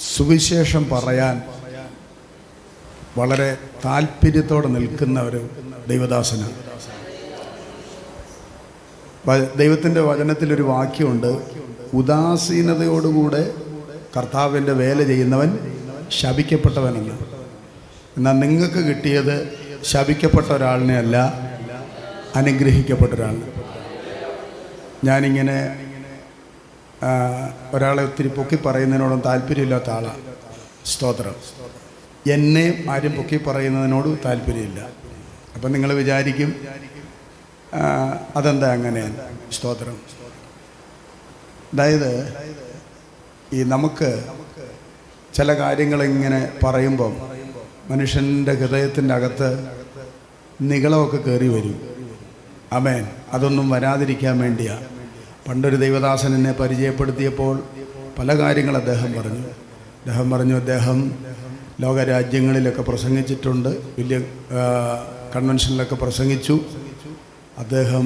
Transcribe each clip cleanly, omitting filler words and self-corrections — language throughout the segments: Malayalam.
സുവിശേഷം പറയാൻ വളരെ താല്പര്യത്തോടെ നിൽക്കുന്ന ഒരു ദൈവദാസനാണ്. ദൈവത്തിൻ്റെ വചനത്തിലൊരു വാക്യമുണ്ട്, ഉദാസീനതയോടുകൂടെ കർത്താവിൻ്റെ വേല ചെയ്യുന്നവൻ ശപിക്കപ്പെട്ടവനെന്ന്. എന്നാൽ നിങ്ങൾക്ക് കിട്ടിയത് ശപിക്കപ്പെട്ട ഒരാളിനെ അല്ല, അനുഗ്രഹിക്കപ്പെട്ട ഒരാളിനെ. ഞാനിങ്ങനെ ഒരാളെ ഒത്തിരി പൊക്കി പറയുന്നതിനോടും താല്പര്യമില്ലാത്ത ആളാണ്. സ്തോത്രം. എന്നെ ആരും പൊക്കി പറയുന്നതിനോട് താല്പര്യമില്ല. അപ്പം നിങ്ങൾ വിചാരിക്കും അതെന്താ അങ്ങനെ? സ്തോത്രം. അതായത് നമുക്ക് ചില കാര്യങ്ങളിങ്ങനെ പറയുമ്പം മനുഷ്യൻ്റെ ഹൃദയത്തിൻ്റെ അകത്ത് നികളമൊക്കെ കയറി വരും. ആമേൻ. അതൊന്നും വരാതിരിക്കാൻ വേണ്ടിയാണ്. പണ്ടൊരു ദൈവദാസൻ എന്നെ പരിചയപ്പെടുത്തിയപ്പോൾ പല കാര്യങ്ങൾ അദ്ദേഹം പറഞ്ഞു. അദ്ദേഹം ലോകരാജ്യങ്ങളിലൊക്കെ പ്രസംഗിച്ചിട്ടുണ്ട്, വലിയ കൺവെൻഷനിലൊക്കെ പ്രസംഗിച്ചു. അദ്ദേഹം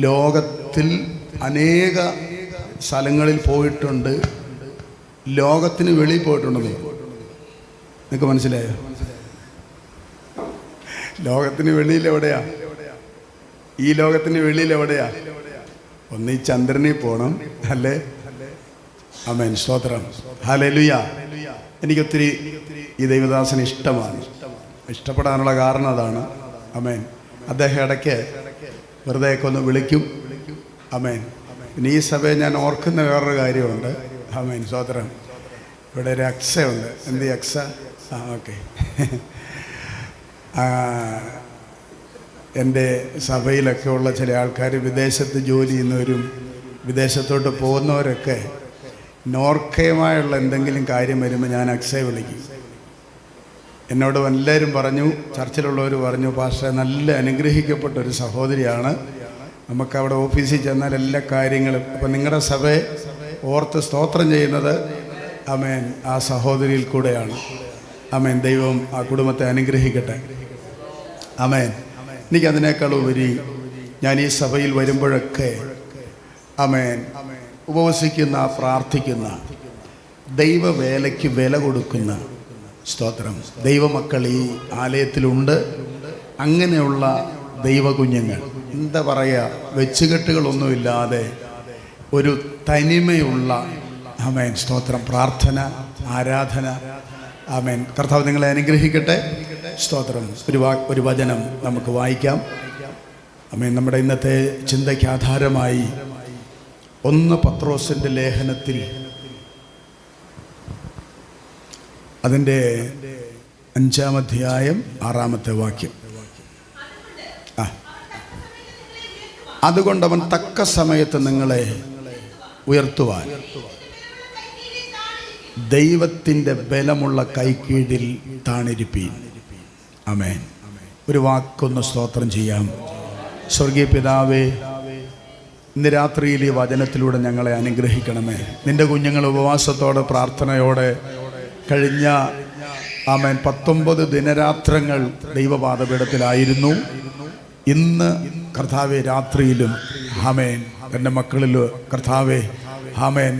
ലോകത്തിൽ അനേക സ്ഥലങ്ങളിൽ പോയിട്ടുണ്ട്, ലോകത്തിന് വെളിയിൽ പോയിട്ടുണ്ടെന്ന്. നിങ്ങൾക്ക് മനസ്സിലായോ? ലോകത്തിന് വെളിയിൽ എവിടെയാ? ഈ ലോകത്തിന് വെളിയിൽ എവിടെയാ? ഒന്ന് ഈ ചന്ദ്രനിൽ പോകണം, അല്ലേ? ആമേൻ. സ്തോത്രം. ഹല്ലേലൂയ. എനിക്കൊത്തിരി ഈ ദൈവദാസന് ഇഷ്ടമാണ്. ഇഷ്ടപ്പെടാനുള്ള കാരണം അതാണ്. ആമേൻ. അദ്ദേഹം ഇടയ്ക്ക് വെറുതെയൊക്കെ ഒന്ന് വിളിക്കും. ആമേൻ. പിന്നെ ഈ സഭയെ ഞാൻ ഓർക്കുന്ന വേറൊരു കാര്യമുണ്ട്. ആമേൻ. സ്തോത്രം. ഇവിടെ ഒരു അക്സയുണ്ട്. എന്ത് അക്സ? ഓക്കെ. എൻ്റെ സഭയിലൊക്കെ ഉള്ള ചില ആൾക്കാർ വിദേശത്ത് ജോലി ചെയ്യുന്നവരും വിദേശത്തോട്ട് പോകുന്നവരൊക്കെ നോർക്കയുമായുള്ള എന്തെങ്കിലും കാര്യം വരുമ്പോൾ ഞാൻ അക്സയെ വിളിക്കും. എന്നോട് എല്ലാവരും പറഞ്ഞു, ചർച്ചിലുള്ളവർ പറഞ്ഞു, പാസ്റ്റർ നല്ല അനുഗ്രഹിക്കപ്പെട്ട ഒരു സഹോദരിയാണ്, നമുക്കവിടെ ഓഫീസിൽ ചെന്നാൽ എല്ലാ കാര്യങ്ങളും. അപ്പം നിങ്ങളുടെ സഭയെ ഓർത്ത് സ്തോത്രം ചെയ്യുന്നത് ആമേൻ ആ സഹോദരിയിൽ കൂടെയാണ്. ആമേൻ. ദൈവം ആ കുടുംബത്തെ അനുഗ്രഹിക്കട്ടെ. ആമേൻ. എനിക്കതിനേക്കാളുപരി ഞാൻ ഈ സഭയിൽ വരുമ്പോഴൊക്കെ ആമേൻ ഉപവസിക്കുന്ന, പ്രാർത്ഥിക്കുന്ന, ദൈവവേലയ്ക്ക് വില കൊടുക്കുന്ന, സ്തോത്രം, ദൈവമക്കൾ ഈ ആലയത്തിലുണ്ട്. അങ്ങനെയുള്ള ദൈവകുഞ്ഞുങ്ങൾ, എന്താ പറയുക, വെച്ചുകെട്ടുകളൊന്നുമില്ലാതെ ഒരു തനിമയുള്ള ആമേൻ സ്തോത്രം, പ്രാർത്ഥന, ആരാധന. ആമേൻ. കർത്താവ് നിങ്ങളെ അനുഗ്രഹിക്കട്ടെ. സ്തോത്രം. ഒരു വചനം നമുക്ക് വായിക്കാം. ആമേൻ. നമ്മുടെ ഇന്നത്തെ ചിന്തയ്ക്ക് ആധാരമായി 1 പത്രോസിൻ്റെ ലേഖനത്തിൽ അതിൻ്റെ 5-ാം അധ്യായം 6-ാമത്തെ വാക്യം. അതുകൊണ്ട് അവൻ തക്ക സമയത്ത് നിങ്ങളെ ഉയർത്തുവാൻ ദൈവത്തിൻ്റെ ബലമുള്ള കൈക്കീഴിൽ താണിരിപ്പീൻ. ആമേൻ. ഒരു വാക്കൊന്ന് സ്തോത്രം ചെയ്യാം. സ്വർഗീയ പിതാവേ, ഇന്ന് രാത്രിയിൽ ഈ വചനത്തിലൂടെ ഞങ്ങളെ അനുഗ്രഹിക്കണമേ. നിൻ്റെ കുഞ്ഞുങ്ങൾ ഉപവാസത്തോടെ, പ്രാർത്ഥനയോടെ കഴിഞ്ഞ ആമേൻ 19 ദിനരാത്രങ്ങൾ ദൈവപാദപീഠത്തിലായിരുന്നു. ഇന്ന് കർത്താവെ രാത്രിയിലും ആമേൻ എൻ്റെ മക്കളിൽ കർത്താവെ ആമേൻ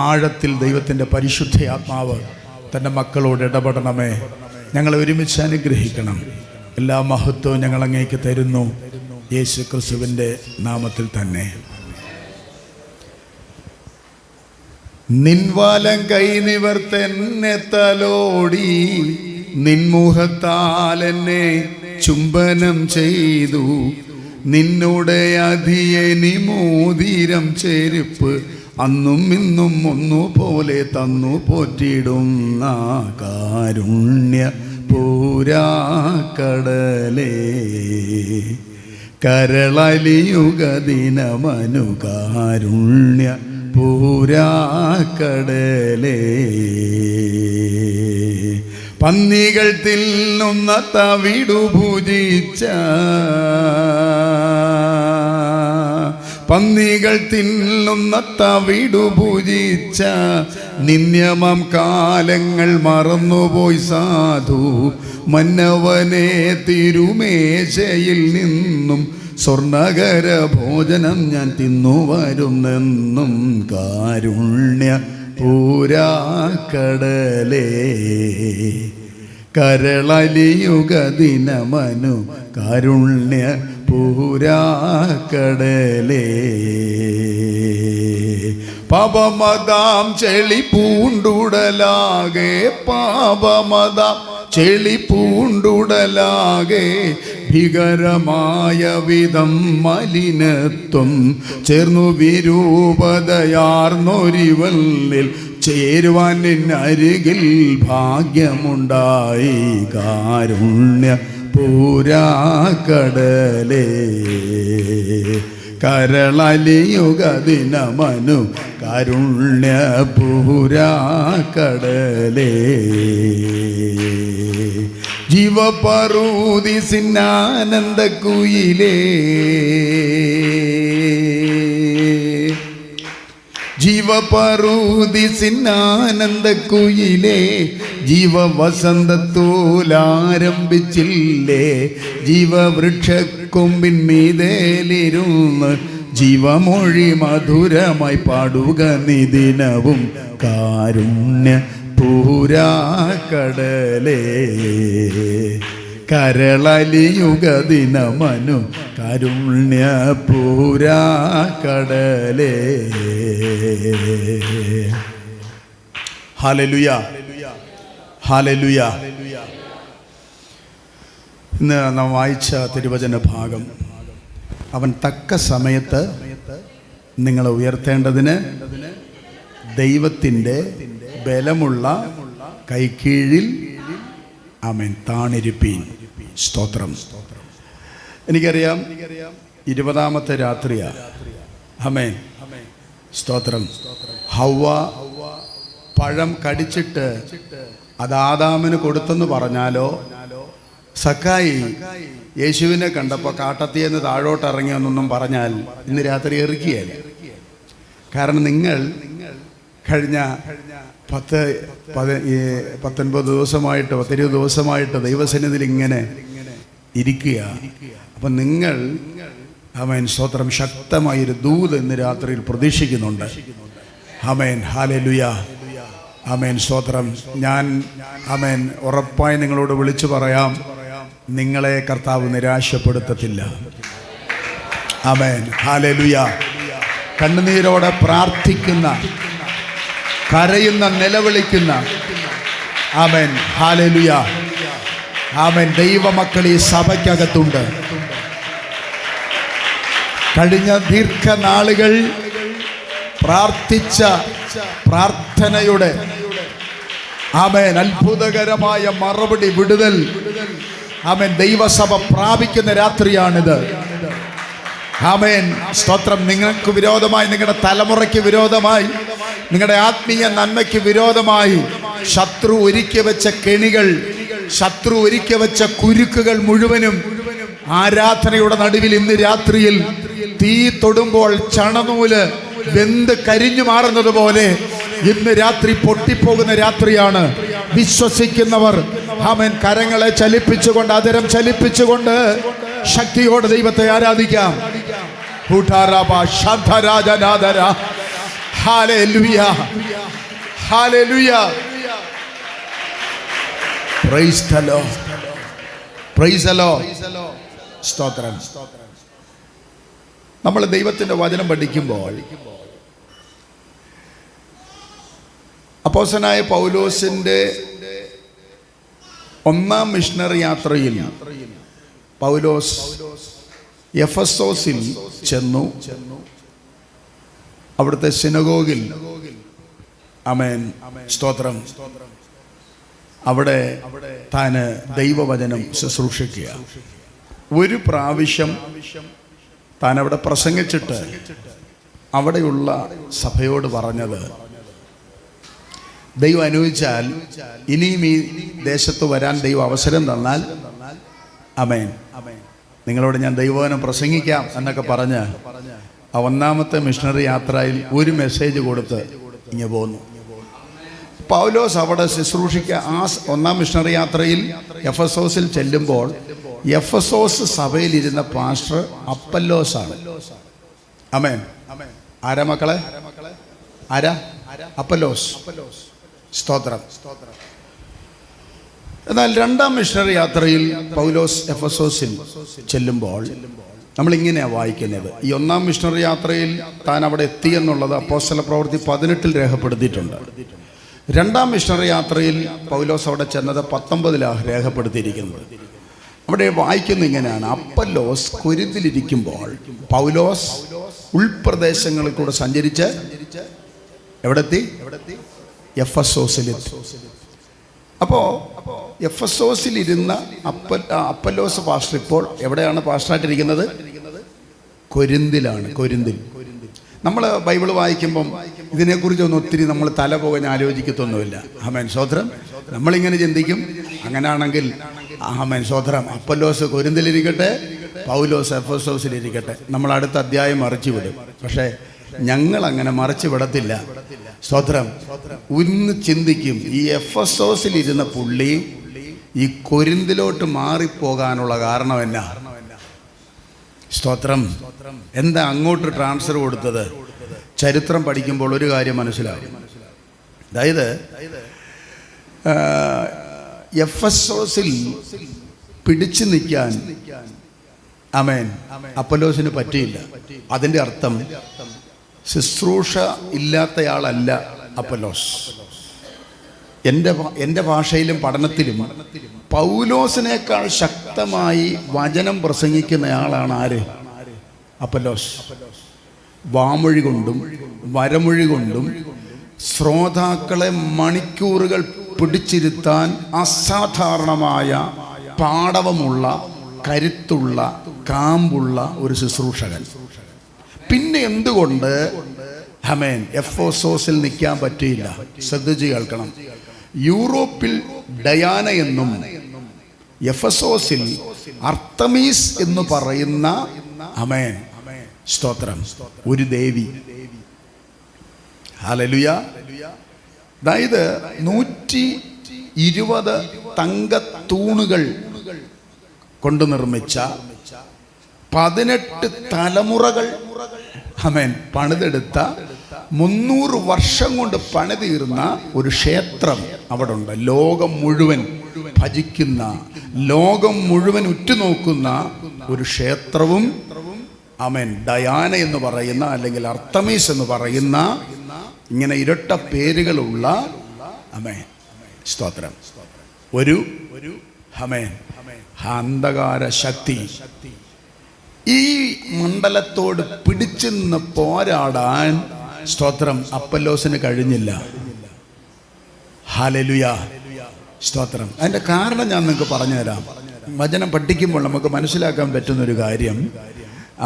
ആഴത്തിൽ ദൈവത്തിൻ്റെ പരിശുദ്ധ ആത്മാവ് തൻ്റെ മക്കളോട് ഇടപെടണമേ. ഞങ്ങളെ ഒരുമിച്ച് അനുഗ്രഹിക്കണം. എല്ലാ മഹത്വവും ഞങ്ങൾ അങ്ങേക്ക് തരുന്നു, യേശു ക്രിസ്തുവിൻ്റെ നാമത്തിൽ തന്നെ. നിൻവാലം കൈ നിവർത്തന്നെ തലോടി, നിൻമുഖത്താൽ എന്നെ ചുംബനം ചെയ്തു, നിന്നോടെ അധിയനി മോതിരം ചെരുപ്പ് അന്നും ഇന്നും ഒന്നുപോലെ തന്നു പോറ്റിടുന്ന കാരുണ്യ പൂരാക്കടലേ, കരളലിയുക ദിനമനു കാരുണ്യ പൂരാക്കടലേ. പന്നികൾ തിന്നുന്ന തവിടു ഭുജിച്ച, പന്നികൾ തിന്നുന്ന തവിടു ഭുജിച്ച നിന്യമം കാലങ്ങൾ മറന്നുപോയി സാധു മന്നവനെ തിരുമേശയിൽ നിന്നും സ്വർണകര ഭോജനം ഞാൻ തിന്നു വരുന്നെന്നും കാരുണ്യ പൂരാക്കടലേ കരളലിയുക ദിനമനു കാരുണ്യ പൂരാക്കടലേ പാപമതാം ചെളി പൂണ്ടുടലാകെ പാപമതാം ചെളി പൂണ്ടുടലാകെ ഭീകരമായ വിധം മലിനത്വം ചേർന്നു വിരൂപതയാർന്നൊരിവല്ലിൽ ചേരുവാൻ നിന്നരികിൽ ഭാഗ്യമുണ്ടായി കാരുണ്യ പൂരാക്കടലേ കരളലിയുക ദിനമനു കാരുണ്യ പൂരാക്കടലേ ജീവപറൂതി സിന്നാനന്ദ കുയിലേ ജീവപറൂതി സിന്നാനന്ദ കുയിലേ ജീവവസന്തത്തോലാരംഭിച്ചില്ലേ ജീവവൃക്ഷക്കൊമ്പിൻ മീതേലിരുന്ന് ജീവമൊഴി മധുരമായി പാടുക നിദിനവും കാരുണ്യ പൂരാക്കടലേ കരളലിയുക ദിനമനു കാരുണ്യ പൂരാക്കടലേ ഹല്ലേലൂയ ഹല്ലേലൂയ. ഇന്ന് നാം വായിച്ച തിരുവചന ഭാഗം, അവൻ തക്ക സമയത്ത് നിങ്ങളെ ഉയർത്തേണ്ടതിന് ദൈവത്തിൻ്റെ ബലമുള്ള കൈക്കീഴിൽ ആമേൻ താണിരിപ്പീൻ. സ്തോത്രം. എനിക്കറിയാം 20ാമത്തെ രാത്രിയാ. ആമേൻ. സ്തോത്രം. ഹവ്വ പഴം കടിച്ചിട്ട് അത് ആദാമിന് കൊടുത്തെന്ന് പറഞ്ഞാലോ, സക്കായി യേശുവിനെ കണ്ടപ്പോൾ കാട്ടത്തിയെന്ന് താഴോട്ട് ഇറങ്ങിയെന്നൊന്നും പറഞ്ഞാൽ ഇന്ന് രാത്രി എറിക്കുകയല്ല. കാരണം നിങ്ങൾ കഴിഞ്ഞ 19 ദിവസമായിട്ട് 20 ദിവസമായിട്ട് ദൈവസന്നിധിയിൽ ഇങ്ങനെ ഇരിക്കുക. അപ്പം നിങ്ങൾ ആമേൻ സ്തോത്രം ശക്തമായൊരു ദൂത് ഇന്ന് രാത്രിയിൽ പ്രതീക്ഷിക്കുന്നുണ്ട്. Amen hallelujah. ആമേൻ സ്തോത്രം. ഞാൻ ആമേൻ ഉറപ്പായി നിങ്ങളോട് വിളിച്ചു പറയാം, നിങ്ങളെ കർത്താവ് നിരാശപ്പെടുത്തത്തില്ല. Amen hallelujah. കണ്ണുനീരോടെ പ്രാർത്ഥിക്കുന്ന, കരയുന്ന, നിലവിളിക്കുന്ന ആമേൻ ഹല്ലേലൂയ ആമേൻ ദൈവമക്കൾ ഈ സഭയ്ക്കകത്തുണ്ട്. കഴിഞ്ഞ ദീർഘനാളുകൾ പ്രാർത്ഥിച്ച പ്രാർത്ഥനയുടെ ആമേൻ അത്ഭുതകരമായ മറുപടി, വിടുതൽ ആമേൻ ദൈവസഭ പ്രാപിക്കുന്ന രാത്രിയാണിത്. ആമേൻ സ്തോത്രം. നിങ്ങൾക്ക് വിരോധമായി, നിങ്ങളുടെ തലമുറയ്ക്ക് വിരോധമായി, നിങ്ങളുടെ ആത്മീയ നന്മയ്ക്ക് വിരോധമായി ശത്രു ഒരുക്കി വെച്ച കെണികൾ, ശത്രു ഒരുക്കി വെച്ച കുരുക്കുകൾ മുഴുവനും ആരാധനയുടെ നടുവിൽ ഇന്ന് രാത്രിയിൽ തീ തൊടുമ്പോൾ ചണനൂല് വെന്ത് കരിഞ്ഞു മാറുന്നത് പോലെ ഇന്ന് രാത്രി പൊട്ടിപ്പോകുന്ന രാത്രിയാണ്. വിശ്വസിക്കുന്നവർ ആമേൻ കരങ്ങളെ ചലിപ്പിച്ചുകൊണ്ട്, അതരം ചലിപ്പിച്ചുകൊണ്ട് ശക്തിയോടെ ദൈവത്തെ ആരാധിക്കാം. Hallelujah hallelujah. Praise the Lord. Price the Lord. സ്തോത്രം. നമ്മൾ ദൈവത്തിൻ്റെ വചനം പഠിക്കുമ്പോൾ അപ്പോസ്തലനായ പൗലോസിൻ്റെ 1ാം മിഷണറി യാത്രയിൽ പൗലോസ് എഫെസോസിൽ ചെന്നു. അവിടുത്തെ സിനഗോഗിൽ ആമേൻ സ്തോത്രം അവിടെ താന് ദൈവവചനം ശുശ്രൂഷിക്കുക. ഒരു പ്രാവശ്യം താൻ അവിടെ പ്രസംഗിച്ചിട്ട് അവിടെയുള്ള സഭയോട് പറഞ്ഞത്, ദൈവം അനുവദിച്ചാൽ ഇനിയും ഈ ദേശത്ത് വരാൻ ദൈവം അവസരം തന്നാൽ ആമേൻ നിങ്ങളോട് ഞാൻ ദൈവവചനം പ്രസംഗിക്കാം എന്നൊക്കെ പറഞ്ഞ് ആ 1ാമത്തെ മിഷണറി യാത്രയിൽ ഒരു മെസ്സേജ് കൊടുത്ത് ഇങ്ങ് പോന്നു. പൗലോസ് അവിടെ ശുശ്രൂഷിക്കുക. ആ 1ാം മിഷണറി യാത്രയിൽ എഫെസോസിൽ ചെല്ലുമ്പോൾ എഫെസോസ് സഭയിലിരുന്ന പാസ്റ്റർ അപ്പല്ലോസാണ്. ആമേൻ. ആരാ മക്കളെ? ആരാ? അപ്പൊല്ലോസ്. സ്തോത്രം. എന്നാൽ രണ്ടാം മിഷണറി യാത്രയിൽ പൗലോസ് എഫെസോസിൽ ചെല്ലുമ്പോൾ നമ്മളിങ്ങനെയാണ് വായിക്കുന്നത്. ഈ ഒന്നാം മിഷണറി യാത്രയിൽ താൻ അവിടെ എത്തിയെന്നുള്ളത് അപ്പോസ്തല പ്രവൃത്തി 18 രേഖപ്പെടുത്തിയിട്ടുണ്ട്. രണ്ടാം മിഷണറി യാത്രയിൽ പൗലോസ് അവിടെ ചെന്നത് 19 രേഖപ്പെടുത്തിയിരിക്കുന്നത്. അവിടെ വായിക്കുന്നത് ഇങ്ങനെയാണ്: അപ്പൊല്ലോസ് കൊരിന്തിലിരിക്കുമ്പോൾ പൗലോസ് ഉൾപ്രദേശങ്ങളിൽ കൂടെ സഞ്ചരിച്ച് എവിടെത്തി? എഫെസോസിലെത്തി. അപ്പോൾ എഫെസോസിലിരുന്ന അപ്പൊല്ലോസ് പാസ്റ്റർ ഇപ്പോൾ എവിടെയാണ് പാസ്റ്ററായിട്ടിരിക്കുന്നത്? കൊരിന്തിലാണ്. കൊരിന്തിൽ. നമ്മൾ ബൈബിൾ വായിക്കുമ്പം ഇതിനെക്കുറിച്ചൊന്നും ഒത്തിരി നമ്മൾ തല പോകാൻ ആലോചിക്കത്തൊന്നുമില്ല. ആമേൻ സ്തോത്രം. നമ്മളിങ്ങനെ ചിന്തിക്കും, അങ്ങനെയാണെങ്കിൽ ആമേൻ സ്തോത്രം, അപ്പൊല്ലോസ് കൊരിന്തിലിരിക്കട്ടെ, പൗലോസ് എഫെസോസിലിരിക്കട്ടെ, നമ്മൾ അടുത്ത അധ്യായം മറിച്ചു വിടും. പക്ഷേ ഞങ്ങൾ അങ്ങനെ മറിച്ചു വിടത്തില്ല. സ്തോത്രം. ഒന്ന് ചിന്തിക്കും, ഈ എഫെസോസിലിരുന്ന പുള്ളി ഈ കൊരിന്തിലോട്ട് മാറിപ്പോകാനുള്ള കാരണം എന്നാ? സ്തോത്രം. എന്താ അങ്ങോട്ട് ട്രാൻസ്ഫർ കൊടുത്തത്? ചരിത്രം പഠിക്കുമ്പോൾ ഒരു കാര്യം മനസ്സിലാവും. അതായത് എഫെസോസിൽ പിടിച്ചു നിൽക്കാൻ ആമേൻ അപ്പൊല്ലോസിന് പറ്റിയില്ല. അതിൻ്റെ അർത്ഥം ശുശ്രൂഷ ഇല്ലാത്തയാളല്ല അപ്പൊല്ലോസ്. എൻ്റെ ഭാഷയിലും പഠനത്തിലും പൗലോസിനേക്കാൾ ശക്തമായി വചനം പ്രസംഗിക്കുന്നയാളാണ് ആര്? അപ്പൊല്ലോസ്. വാമൊഴി കൊണ്ടും വരമൊഴി കൊണ്ടും ശ്രോതാക്കളെ മണിക്കൂറുകൾ പിടിച്ചിരുത്താൻ അസാധാരണമായ പാടവമുള്ള, കരുത്തുള്ള, കാമ്പുള്ള ഒരു ശുശ്രൂഷകൻ. പിന്നെ എന്തുകൊണ്ട് ആമേൻ എഫെസോസിൽ നിൽക്കാൻ പറ്റിയില്ല? ശ്രദ്ധിച്ച് കേൾക്കണം. യൂറോപ്പിൽ ഡയാന എന്നും എഫെസോസിൽ അർത്തമീസ് എന്ന് പറയുന്ന ആമേൻ സ്തോത്രം ഒരു ദേവി. ഹല്ലേലൂയ. അതായത് 120 തങ്കത്തൂണുകൾ കൊണ്ട് നിർമ്മിച്ച 18 തലമുറകൾ ആമേൻ പണിതെടുത്ത 300 വർഷം കൊണ്ട് പണിതീർന്ന ഒരു ക്ഷേത്രം അവിടെ ഉണ്ട്. ലോകം മുഴുവൻ ഭജിക്കുന്ന, ലോകം മുഴുവൻ ഉറ്റുനോക്കുന്ന ഒരു ക്ഷേത്രവും ആമേൻ ഡയാന എന്ന് പറയുന്ന, അല്ലെങ്കിൽ അർത്തമീസ് എന്ന് പറയുന്ന, ഇങ്ങനെ ഇരട്ട പേരുകളുള്ള ആമേൻ സ്തോത്രം ഒരു ആമേൻ അന്ധകാര ശക്തി. ഈ മണ്ഡലത്തോട് പിടിച്ചു നിന്ന് പോരാടാൻ സ്തോത്രം അപ്പൊല്ലോസിന് കഴിഞ്ഞില്ല. ഹല്ലേലൂയ. സ്തോത്രം. അതിൻ്റെ കാരണം ഞാൻ നിങ്ങൾക്ക് പറഞ്ഞുതരാം. വചനം പഠിക്കുമ്പോൾ നമുക്ക് മനസ്സിലാക്കാൻ പറ്റുന്നൊരു കാര്യം,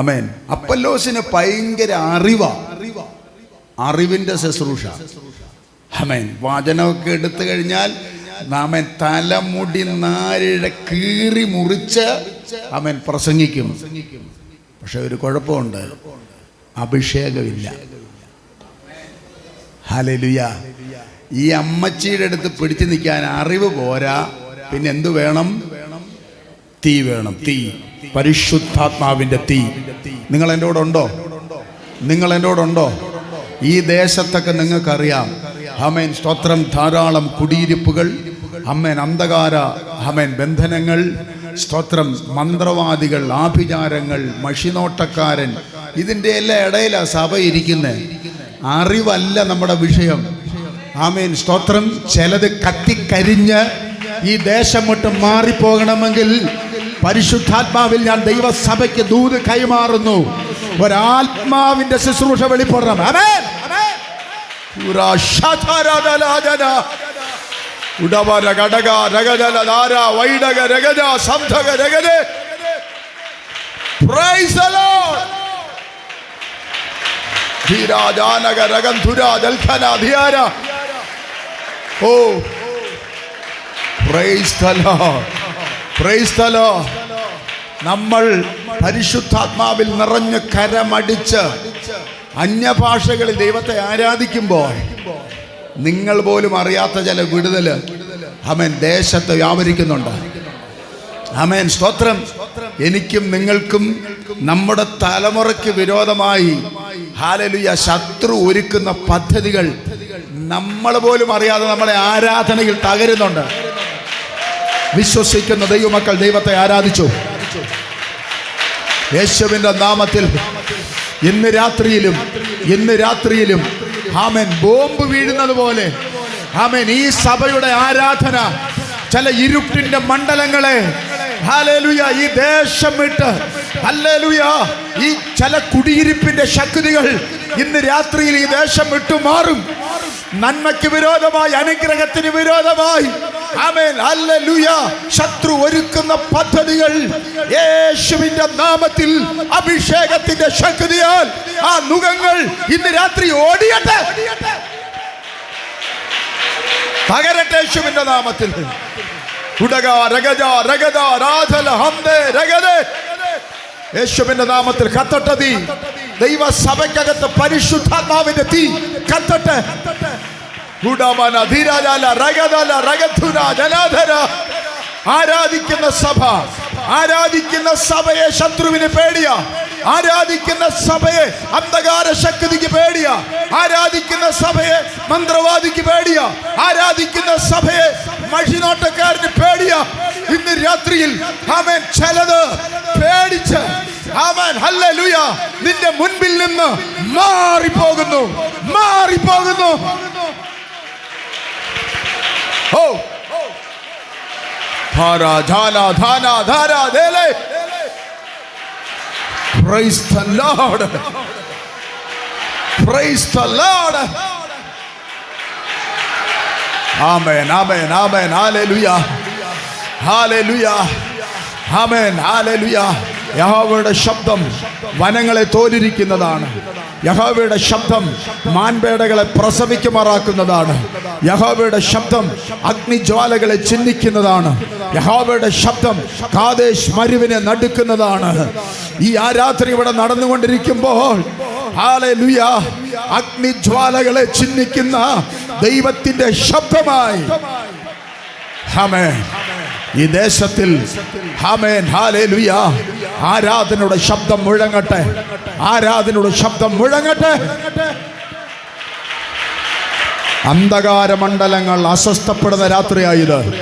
ആമേൻ അപ്പൊല്ലോസിന് ഭയങ്കര അറിവിൻ്റെ ശുശ്രൂഷ. ആമേൻ വചനമൊക്കെ എടുത്തു കഴിഞ്ഞാൽ ആമേൻ തലമുടി നാരിഴ കീറി മുറിച്ച് ആമേൻ പ്രസംഗിക്കും. പക്ഷെ ഒരു കുഴപ്പമുണ്ട്, അഭിഷേകമില്ല. ഹല്ലേലൂയ. ഈ അമ്മച്ചിയുടെ അടുത്ത് പിടിച്ചു നിൽക്കാൻ അറിവ് പോരാ, പിന്നെ എന്തു വേണം? തീ വേണം. തീ, പരിശുദ്ധാത്മാവിൻ്റെ തീ. നിങ്ങൾ എൻ്റെ കൂടെ ഉണ്ടോ? നിങ്ങൾ എൻ്റെ കൂടെ ഉണ്ടോ? ഈ ദേശത്തൊക്കെ നിങ്ങൾക്കറിയാം ആമേൻ സ്തോത്രം, ധാരാളം കുടിയിരിപ്പുകൾ, ആമേൻ അന്ധകാര ആമേൻ ബന്ധനങ്ങൾ, സ്തോത്രം മന്ത്രവാദികൾ, ആഭിചാരങ്ങൾ, മഷിനോട്ടക്കാരൻ, ഇതിൻ്റെ എല്ലാം ഇടയിലാണ് സഭ ഇരിക്കുന്നത്. അറിവല്ല നമ്മുടെ വിഷയം. ആമേൻ സ്തോത്രം. ചിലത് കത്തിക്കരിഞ്ഞ് ഈ ദേശം വിട്ട് മാറിപ്പോകണമെങ്കിൽ പരിശുദ്ധാത്മാവിൽ ഞാൻ ദൈവസഭയ്ക്ക് ദൂത് കൈമാറുന്നു. ഒരാത്മാവിന്റെ ശുശ്രൂഷ വെളിപ്പെടണം. ആമേൻ. നമ്മൾ പരിശുദ്ധാത്മാവിൽ നിറഞ്ഞ് കരമടിച്ച് അന്യഭാഷകളിൽ ദൈവത്തെ ആരാധിക്കുമ്പോൾ നിങ്ങൾ പോലും അറിയാത്ത ചില വിടുതല് ആമേൻ ദേശത്ത് വ്യാപരിക്കുന്നുണ്ട്. ആമേൻ സ്തോത്രം. എനിക്കും നിങ്ങൾക്കും നമ്മുടെ തലമുറയ്ക്ക് വിരോധമായി ഹല്ലേലൂയ ശത്രു ഒരുക്കുന്ന പദ്ധതികൾ നമ്മൾ പോലും അറിയാതെ നമ്മുടെ ആരാധനയിൽ തകരുന്നുണ്ട്. വിശ്വസിക്കുന്ന ദൈവമക്കൾ ദൈവത്തെ ആരാധിച്ചു. യേശുവിൻ്റെ നാമത്തിൽ ഇന്ന് രാത്രിയിലും ആമേൻ ബോംബ് വീഴുന്നത് പോലെ ആമേൻ ഈ സഭയുടെ ആരാധന ചില ഇരുട്ടിന്റെ മണ്ഡലങ്ങളെ ഹല്ലേലൂയ ഈ ദേശം വിട്ട് ഹല്ലേലൂയ ഈ ചില കുടിയിരിപ്പിന്റെ ശക്തികൾ ഇന്ന് രാത്രിയിൽ ഈ ദേശം വിട്ടു മാറും. നന്മയ്ക്ക് വിരോധമായി, അനുഗ്രഹത്തിന് വിരോധമായി ആമേൻ ഹല്ലേലൂയ ശത്രു ഒരുക്കുന്ന പദ്ധതികൾ യേശുവിന്റെ നാമത്തിൽ അഭിഷേകത്തിന്റെ ശക്തിയാൽ ആ നുകങ്ങൾ ഇന്ന് രാത്രി ഓടിയട്ടെ, തകരട്ടെ യേശുവിന്റെ നാമത്തിൽ. യേശുവിന്റെ നാമത്തിൽ കത്തട്ടെ തീ. ദൈവ സഭയ്ക്കകത്ത് പരിശുദ്ധാത്മാവിന്റെ തീ കത്തട്ടെ. ആരാധിക്കുന്ന സഭയെ ശത്രുവിന് പേടിയാ. ആരാധിക്കുന്ന സഭയെ അന്ധകാര ശക്തിക്ക് പേടിയാ. ആരാധിക്കുന്ന സഭയെ മന്ത്രവാദിക്ക് പേടിയാ. ആരാധിക്കുന്ന സഭയെ മഷിനോട്ടക്കാരന് പേടിയാ. ഇന്ന് രാത്രിയിൽ ആമേൻ ചിലത് പേടിച്ച് ആമേൻ ഹല്ലേലൂയ നിന്റെ മുൻപിൽ നിന്ന് മാറിപ്പോകുന്നു. ഓ Praise the Lord. Praise the Lord. Amen. Hallelujah. Amen. Hallelujah. യഹോവയുടെ ശബ്ദം വനങ്ങളെ തോലിരിക്കുന്നതാണ്. യഹോവയുടെ ശബ്ദം മാൻപേടകളെ പ്രസവിക്കുമാറാക്കുന്നതാണ്. യഹോവയുടെ ശബ്ദം അഗ്നിജ്വാലകളെ ചിഹ്നിക്കുന്നതാണ്. യഹോവയുടെ ശബ്ദം കാദേശ് മരുവിനെ നടുക്കുന്നതാണ്. ഈ ആരാധന ഇവിടെ നടന്നുകൊണ്ടിരിക്കുമ്പോൾ ഹല്ലേലൂയ അഗ്നിജ്വാലകളെ ചിഹ്നിക്കുന്ന ദൈവത്തിന്റെ ശബ്ദമായി ആമേൻ ഈ ദേശത്തിൽ ആമേൻ ഹല്ലേലൂയ ആരാധനയുടെ ശബ്ദം മുഴങ്ങട്ടെ. അന്ധകാര മണ്ഡലങ്ങൾ അസ്വസ്ഥപ്പെടുന്ന രാത്രിയായത്.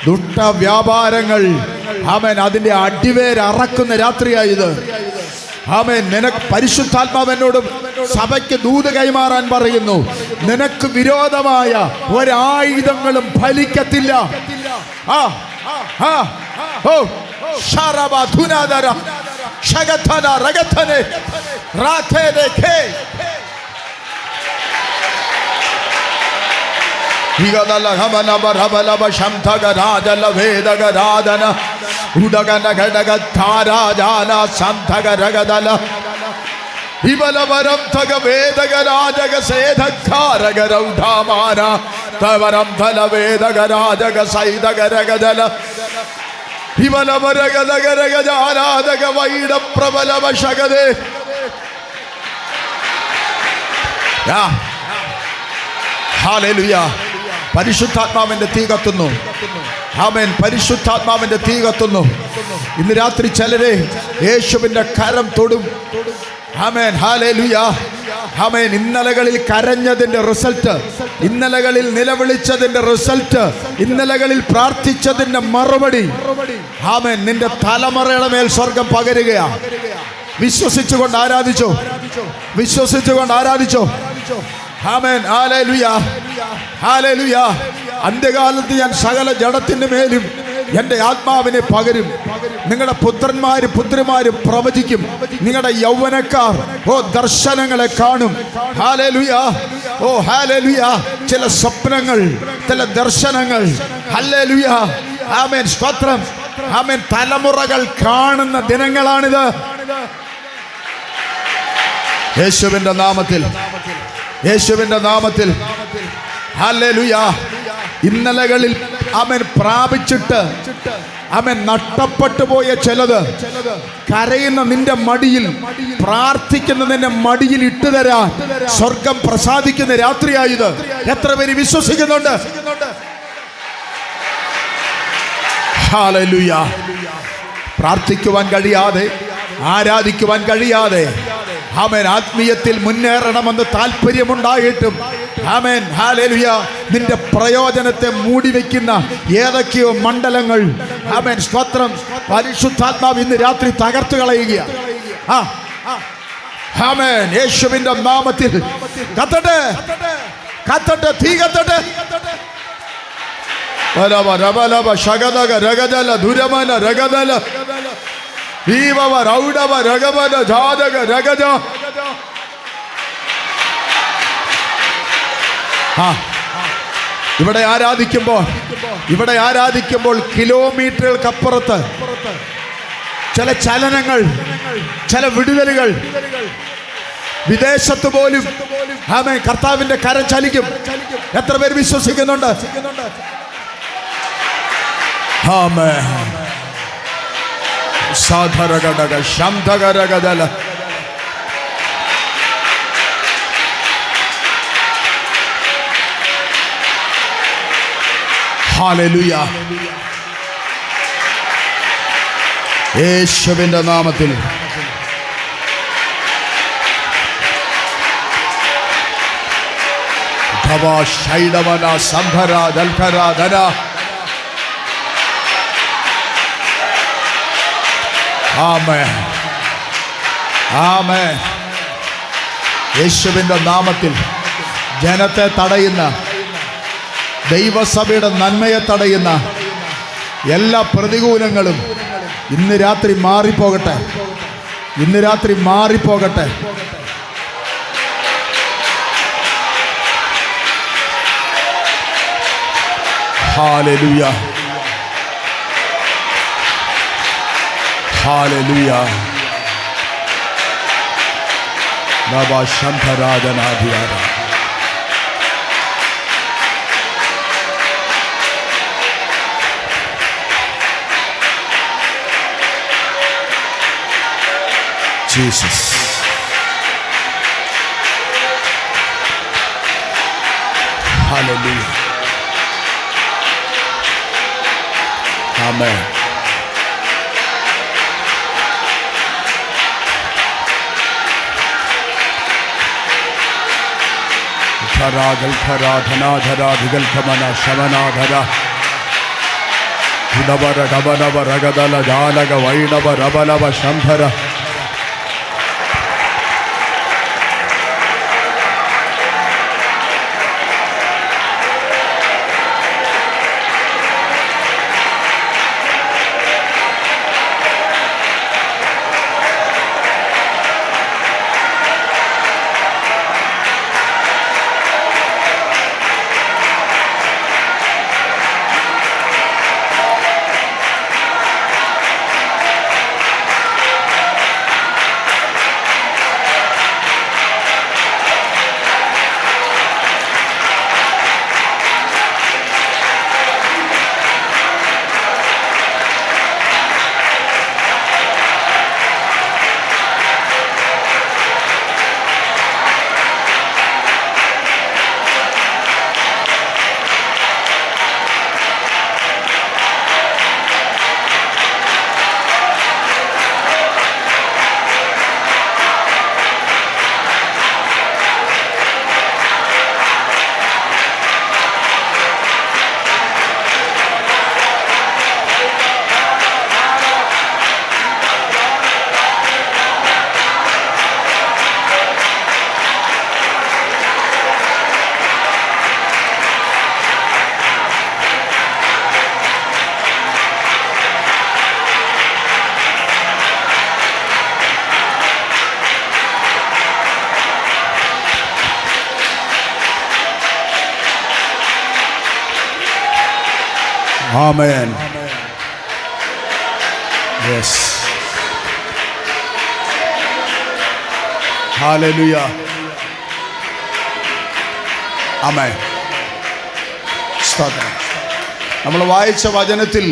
ദുഷ്ട വ്യാപാരങ്ങൾ ആമേൻ അതിന്റെ അടിവേര് അറക്കുന്ന രാത്രിയായത്. ആമേൻ നിനക്ക് പരിശുദ്ധാത്മാവ് എന്നോട് സഭയ്ക്ക് ദൂത് കൈമാറാൻ പറയുന്നു. നിനക്ക് വിരോധമായ ഒരായുധങ്ങളും ഫലിക്കത്തില്ല. വിബലവരം തക വേദകരാജക സേധകാരകരൗഢാമാന തവരം ധല വേദകരാജക സൈതകരകദല വിബലവരകദകരകജാരാധക വൈഡ പ്രബലവശകദേ. ഹല്ലേലൂയ. പരിശുദ്ധാത്മാവിന്റെ തീ കത്തുന്നു. ആമേൻ. പരിശുദ്ധാത്മാവിന്റെ തീ കത്തുന്നു. ഇന്ന് രാത്രി ചിലരെ യേശുവിന്റെ കരം തൊടും. ആമേൻ. ഹല്ലേലൂയ. ആമേൻ. ഇന്നലകളിൽ കരഞ്ഞതിന്റെ റിസൾട്ട്, ഇന്നലകളിൽ നിലവിളിച്ചതിന്റെ റിസൾട്ട്, ഇന്നലകളിൽ പ്രാർത്ഥിച്ചതിന്റെ മറുപടി ആമേൻ നിന്റെ തലമുറയുടെ മേൽ സ്വർഗം പകരുകയാ. വിശ്വസിച്ചുകൊണ്ട് ആരാധിച്ചോ. ആമേൻ. ഹല്ലേലൂയ. അന്ത്യകാലത്ത് ഞാൻ സകല ജഡത്തിന്റെ മേലും എൻ്റെ ആത്മാവിനെ പകരും. നിങ്ങളുടെ പുത്രന്മാരും പുത്രിമാരും പ്രവചിക്കും. നിങ്ങളുടെ യൗവനക്കാർ ദർശനങ്ങളെ കാണും. ഹല്ലേലൂയ. ഹല്ലേലൂയ. ചില സ്വപ്നങ്ങൾ, ചില ദർശനങ്ങൾ. ഹല്ലേലൂയ. ആമേൻ. സ്തോത്രം. ആമേൻ. തലമുറകൾ കാണുന്ന ദിനങ്ങളാണിത്. യേശുവിന്റെ നാമത്തിൽ ഹല്ലേലൂയ. ഇന്നലകളിൽ അവൻ പ്രാപിച്ചിട്ട് അവൻ നഷ്ടപ്പെട്ടു പോയ ചിലത് കരയുന്ന നിന്റെ മടിയിൽ, പ്രാർത്ഥിക്കുന്ന നിന്റെ മടിയിൽ ഇട്ടുതരാൻ സ്വർഗം പ്രസാദിക്കുന്ന രാത്രിയായത്. എത്ര പേര് വിശ്വസിക്കുന്നുണ്ട്? ഹല്ലേലൂയ. പ്രാർത്ഥിക്കുവാൻ കഴിയാതെ, ആരാധിക്കുവാൻ കഴിയാതെ, ആമേൻ, ആത്മീയത്തിൽ മുന്നേറണമെന്ന് താല്പര്യമുണ്ടായിട്ടും ആമേൻ ഹല്ലേലൂയ നിന്റെ പ്രയോജനത്തെ മൂടി വെക്കുന്ന ഏതൊക്കെയോ മണ്ഡലങ്ങൾ ആമേൻ സ്തോത്രം പരിശുദ്ധാത്മാവ് ഇന്ന് രാത്രി തകർത്തു കളയുകയാണ്. ആമേൻ, യേശുവിന്റെ നാമത്തിൽ കത്തട്ടെ, കത്തട്ടെ, തീ കത്തട്ടെ. ശകദക രഗദല ദുരമന രഗദല ദീപവ രൗഡവ രഗമന ജാതക രഗജ. ഇവിടെ ആരാധിക്കുമ്പോൾ കിലോമീറ്ററുകൾക്കപ്പുറത്ത് ചില ചലനങ്ങൾ, ചില വിടുതലുകൾ, വിദേശത്ത് പോലും ആമേൻ കർത്താവിന്റെ കരം ചലിക്കും. എത്ര പേര് വിശ്വസിക്കുന്നുണ്ട്? ആമേൻ. സാധരഗടക ശംധകരഗദല ഹല്ലേലൂയ. യേശുവിന്റെ നാമത്തിൽ ശൈഡവന സംഭര ദൽഖര ധന. ആമേൻ, ആമേൻ. യേശുവിന്റെ നാമത്തിൽ ജനത്തെ തടയുന്ന, ദൈവസഭയുടെ നന്മയെ തടയുന്ന എല്ലാ പ്രതികൂലങ്ങളും ഇന്ന് രാത്രി മാറിപ്പോകട്ടെ, ഇന്ന് രാത്രി മാറിപ്പോകട്ടെ. ഹല്ലേലൂയ, ഹല്ലേലൂയ. നബ ശംഭരാജനാധിയാര. ജീസസ്. ഹല്ലേലൂയ. ആമേൻ. ധരാധനാധരാധികൽഖമന ശമനാധര ഹിഡവര ഡബനവ രഗദല ജാലക വൈണവ രബലവ ശംഭര. Amen. Yes. Hallelujah. Amen. സ്തോത്രം. നമ്മൾ വായിച്ച വചനത്തിൽ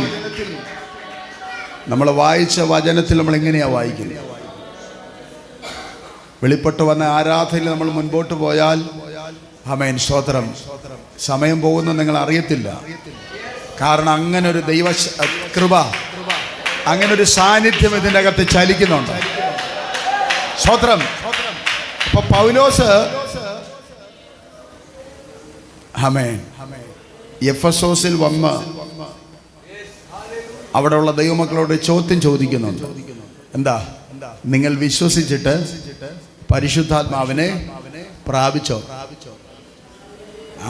നമ്മൾ എങ്ങനെയാ വായിക്കുന്നത്? വെളിപ്പെട്ട് വന്ന ആരാധനയിൽ നമ്മൾ മുൻപോട്ട് പോയാൽ ആമേൻ സ്തോത്രം, സമയം പോകുന്നു നിങ്ങൾ അറിയത്തില്ല. കാരണം അങ്ങനെ ഒരു ദൈവ കൃപ, അങ്ങനെ ഒരു സാന്നിധ്യം ഇതിൻ്റെ അകത്ത് ചലിക്കുന്നുണ്ട്. സ്തോത്രം. പൗലോസ് ആമേൻ എഫെസോസിൽ വന്ന് അവിടെയുള്ള ദൈവമക്കളോട് ചോദ്യം ചോദിക്കുന്നുണ്ട്. എന്താ? നിങ്ങൾ വിശ്വസിച്ചിട്ട് പരിശുദ്ധാത്മാവിനെ പ്രാപിച്ചോ?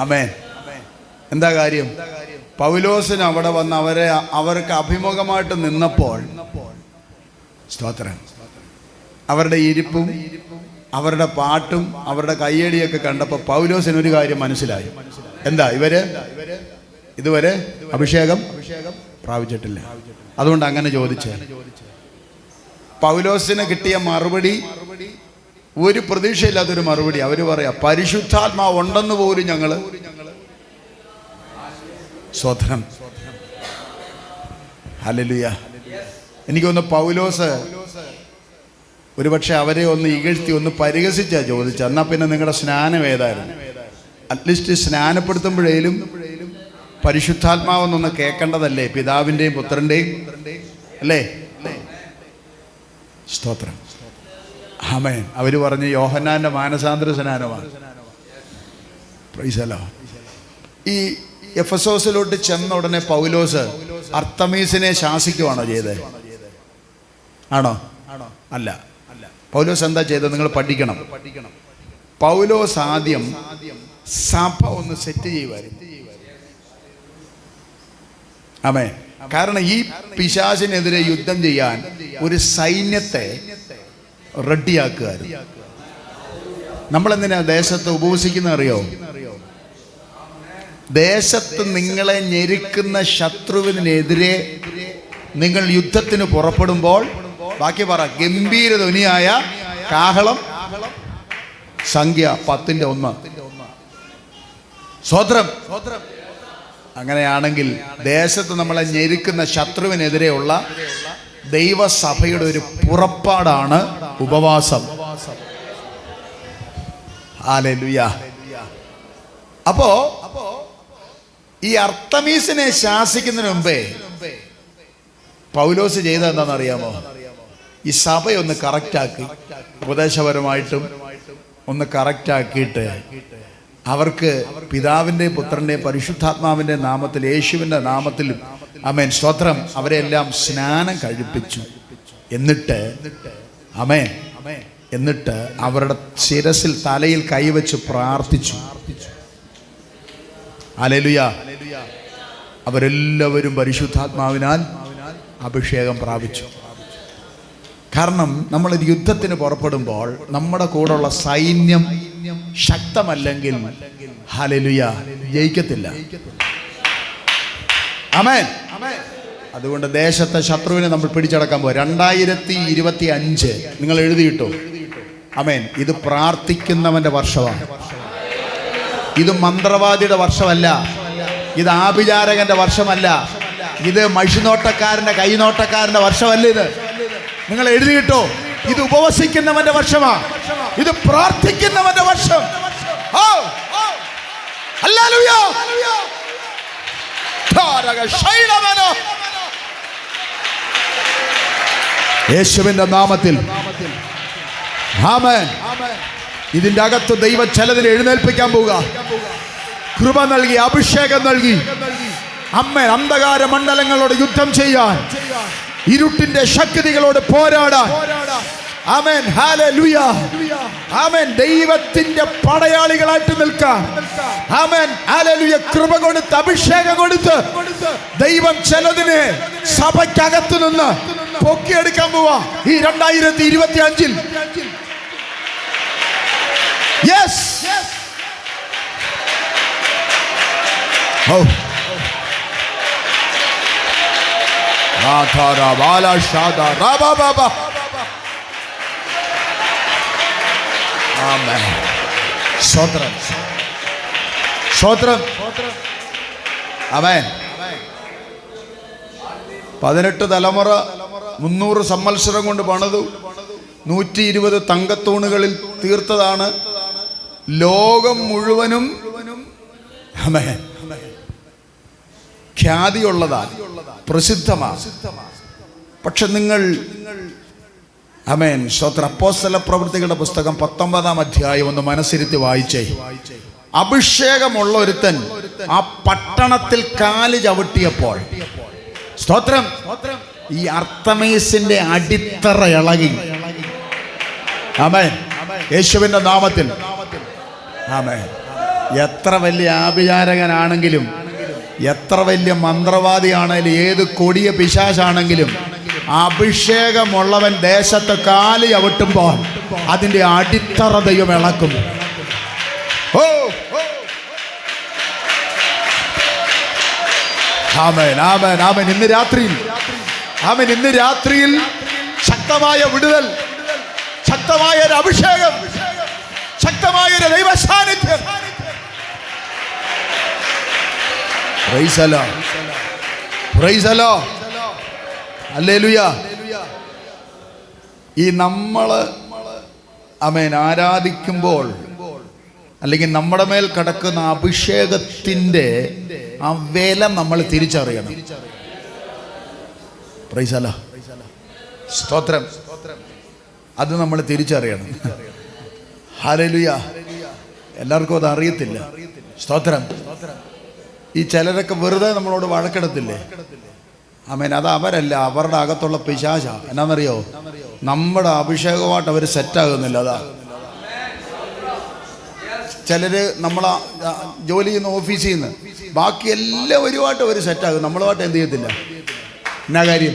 ആമേൻ. എന്താ കാര്യം? പൗലോസിന് അവിടെ വന്ന് അവർക്ക് അഭിമുഖമായിട്ട് നിന്നപ്പോൾ സ്തോത്രം, അവരുടെ ഇരിപ്പും അവരുടെ പാട്ടും അവരുടെ കയ്യടിയൊക്കെ കണ്ടപ്പോൾ പൗലോസിന് ഒരു കാര്യം മനസ്സിലായി. എന്താ? ഇതുവരെ അഭിഷേകം പ്രാപിച്ചിട്ടില്ല. അതുകൊണ്ട് അങ്ങനെ ചോദിച്ചേ. പൗലോസിന് കിട്ടിയ മറുപടി ഒരു പ്രതീക്ഷയില്ലാത്തൊരു മറുപടി. അവർ പറയാ, പരിശുദ്ധാത്മാവ് ഉണ്ടെന്ന് പോലും ഞങ്ങള് സ്വതന്ത്രം. ഹല്ലേലൂയ. എനിക്കൊന്ന് പൗലോസ് ഒരുപക്ഷെ അവരെ ഒന്ന് ഇകഴ്ത്തി ഒന്ന് പരിഹസിച്ചാ ചോദിച്ച, എന്നാ പിന്നെ നിങ്ങളുടെ സ്നാനം ഏതായിരുന്നു? അറ്റ്ലീസ്റ്റ് സ്നാനപ്പെടുത്തുമ്പോഴേലും പരിശുദ്ധാത്മാവെന്നൊന്ന് കേൾക്കേണ്ടതല്ലേ? പിതാവിൻ്റെയും പുത്രൻ്റെയും അല്ലേ? സ്തോത്രം. ആമേൻ. അവർ പറഞ്ഞ് യോഹന്നാന്റെ മാനസാന്തര സ്നാനമാണ്. Praise the Lord. ഈ എഫെസോസിലോട്ട് ചെന്ന ഉടനെ പൗലോസ് അർത്തമീസിനെ ശാസിക്കുവാണോ ചെയ്തത്? ആണോ? അല്ല. പൗലോസ് എന്താ ചെയ്തത്? നിങ്ങൾ പഠിക്കണം. പൗലോസ് ആദ്യം സഭ ഒന്ന് സെറ്റ് ചെയ്യുമായിരുന്നു. ആമേൻ. കാരണം ഈ പിശാചിനെതിരെ യുദ്ധം ചെയ്യാൻ ഒരു സൈന്യത്തെ റെഡിയാക്കുകയായിരുന്നു. നമ്മളെന്തിനാ ദേശത്ത് ഉപവസിക്കുന്ന അറിയോ? ദേശത്ത് നിങ്ങളെ ഞെരുക്കുന്ന ശത്രുവിനെതിരെ നിങ്ങൾ യുദ്ധത്തിന് പുറപ്പെടുമ്പോൾ, ബാക്കി പറ, ഗംഭീര ധ്വനിയായ കാഹളം, സംഖ്യ 10:1. സ്വോത്രം. അങ്ങനെയാണെങ്കിൽ ദേശത്ത് നമ്മളെ ഞെരുക്കുന്ന ശത്രുവിനെതിരെയുള്ള ദൈവസഭയുടെ ഒരു പുറപ്പാടാണ് ഉപവാസം. ഹല്ലേലൂയ. അപ്പോ ഈ അർത്തമീസിനെ ശാസിക്കുന്നതിന് മുമ്പേ പൗലോസ് ചെയ്ത എന്താണെന്നറിയാമോ? ഈ സഭയൊന്ന് കറക്റ്റാക്കി, ഉപദേശപരമായിട്ടും ഒന്ന് കറക്റ്റാക്കിയിട്ട് അവർക്ക് പിതാവിൻ്റെയും പുത്രൻ്റെയും പരിശുദ്ധാത്മാവിൻ്റെ നാമത്തിൽ, യേശുവിൻ്റെ നാമത്തിലും ആമേൻ സ്തോത്രം, അവരെല്ലാം സ്നാനം കഴിപ്പിച്ചു. എന്നിട്ട് അവരുടെ ശിരസിൽ തലയിൽ കൈവച്ച് പ്രാർത്ഥിച്ചു. ഹല്ലേലൂയ. അവരെല്ലാവരും പരിശുദ്ധാത്മാവിനാൽ അഭിഷേകം പ്രാപിച്ചു. കാരണം നമ്മൾ യുദ്ധത്തിന് പുറപ്പെടുമ്പോൾ നമ്മുടെ കൂടെയുള്ള സൈന്യം ശക്തമല്ലെങ്കിൽ ഹല്ലേലൂയ ജയിക്കത്തില്ല. ആമേൻ. അതുകൊണ്ട് ദേശത്തെ ശത്രുവിനെ നമ്മൾ പിടിച്ചടക്കാൻ പോകും. 2025 നിങ്ങൾ എഴുതിയിട്ടോ? ആമേൻ. ഇത് പ്രാർത്ഥിക്കുന്നവന്റെ വർഷമാണ്. ഇത് മന്ത്രവാദിയുടെ വർഷമല്ല. ഇത് ആഭിചാരകന്റെ വർഷമല്ല. ഇത് മഷിനോട്ടക്കാരന്റെ കൈനോട്ടക്കാരന്റെ വർഷമല്ല. ഇത് നിങ്ങൾ എഴുതിയിട്ടോ? ഇത് ഉപവസിക്കുന്നവന്റെ വർഷമാണ്. ഇത് പ്രാർത്ഥിക്കുന്നവന്റെ വർഷം. ഹല്ലേലൂയ. യേശുവിന്റെ നാമത്തിൽ ആമേൻ. ഇതിന്റെ അകത്ത് ദൈവം ചിലതിനെ എഴുന്നേൽപ്പിക്കാൻ പോവുക. കൃപ നൽകി, അഭിഷേകം നൽകി. അമ്മേൻ. അന്ധകാര മണ്ഡലങ്ങളോട് യുദ്ധം ചെയ്യാൻ, ഇരുട്ടിന്റെ ശക്തികളോട് പോരാടാൻ. ആമേൻ. ഹല്ലേലൂയ. ആമേൻ. ദൈവത്തിന്റെ പടയാളികളായിട്ട് നിൽക്കാൻ. ആമേൻ. ഹല്ലേലൂയ. കൃപ കൊടുത്ത്, അഭിഷേകം കൊടുത്ത് ദൈവം ചിലതിനെ സഭയ്ക്കകത്ത് നിന്ന് പൊക്കിയെടുക്കാൻ പോവാ ഈ 2025. യെസ്. സ്വോത്രം. സ്വോത്രം. ആമേൻ. 18 തലമുറ 300 സംവത്സരം കൊണ്ട് പണിതു. 120 തങ്കത്തൂണുകളിൽ തീർത്തതാണ്. ലോകം മുഴുവനും ആമേൻ ഖ്യാതിയുള്ളതാണ്, പ്രസിദ്ധമാണ്. പക്ഷെ നിങ്ങൾ ആമേൻ. സ്തോത്രം. അപ്പോസ്തല പ്രവൃത്തികളുടെ പുസ്തകം 19-ാം അധ്യായം ഒന്ന് മനസ്സിരുത്തി വായിച്ചേ. അഭിഷേകമുള്ള ഒരുത്തൻ ആ പട്ടണത്തിൽ കാല് ചവിട്ടിയപ്പോൾ, സ്തോത്രം, ഈ അർത്തമീസിന്റെ അടിത്തറ ഇളകി. ആമേൻ. യേശുവിന്റെ നാമത്തിൽ. ആമേൻ. എത്ര വലിയ ആഭിചാരകനാണെങ്കിലും, എത്ര വലിയ മന്ത്രവാദിയാണെങ്കിലും, ഏത് കൊടിയ പിശാചാണെങ്കിലും, അഭിഷേകമുള്ളവൻ ദേശത്ത് കാല് ചവിട്ടുമ്പോൾ അതിന്റെ അടിത്തറ ദൈവം ഇളക്കും. ഓ, ആമേൻ, ആമേൻ, ആമേൻ. ഇന്ന് രാത്രിയിൽ, ആമേൻ, ഇന്ന് രാത്രിയിൽ ശക്തമായ വിടുതൽ, ശക്തമായ ഒരു അഭിഷേകം, ശക്തമായ ഒരു ദൈവ സാന്നിധ്യം. Price the Lord, price the Lord, hallelujah. ഈ നമ്മള് ആമേൻ ആരാധിക്കുമ്പോൾ, അല്ലെങ്കിൽ നമ്മുടെ മേൽ കിടക്കുന്ന അഭിഷേകത്തിന്റെ ആ വില നമ്മൾ തിരിച്ചറിയണം. പ്രൈസ് ദി ലോർഡ്, സ്തോത്രം. അത് നമ്മൾ തിരിച്ചറിയണം. ഹല്ലേലൂയ. എല്ലാവർക്കും അത് അറിയത്തില്ല. സ്തോത്രം. ഈ ചിലരൊക്കെ വെറുതെ നമ്മളോട് വഴക്കെടുത്തില്ലേ? ആമേൻ. അത് അവരല്ല, അവരുടെ അകത്തുള്ള പിശാച. എന്നാന്നറിയോ? നമ്മുടെ അഭിഷേകമായിട്ട് അവർ സെറ്റാകുന്നില്ല. അതാ ചിലര് നമ്മളെ ജോലി ചെയ്യുന്ന ഓഫീസിൽ നിന്ന് ബാക്കി എല്ലാവരുമായിട്ട് അവർ സെറ്റാകും, നമ്മളുമായിട്ട് എന്ത് ചെയ്യത്തില്ല. എന്നാ കാര്യം?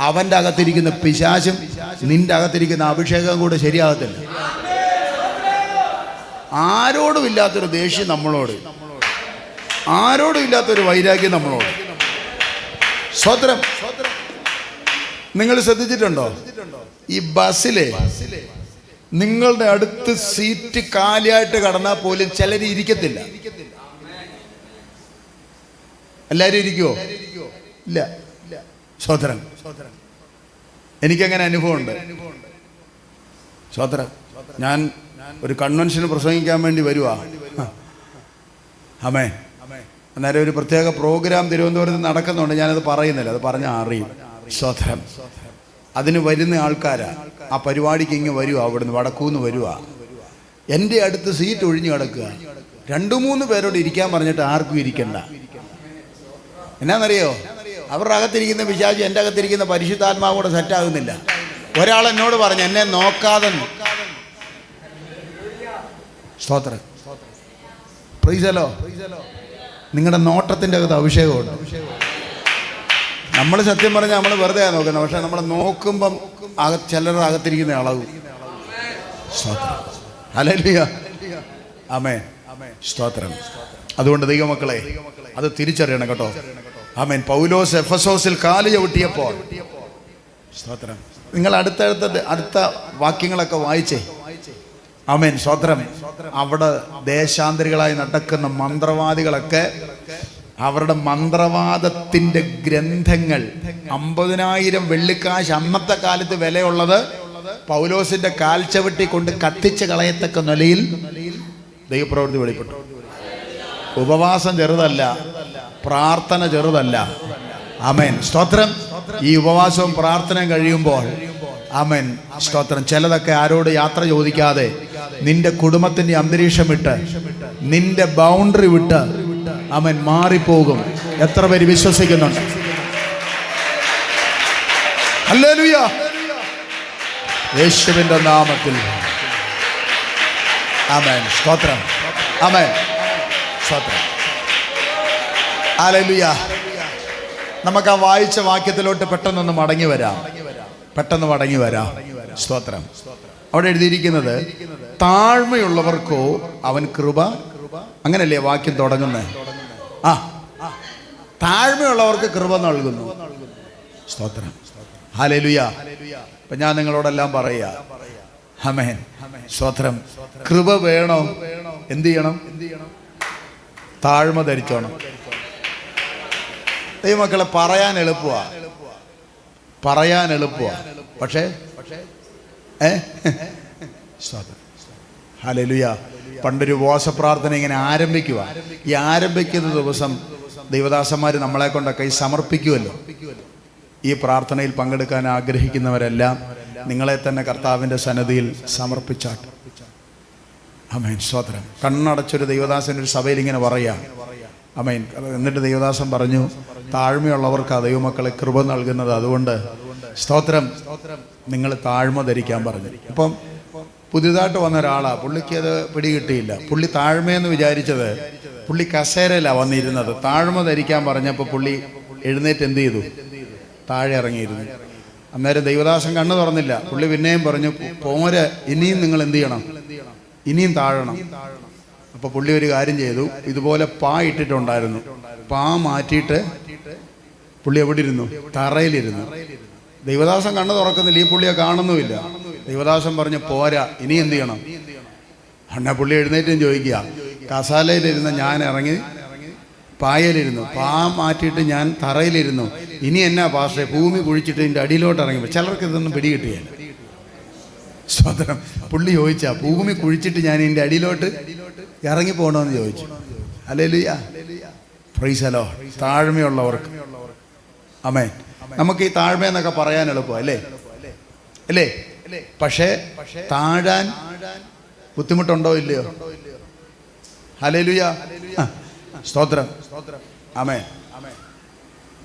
അവൻ്റെ അകത്തിരിക്കുന്ന പിശാചും നിന്റെ അകത്തിരിക്കുന്ന അഭിഷേകം കൂടെ ശരിയാകത്തില്ല. ആരോടും ഇല്ലാത്തൊരു ദേഷ്യം നമ്മളോട്, ആരോടും ഇല്ലാത്തൊരു വൈരാഗ്യം നമ്മളോട്. സ്വത്രം. നിങ്ങൾ ശ്രദ്ധിച്ചിട്ടുണ്ടോ? ഈ ബസ്സിലെ നിങ്ങളുടെ അടുത്ത് സീറ്റ് കാലിയായിട്ട് കടന്നാൽ പോലും ചിലർ ഇരിക്കത്തില്ല. എല്ലാവരും ഇരിക്കുവോ? ഇല്ല. സ്വത്രം. എനിക്കങ്ങനെ അനുഭവമുണ്ട്. സ്വത്രം. ഞാൻ ഒരു കൺവെൻഷന് പ്രസംഗിക്കാൻ വേണ്ടി വരുവാ. ആമേൻ. അന്നേരം ഒരു പ്രത്യേക പ്രോഗ്രാം തിരുവനന്തപുരത്ത് നടക്കുന്നുണ്ട്. ഞാനത് പറയുന്നില്ല, അത് പറഞ്ഞാൽ അറിയും. സ്വത്രം. അതിന് വരുന്ന ആൾക്കാരാ. ആ പരിപാടിക്ക് ഇങ്ങ് വരുക, അവിടുന്ന് വടക്കൂന്ന് വരുക. എൻ്റെ അടുത്ത് സീറ്റ് ഒഴിഞ്ഞു കിടക്കുക. 2-3 പേരോട് ഇരിക്കാൻ പറഞ്ഞിട്ട് ആർക്കും ഇരിക്കണ്ട. എന്നാന്നറിയോ? അവരുടെ അകത്തിരിക്കുന്ന പിശാച് എൻ്റെ അകത്തിരിക്കുന്ന പരിശുദ്ധാത്മാവ് കൂടെ സെറ്റാകുന്നില്ല. ഒരാൾ എന്നോട് പറഞ്ഞു, എന്നെ നോക്കാതെ. സ്തോത്രം. Praise the Lord. നിങ്ങളുടെ നോട്ടത്തിൻ്റെ അകത്ത് അഭിഷേകമുണ്ട്. നമ്മൾ സത്യം പറഞ്ഞാൽ നമ്മൾ വെറുതെ നോക്കുന്നത്, പക്ഷെ നമ്മൾ നോക്കുമ്പം ചിലരുടെ അകത്തിരിക്കുന്ന അളവും. സ്തോത്രം. ഹല്ലേലൂയ. ആമേൻ. സ്തോത്രം. അതുകൊണ്ട് ദൈവമക്കളെ അത് തിരിച്ചറിയണം കേട്ടോ. ആമേൻ. പൗലോസ് എഫെസോസിൽ കാല് ചവിട്ടിയപ്പോൾ, സ്തോത്രം, നിങ്ങൾ അടുത്ത വാക്യങ്ങളൊക്കെ വായിച്ചേ. ആമേൻ. സ്തോത്രം. അവിടെ ദേശാന്തരികളായി നടക്കുന്ന മന്ത്രവാദികളൊക്കെ അവരുടെ മന്ത്രവാദത്തിന്റെ ഗ്രന്ഥങ്ങൾ 50,000 വെള്ളിക്കാശ് അന്നത്തെ കാലത്ത് വിലയുള്ളത് പൗലോസിന്റെ കാൽച്ചവിട്ടി കൊണ്ട് കത്തിച്ച് കളയത്തക്ക നിലയിൽ ദൈവപ്രവൃത്തി വെളിപ്പെട്ടു. ഉപവാസം ചെറുതല്ല, പ്രാർത്ഥന ചെറുതല്ല. ആമേൻ. സ്തോത്രം. ഈ ഉപവാസവും പ്രാർത്ഥനയും കഴിയുമ്പോൾ, ആമേൻ, സ്തോത്രം, ചിലതൊക്കെ ആരോട് യാത്ര ചോദിക്കാതെ നിന്റെ കുടുംബത്തിന്റെ അന്തരീക്ഷം വിട്ട്, നിന്റെ ബൗണ്ടറി വിട്ട്, ആമേൻ, മാറിപ്പോകും. എത്ര പേര് വിശ്വസിക്കുന്നുണ്ട്? ഹല്ലേലൂയ. യേശുവിന്റെ നാമത്തിൽ. ആമേൻ. സ്തോത്രം. ആമേൻ. സ്തോത്രം. ഹല്ലേലൂയ. നമുക്ക് ആ വായിച്ച വാക്യത്തിലോട്ട് പെട്ടെന്നൊന്ന് മടങ്ങി വരാം. പെട്ടെന്ന് മടങ്ങി വരാം. സ്തോത്രം. അവിടെ എഴുതിയിരിക്കുന്നത്, താഴ്മയുള്ളവർക്കോ അവൻ കൃപ. അങ്ങനല്ലേ വാക്യം തുടങ്ങുന്നത്? ആ, താഴ്മയുള്ളവർക്ക് കൃപ നൽകുന്നു. സ്തോത്രം. ഹല്ലേലൂയ. അപ്പൊ ഞാൻ നിങ്ങളോടെല്ലാം പറയാ, ആമേൻ. സ്തോത്രം. കൃപ വേണോ? എന്ത് ചെയ്യണം? താഴ്മ ധരിച്ചോണം. ദൈവമക്കളെ, പറയാൻ എളുപ്പമാ, പറയാൻ എളുപ്പമാ, പക്ഷേ ഹല്ലേലൂയ. പണ്ടൊരു ഉപവാസ പ്രാർത്ഥന ഇങ്ങനെ ആരംഭിക്കുക. ഈ ആരംഭിക്കുന്ന ദിവസം ദൈവദാസന്മാർ നമ്മളെ കൊണ്ടൊക്കെ ഈ സമർപ്പിക്കുമല്ലോ. ഈ പ്രാർത്ഥനയിൽ പങ്കെടുക്കാൻ ആഗ്രഹിക്കുന്നവരെല്ലാം നിങ്ങളെ തന്നെ കർത്താവിൻ്റെ സന്നിധിയിൽ സമർപ്പിച്ചാട്ട്. ആമേൻ, സ്തോത്രം. കണ്ണടച്ചൊരു ദൈവദാസൻ ഒരു സഭയിൽ ഇങ്ങനെ പറയാം. ആമേൻ. എന്നിട്ട് ദൈവദാസൻ പറഞ്ഞു, താഴ്മയുള്ളവർക്ക് ദൈവമക്കളെ കൃപ നൽകുന്നത്, അതുകൊണ്ട് സ്തോത്രം നിങ്ങൾ താഴ്മ ധരിക്കാൻ പറഞ്ഞു. ഇപ്പം പുതിയതായിട്ട് വന്ന ഒരാളാണ്, പുള്ളിക്ക് അത് പിടികിട്ടിയില്ല. പുള്ളി താഴ്മയെന്ന് വിചാരിച്ചത് പുള്ളി കസേരയിലാണ് വന്നിരുന്നത്. താഴ്മ ധരിക്കാൻ പറഞ്ഞപ്പോൾ പുള്ളി എഴുന്നേറ്റ് എന്ത് ചെയ്തു? താഴെ ഇറങ്ങിയിരുന്നു. അന്നേരം ദൈവദാസൻ കണ്ണു തുറന്നില്ല. പുള്ളി പിന്നെയും പറഞ്ഞു, പോരെ, ഇനിയും നിങ്ങൾ എന്ത് ചെയ്യണം? ഇനിയും താഴണം. അപ്പോൾ പുള്ളി ഒരു കാര്യം ചെയ്തു. ഇതുപോലെ പാ ഇട്ടിട്ടുണ്ടായിരുന്നു. പാ മാറ്റിയിട്ട് പുള്ളി എവിടെ ഇരുന്നു? തറയിലിരുന്നു. ദൈവദാസൻ കണ്ണു തുറക്കുന്നില്ല, ഈ പുള്ളിയെ കാണുന്നുമില്ല. ദൈവദാസൻ പറഞ്ഞു, പോരാ, ഇനി എന്ത് ചെയ്യണം? എന്നാ പുള്ളി എഴുന്നേറ്റും ചോദിക്കുക, കസാലയിലിരുന്ന് ഞാൻ ഇറങ്ങി പായലിരുന്നു, പാ മാറ്റിയിട്ട് ഞാൻ തറയിലിരുന്നു, ഇനി എന്നാ പാസ്റ്റേ ഭൂമി കുഴിച്ചിട്ട് ഇതിൻ്റെ അടിയിലോട്ട് ഇറങ്ങി? ചിലർക്ക് ഇതൊന്നും പിടികിട്ടുകയില്ല. സ്വതന്ത്രം. പുള്ളി ചോദിച്ചാ, ഭൂമി കുഴിച്ചിട്ട് ഞാൻ ഇതിൻ്റെ അടിയിലോട്ട് ഇറങ്ങി പോകണമെന്ന് ചോദിച്ചു. ഹല്ലേലൂയ, പ്രൈസ് ദി ലോർഡ്. താഴ്മയുള്ളവർക്ക്. ആമേൻ. നമുക്ക് ഈ താഴ്മയെന്നൊക്കെ പറയാൻ എളുപ്പം അല്ലേ? അല്ലേ? പക്ഷേ താഴാൻ ബുദ്ധിമുട്ടുണ്ടോ ഇല്ലയോ? ഹല്ലേലൂയ, സ്തോത്രം. ആമേൻ.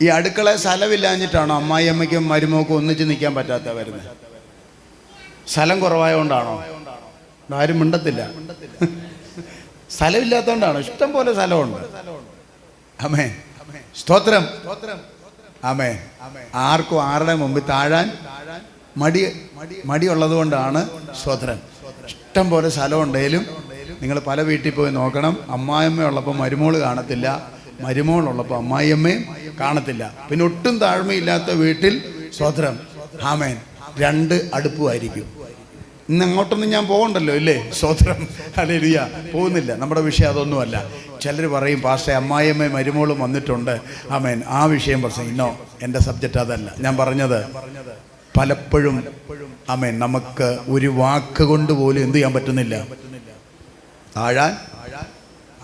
ഈ അടുക്കള സ്ഥലമില്ലാഞ്ഞിട്ടാണോ അമ്മായിയമ്മയ്ക്കും മരുമോക്കും ഒന്നിച്ച് നിൽക്കാൻ പറ്റാത്ത വരുന്നത്? സ്ഥലം കുറവായതുകൊണ്ടാണോ? ആരും മിണ്ടത്തില്ല. സ്ഥലമില്ലാത്തതുകൊണ്ടാണോ? ഇഷ്ടം പോലെ സ്ഥലമുണ്ട്. ആമേൻ, സ്തോത്രം. ആമേൻ. ആർക്കും ആരുടെ മുമ്പിൽ താഴാൻ മടിയുള്ളത് കൊണ്ടാണ്. സ്തോത്രം. ഇഷ്ടം പോലെ സ്ഥലമുണ്ടെങ്കിലും നിങ്ങൾ പല വീട്ടിൽ പോയി നോക്കണം, അമ്മായിയമ്മയുള്ളപ്പോൾ മരുമോള് കാണത്തില്ല, മരുമോളുള്ളപ്പോൾ അമ്മായിയമ്മയും കാണത്തില്ല. പിന്നെ ഒട്ടും താഴ്മയില്ലാത്ത വീട്ടിൽ സ്തോത്രം, ആമേൻ, 2 അടുപ്പുമായിരിക്കും. ഇന്ന് അങ്ങോട്ടൊന്നും ഞാൻ പോകണ്ടല്ലോ, ഇല്ലേ? സ്തോത്രം. ഹല്ലേലൂയ. പോകുന്നില്ല. നമ്മുടെ വിഷയം അതൊന്നുമല്ല. ചിലർ പറയും, പാസ്റ്റേ അമ്മായിയമ്മയും മരുമോളും വന്നിട്ടുണ്ട്, ആമേൻ, ആ വിഷയം പ്രസംഗിക്കുന്നോ? എൻ്റെ സബ്ജക്റ്റ് അതല്ല. ഞാൻ പറഞ്ഞത് പലപ്പോഴും ആമേൻ നമുക്ക് ഒരു വാക്ക് കൊണ്ട് പോലും എന്ത് ചെയ്യാൻ പറ്റുന്നില്ല? താഴാൻ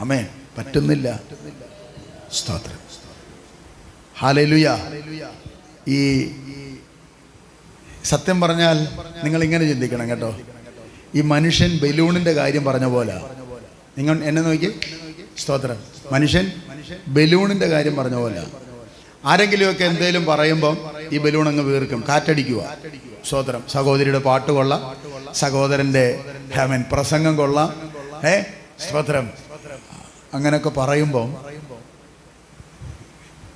ആമേൻ പറ്റുന്നില്ല. സ്തോത്രം. ഹല്ലേലൂയ. ഈ സത്യം പറഞ്ഞാൽ നിങ്ങൾ ഇങ്ങനെ ചിന്തിക്കണം കേട്ടോ. ഈ മനുഷ്യൻ ബലൂണിൻ്റെ കാര്യം പറഞ്ഞ പോലെ, നിങ്ങൾ എന്നെ നോക്കി, സ്തോത്രം, മനുഷ്യൻ ബലൂണിൻ്റെ കാര്യം പറഞ്ഞ പോലെ. ആരെങ്കിലുമൊക്കെ എന്തേലും പറയുമ്പം ഈ ബലൂൺ അങ്ങ് വീർക്കും, കാറ്റടിക്കുക. സ്തോത്രം. സഹോദരിയുടെ പാട്ട് കൊള്ളാം, സഹോദരൻ്റെ ആമേൻ പ്രസംഗം കൊള്ളാം, സ്തോത്രം. അങ്ങനെയൊക്കെ പറയുമ്പം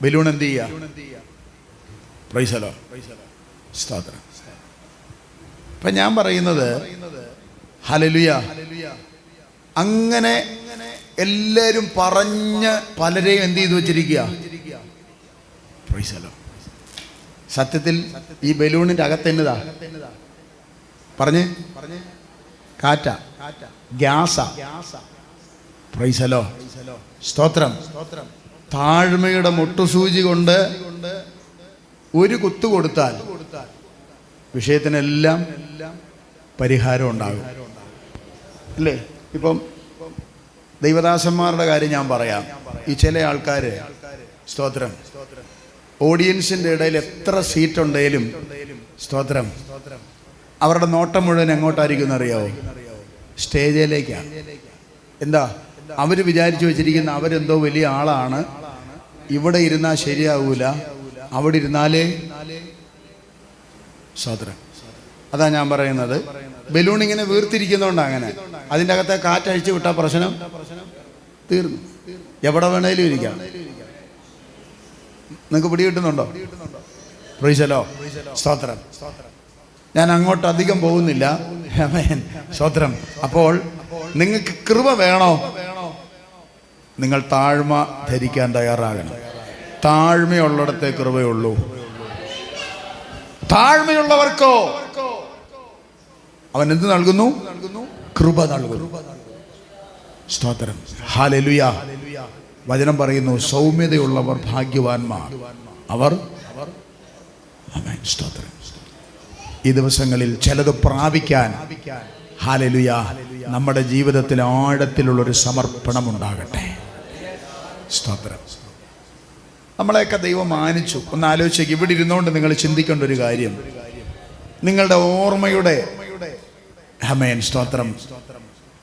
ബലൂൺ എന്ത് ചെയ്യുക? Price the Lord. സ്തോത്രം. ഇപ്പം ഞാൻ പറയുന്നത് ഹല്ലേലൂയ, അങ്ങനെ എല്ലാവരും പറഞ്ഞ് പലരെയും എന്ത് ചെയ്തു വെച്ചിരിക്കുക? Praise the Lord. സത്യത്തിൽ ഈ ബലൂണിൻ്റെ അകത്തെന്നതാ? പറഞ്ഞ് കാറ്റാ, ഗ്യാസാ. Praise the Lord. സ്തോത്രം. താഴ്മയുടെ മുട്ടുസൂചി കൊണ്ട് ഒരു കുത്തു കൊടുത്താൽ വിഷയത്തിനെല്ലാം പരിഹാരം ഉണ്ടാകും, അല്ലേ? ഇപ്പം ദൈവദാസന്മാരുടെ കാര്യം ഞാൻ പറയാം. ഈ ചില ആൾക്കാർ, സ്തോത്രം, ഓഡിയൻസിൻ്റെ ഇടയിൽ എത്ര സീറ്റ് ഉണ്ടെങ്കിലും സ്തോത്രം, അവരുടെ നോട്ടം മുഴുവൻ എങ്ങോട്ടായിരിക്കും അറിയാവോ? സ്റ്റേജിലേക്കാണ്. എന്താ? അവർ വിചാരിച്ചു വെച്ചിരിക്കുന്ന അവരെന്തോ വലിയ ആളാണ്, ഇവിടെ ഇരുന്നാൽ ശരിയാവൂല, അവിടെ ഇരുന്നാലേ. സ്തോത്രം. അതാ ഞാൻ പറയുന്നത്, ബലൂൺ ഇങ്ങനെ വീർത്തിരിക്കുന്നതുകൊണ്ട് അങ്ങനെ അതിൻ്റെ അകത്തെ കാറ്റഴിച്ചു വിട്ടാൽ പ്രശ്നം തീർന്നു. എവിടെ വേണേലും ഇരിക്കാം. നിങ്ങൾക്ക് പിടി കിട്ടുന്നുണ്ടോ? Price the Lord. സ്തോത്രം. ഞാൻ അങ്ങോട്ട് അധികം പോകുന്നില്ല. ആമേൻ. സ്തോത്രം. അപ്പോൾ നിങ്ങൾക്ക് കൃപ വേണോ? നിങ്ങൾ താഴ്മ ധരിക്കാൻ തയ്യാറാകണം. താഴ്മയുള്ളിടത്തെ കൃപയുള്ളൂ. താഴ്മയുള്ളവർക്കോ അവൻ എന്ത് നൽകുന്നു? കൃപ നൽകുന്നു. സ്തോത്രം. ഹല്ലേലൂയ. വചനം പറയുന്നു, സൗമ്യതയുള്ളവർ ഭാഗ്യവാന്മാർ, അവർ. ആമേൻ. സ്തോത്രം. ഈ ദിവസങ്ങളിൽ ചിലത് പ്രാപിക്കാൻ ഹല്ലേലൂയ നമ്മുടെ ജീവിതത്തിൽ ആഴത്തിലുള്ളൊരു സമർപ്പണം ഉണ്ടാകട്ടെ. സ്തോത്രം. നമ്മളെയൊക്കെ ദൈവം മാനിച്ചു. ഒന്ന് ആലോചിച്ചേക്ക്. ഇവിടെ ഇരുന്നുകൊണ്ട് നിങ്ങൾ ചിന്തിക്കേണ്ട ഒരു കാര്യം, നിങ്ങളുടെ ഓർമ്മയുടെ ആമേൻ സ്തോത്രം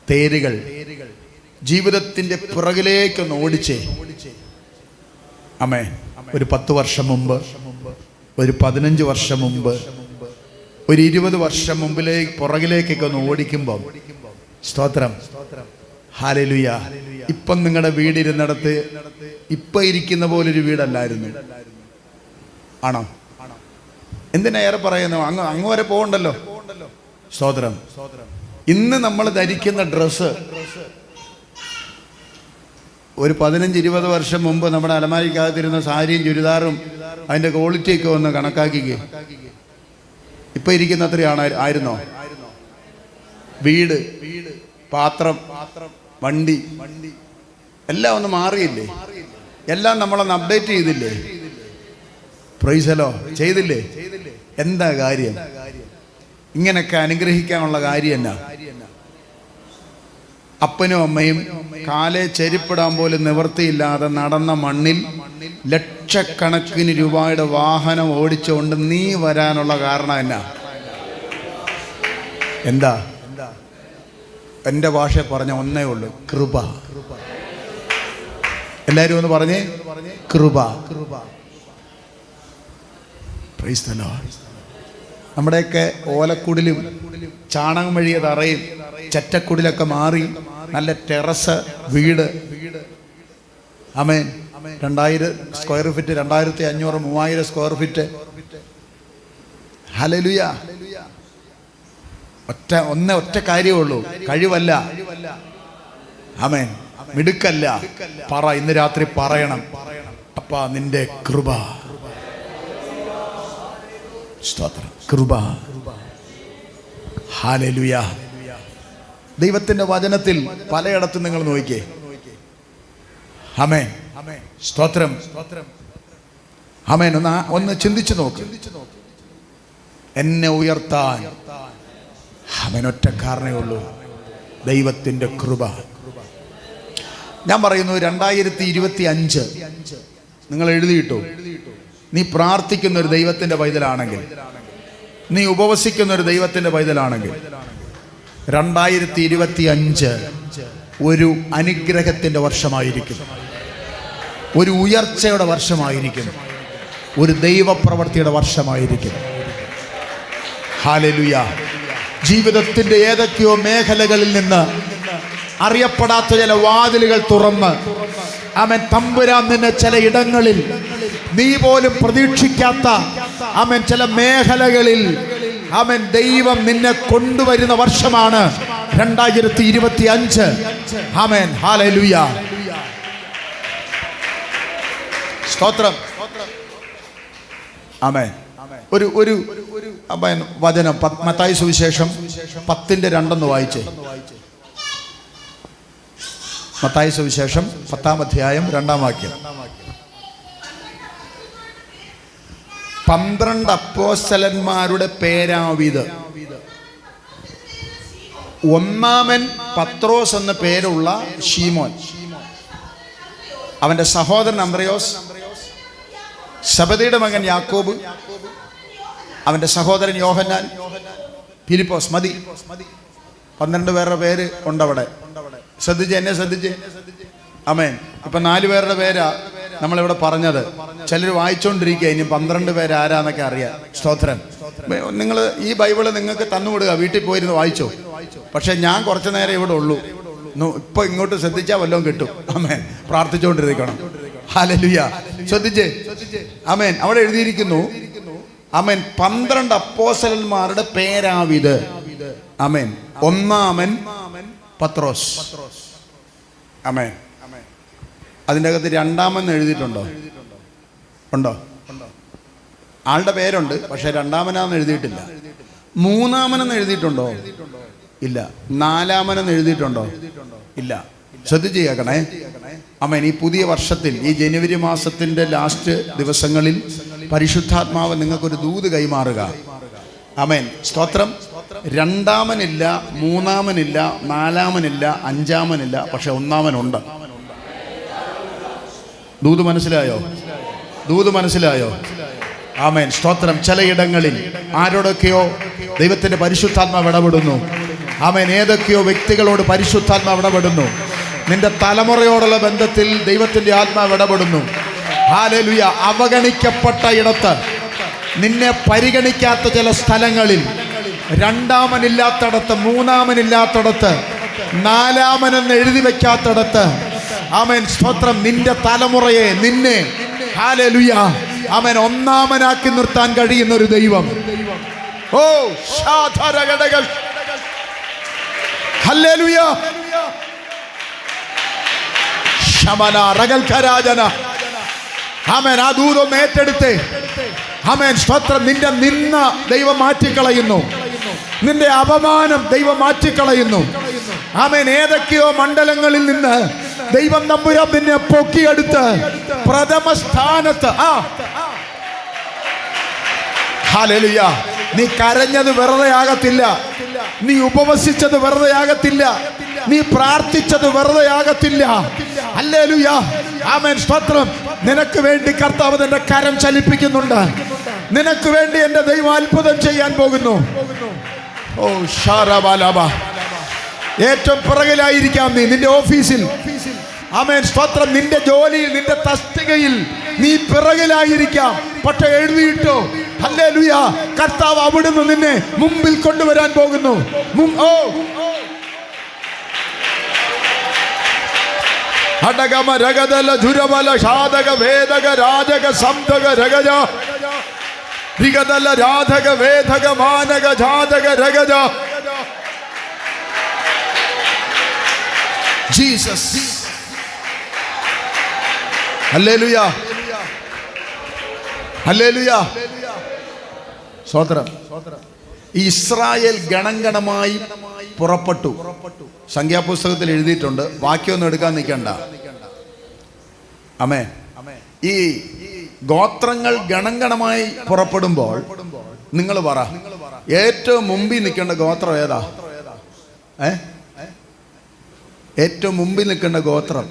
തേരുകൾ ജീവിതത്തിൻ്റെ പുറകിലേക്കൊന്ന് ഓടിച്ചേ. ആമേൻ. ഒരു 10 വർഷം മുമ്പ്, ഒരു 15 വർഷം മുമ്പ്, ഒരു 20 വർഷം പുറകിലേക്കൊക്കെ ഒന്ന് ഓടിക്കുമ്പോൾ സ്തോത്രം ഹല്ലേലൂയ. ഇപ്പം നിങ്ങളുടെ വീടിരുന്നിടത്ത് ഇപ്പം ഇരിക്കുന്ന പോലൊരു വീടല്ലായിരുന്നു. ആണോ? എന്തിനാ ഏറെ പറയുന്നു? അങ്ങ് വരെ പോകണ്ടല്ലോ. സ്തോത്രം. ഇന്ന് നമ്മൾ ധരിക്കുന്ന ഡ്രസ്സ് ഒരു 15-20 വർഷം മുമ്പ് നമ്മുടെ അലമാരിക്കകത്തിരുന്ന സാരിയും ചുരിദാറും അതിൻ്റെ ക്വാളിറ്റിയൊക്കെ ഒന്ന് കണക്കാക്കിക്കേ. ഇപ്പം ഇരിക്കുന്ന അത്രയാണ് ആയിരുന്നോ? വീട്, പാത്രം, വണ്ടി എല്ലാം ഒന്ന് മാറിയില്ലേ? എല്ലാം നമ്മളൊന്ന് അപ്ഡേറ്റ് ചെയ്തില്ലേ? പ്രൈസലോ ചെയ്തില്ലേ? എന്താ കാര്യം? ഇങ്ങനെയൊക്കെ അനുഗ്രഹിക്കാനുള്ള കാര്യം എന്നാ? അപ്പനും അമ്മയും കാലെ ചെരുപ്പിടാൻ പോലും നിവൃത്തിയില്ലാതെ നടന്ന മണ്ണിൽ ലക്ഷക്കണക്കിന് രൂപയുടെ വാഹനം ഓടിച്ചുകൊണ്ട് നീ വരാനുള്ള കാരണം എന്നാ? എന്താ? എൻ്റെ ഭാഷ പറഞ്ഞ ഒന്നേ ഉള്ളൂ, കൃപ. എല്ലാവരും ഒന്ന് പറഞ്ഞേ, കൃപ. Price the Lord. നമ്മുടെയൊക്കെ ഓലക്കുടിലും ചാണകം വഴിയ തറയും ചെറ്റക്കുടിലൊക്കെ മാറി നല്ല ടെറസ് വീട്. ആമേൻ. 2000 square feet, 2500, 3000 square feet. Hallelujah. ഒറ്റ കാര്യമുള്ളൂ, കഴിവല്ല. ആമേൻ. മിടുക്കല്ല. പറ, ഇന്ന് രാത്രി പറയണം, അപ്പാ നിന്റെ കൃപ. സ്തോത്രം. കൃപ. ഹല്ലേലൂയ. ദൈവത്തിന്റെ വചനത്തിൽ പലയിടത്തും നിങ്ങൾ നോക്കിക്കേ. ആമേൻ. സ്തോത്രം. ആമേൻ. ഒന്ന് ചിന്തിച്ചു നോക്ക്. എന്നെ ഉയർത്താൻ അവൻ ഒറ്റ കാരണമേ ഉള്ളൂ, ദൈവത്തിന്റെ കൃപ. ഞാൻ പറയുന്നു 2025 നിങ്ങൾ എഴുതിയിട്ടോ? നീ പ്രാർത്ഥിക്കുന്ന ഒരു ദൈവത്തിന്റെ പൈതലാണെങ്കിൽ, നീ ഉപവസിക്കുന്ന ഒരു ദൈവത്തിന്റെ പൈതലാണെങ്കിൽ 2025 ഒരു അനുഗ്രഹത്തിന്റെ വർഷമായിരിക്കും, ഒരു ഉയർച്ചയുടെ വർഷമായിരിക്കും, ഒരു ദൈവപ്രവൃത്തിയുടെ വർഷമായിരിക്കും. ഹല്ലേലൂയ. ജീവിതത്തിന്റെ ഏതൊക്കെയോ മേഖലകളിൽ നിന്ന് അറിയപ്പെടാത്ത ചില വാതിലുകൾ തുറന്ന് ആമേൻ തമ്പുരാൻ നിന്നെ ചില ഇടങ്ങളിൽ നീ പോലും പ്രതീക്ഷിക്കാത്ത ആമേൻ ചില മേഖലകളിൽ ആമേൻ ദൈവം നിന്നെ കൊണ്ടുവരുന്ന വർഷമാണ് 2025. ആമേൻ. ഹല്ലേലൂയ. സ്തോത്രം. ആമേൻ. ഒരു വചനം മത്തായി സുവിശേഷം 10:2 വായിച്ചേ. മത്തായി സുവിശേഷം 10-ാം അധ്യായം 2-ാം വാക്യം. 12 അപ്പോസ്തലന്മാരുടെ പേരാവിത്. ഒന്നാമൻ പത്രോസ് എന്ന പേരുള്ള ശീമോൻ, അവന്റെ സഹോദരൻ അന്ത്രയോസ്, സബദിയുടെ മകൻ യാക്കോബ്, അവന്റെ സഹോദരൻ യോഹന്നാൻ, ഫിലിപ്പോസ്. മതി. 12 പേരുടെ പേര് ഉണ്ടവിടെ. ശ്രദ്ധിച്ച്, എന്നെ ശ്രദ്ധിച്ച്. ആമേൻ. ഇപ്പൊ 4 പേരുടെ പേരാ നമ്മളിവിടെ പറഞ്ഞത്. ചിലർ വായിച്ചോണ്ടിരിക്കുക, ഇനി 12 പേര് ആരാന്നൊക്കെ അറിയാം. സ്തോത്രം. നിങ്ങൾ ഈ ബൈബിള് നിങ്ങൾക്ക് തന്നുവിടുക, വീട്ടിൽ പോയിരുന്ന് വായിച്ചോ. പക്ഷെ ഞാൻ കുറച്ചു നേരം ഇവിടെ ഉള്ളൂ. ഇപ്പൊ ഇങ്ങോട്ട് ശ്രദ്ധിച്ചാൽ വല്ലതും കിട്ടും. ആമേൻ. പ്രാർത്ഥിച്ചുകൊണ്ടിരിക്കണം. ഹല്ലേലൂയ. ശ്രദ്ധിച്ചേ. ആമേൻ. അവിടെ എഴുതിയിരിക്കുന്നു, ആമേൻ, 12 അപ്പോസ്തലന്മാരുടെ പേരാവിത്. ആമേൻ. ഒന്നാമൻ പത്രോസ്. ആമേൻ. അതിൻ്റെ അകത്ത് രണ്ടാമെന്ന് എഴുതിയിട്ടുണ്ടോ? ഉണ്ടോ? ആളുടെ പേരുണ്ട്, പക്ഷെ രണ്ടാമനാന്ന് എഴുതിയിട്ടില്ല. മൂന്നാമനെന്ന് എഴുതിയിട്ടുണ്ടോ? ഇല്ല. നാലാമനെന്ന് എഴുതിയിട്ടുണ്ടോ? ഇല്ല. ശ്രദ്ധിച്ച് കേൾക്കണേ. ആമേൻ. ഈ പുതിയ വർഷത്തിൽ, ഈ ജനുവരി മാസത്തിൻ്റെ ലാസ്റ്റ് ദിവസങ്ങളിൽ പരിശുദ്ധാത്മാവ് നിങ്ങൾക്കൊരു ദൂത് കൈമാറുക. ആമേൻ. സ്തോത്രം. രണ്ടാമനില്ല, മൂന്നാമനില്ല, നാലാമനില്ല, അഞ്ചാമനില്ല, പക്ഷെ ഒന്നാമനുണ്ട്. ദൂത് മനസ്സിലായോ? ദൂത് മനസ്സിലായോ? ആമേൻ, സ്തോത്രം. ചിലയിടങ്ങളിൽ ആരോടൊക്കെയോ ദൈവത്തിന്റെ പരിശുദ്ധാത്മാവ് ഇടപെടുന്നു. ആമേൻ, ഏതൊക്കെയോ വ്യക്തികളോട് പരിശുദ്ധാത്മാവ് ഇടപെടുന്നു. നിന്റെ തലമുറയോടുള്ള ബന്ധത്തിൽ ദൈവത്തിന്റെ ആത്മാവ് ഇടപെടുന്നു. ഹല്ലേലൂയ. അവഗണിക്കപ്പെട്ട ഇടത്ത്, നിന്നെ പരിഗണിക്കാത്ത ചില സ്ഥലങ്ങളിൽ, രണ്ടാമനില്ലാത്തടത്ത്, മൂന്നാമനില്ലാത്തടത്ത്, നാലാമനെന്ന് എഴുതി വെക്കാത്തടത്ത്, ആമേൻ, സ്തോത്രം, നിന്റെ തലമുറയെ, നിന്നെ, ഹല്ലേലൂയ, ആമേൻ, ഒന്നാമനാക്കി നിർത്താൻ കഴിയുന്ന ഒരു ദൈവം. ഓ ശാധരഗടകൾ, ഹല്ലേലൂയ. ശമന റഗൽഖരാജന, ആമേൻ, ആ ദൂതം ഏറ്റെടുത്ത്, ആമേൻ, സ്തോത്രം, നിന്റെ നിന്ന ദൈവം മാറ്റിക്കളയുന്നു. നിന്റെ അപമാനം ദൈവം മാറ്റിക്കളയുന്നു. ആമേൻ, ഏതൊക്കെയോ മണ്ഡലങ്ങളിൽ നിന്ന് ദൈവം തമ്പുരാൻ നിന്നെ പൊക്കിയെടുത്ത് പ്രഥമ സ്ഥാനത്ത്. ഹല്ലേലൂയ. നീ കരഞ്ഞത് വെറുതെ ആകത്തില്ല. നീ ഉപവസിച്ചത് വെറുതെ ആകത്തില്ല. നീ പ്രാർത്ഥിച്ചത് വെറുതെ ആകത്തില്ല. ഹല്ലേലൂയ. ആമേൻ, സ്തോത്രം. നിനക്ക് വേണ്ടി കർത്താവ് തന്റെ കരം ചലിപ്പിക്കുന്നുണ്ട്. നിനക്ക് വേണ്ടി എൻ്റെ ദൈവം അത്ഭുതം ചെയ്യാൻ പോകുന്നു. ഓ ഷാറബാലബ. ഏറ്റവും പിറകിലായിരിക്കാം നീ, നിന്റെ ഓഫീസിൽ. ആമേൻ, സ്തോത്രം. നിന്റെ ജോലിയിൽ, നിന്റെ തസ്തികയിൽ നീ പിറകിലായിരിക്കാം. പക്ഷെ എഴുതിയിട്ടോ, ഹല്ലേലൂയ, കർത്താവ് അവിടുന്ന് നിന്നെ മുമ്പിൽ കൊണ്ടുവരാൻ പോകുന്നു. ഹടഗമ രഗദല ധുരബല ഷാദക വേദക രാജക സംധക രഗജ രിഗദല രാധക വേദക മാനക ജാതക രഗജ. ജീസസ്. ഹല്ലേലൂയ, ഹല്ലേലൂയ, സ്തോത്രം. ഇസ്രായേൽ ഗണഗണമായി പുറപ്പെട്ടു. സംഖ്യാപുസ്തകത്തിൽ എഴുതിയിട്ടുണ്ട്. വാക്യമൊന്നും എടുക്കാൻ നിൽക്കണ്ട. ആമേൻ. ഈ ഗോത്രങ്ങൾ ഗണഗണമായി പുറപ്പെടുമ്പോൾ നിങ്ങൾ പറ, ഏറ്റവും മുമ്പിൽ നിൽക്കേണ്ട ഗോത്രം ഏതാ? ഏറ്റവും മുമ്പിൽ നിൽക്കേണ്ട ഗോത്രം.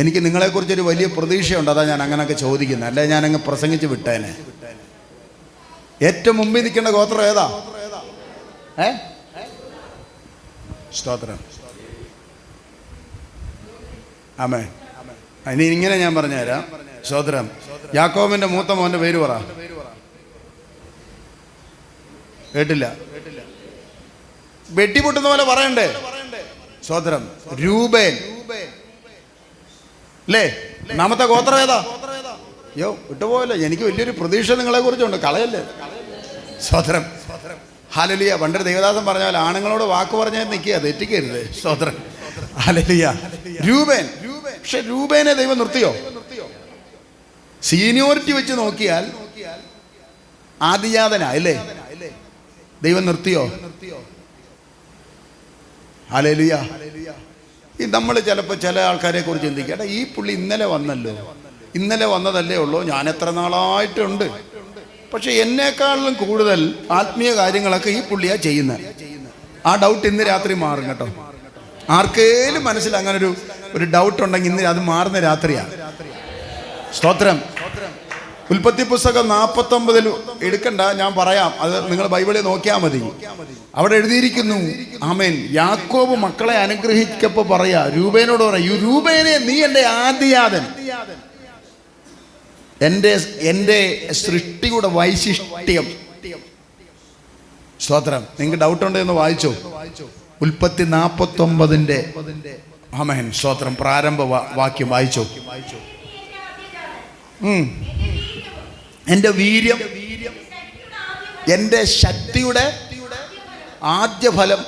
എനിക്ക് നിങ്ങളെക്കുറിച്ചൊരു വലിയ പ്രതീക്ഷയുണ്ട്. അതാ ഞാൻ അങ്ങനെയൊക്കെ ചോദിക്കുന്നത്. അല്ലെ ഞാൻ അങ്ങ് പ്രസംഗിച്ച് വിട്ടേനെ. ഏറ്റവും മുമ്പിൽ നിൽക്കേണ്ട ഗോത്രം ഏതാ? സ്തോത്രം. ആമേൻ. ഇനി ഇങ്ങനെ ഞാൻ പറഞ്ഞുതരാം. സ്തോത്രം. യാക്കോബിന്റെ മൂത്ത മോന്റെ പേര് പറ. കേട്ടില്ല? വെട്ടിപ്പൊട്ടുന്ന പോലെ പറയണ്ടേ? സ്തോത്രം. രൂബേൻ അല്ലേ? ഒന്നാമത്തെ ഗോത്രം ഏതാ? യോ വിട്ടുപോയല്ലോ. എനിക്ക് വലിയൊരു പ്രതീക്ഷ നിങ്ങളെ കുറിച്ചുണ്ട്. കളയല്ലേ? സ്തോത്രം. ഹല്ലേലൂയ. പണ്ടൊരു ദേവദാസൻ പറഞ്ഞാൽ ആണുങ്ങളോട് വാക്ക് പറഞ്ഞാൽ നിൽക്കുക, തെറ്റിക്കരുത്. സ്തോത്രം. ഹല്ലേലൂയ. രൂബേൻ. പക്ഷെ രൂബേനെ ദൈവം നിർത്തിയോ? സീനിയോറിറ്റി വെച്ച് നോക്കിയാൽ ആദിജാതനാ അല്ലേ? ദൈവം നിർത്തിയോ? ഹല്ലേലൂയ. ഈ നമ്മൾ ചിലപ്പോൾ ചില ആൾക്കാരെ കുറിച്ച് ചിന്തിക്കുക, എടാ ഈ പുള്ളി ഇന്നലെ വന്നല്ലോ, ഇന്നലെ വന്നതല്ലേ ഉള്ളൂ, ഞാൻ എത്ര നാളായിട്ടുണ്ട്. പക്ഷെ എന്നെക്കാളിലും കൂടുതൽ ആത്മീയ കാര്യങ്ങളൊക്കെ ഈ പുള്ളിയാ ചെയ്യുന്നത്. ആ ഡൗട്ട് ഇന്ന് രാത്രി മാറും കേട്ടോ. ആർക്കേലും മനസ്സിൽ അങ്ങനെ ഒരു ഡൗട്ട് ഉണ്ടെങ്കിൽ ഇന്ന് അത് മാറുന്ന രാത്രിയാണ്. സ്തോത്രം. ഉൽപ്പത്തി പുസ്തകം 49 എടുക്കണ്ട, ഞാൻ പറയാം. അത് നിങ്ങൾ ബൈബിളിൽ നോക്കിയാൽ മതി. അവിടെ എഴുതിയിരിക്കുന്നു, ആമേൻ, യാക്കോബ് മക്കളെ അനുഗ്രഹിക്കപ്പോൾ പറയാ, രൂബേനോട് പറയാ, രൂബേനെ നീ എൻ്റെ ആദിജാതൻ, എൻ്റെ സൃഷ്ടിയുടെ വൈശിഷ്ട്യം. സ്തോത്രം. നിങ്ങൾക്ക് ഡൗട്ട് ഉണ്ടെന്ന് വായിച്ചോ? ഉൽപ്പത്തി 49 ആമേൻ, സ്തോത്രം, പ്രാരംഭ വാക്യം വായിച്ചോ? എൻ്റെ വീര്യം, എൻ്റെ ശക്തിയുടെ ആദ്യഫലം,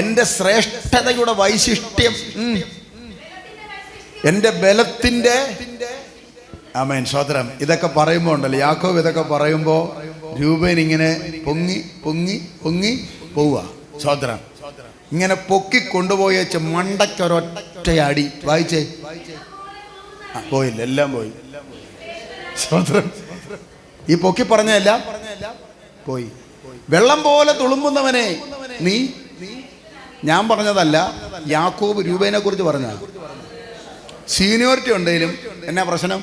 എൻ്റെ ശ്രേഷ്ഠതയുടെ വൈശിഷ്ട്യം, എൻ്റെ ബലത്തിൻ്റെ, ആമേൻ, സ്തോത്രം. ഇതൊക്കെ പറയുമ്പോൾ ഉണ്ടല്ലോ, യാക്കോബ് ഇതൊക്കെ പറയുമ്പോൾ രൂപേൻ ഇങ്ങനെ പൊങ്ങി പൊങ്ങി പൊങ്ങി പോവുക. സ്തോത്രം. ഇങ്ങനെ പൊക്കി കൊണ്ടുപോയി വെച്ച് മണ്ടയ്ക്കൊരൊറ്റയടി. വായിച്ചേ. പോയില്ല, എല്ലാം പോയി. സ്തോത്രം. ഈ പൊക്കി പറഞ്ഞെല്ലാം പോയി. വെള്ളം പോലെ തുളുമ്പുന്നവനെ നീ, ഞാൻ പറഞ്ഞതല്ല, യാക്കോബ് രൂപേനെ കുറിച്ച് പറഞ്ഞ. സീനിയോറിറ്റി ഉണ്ടെങ്കിലും എന്നാ പ്രശ്നം?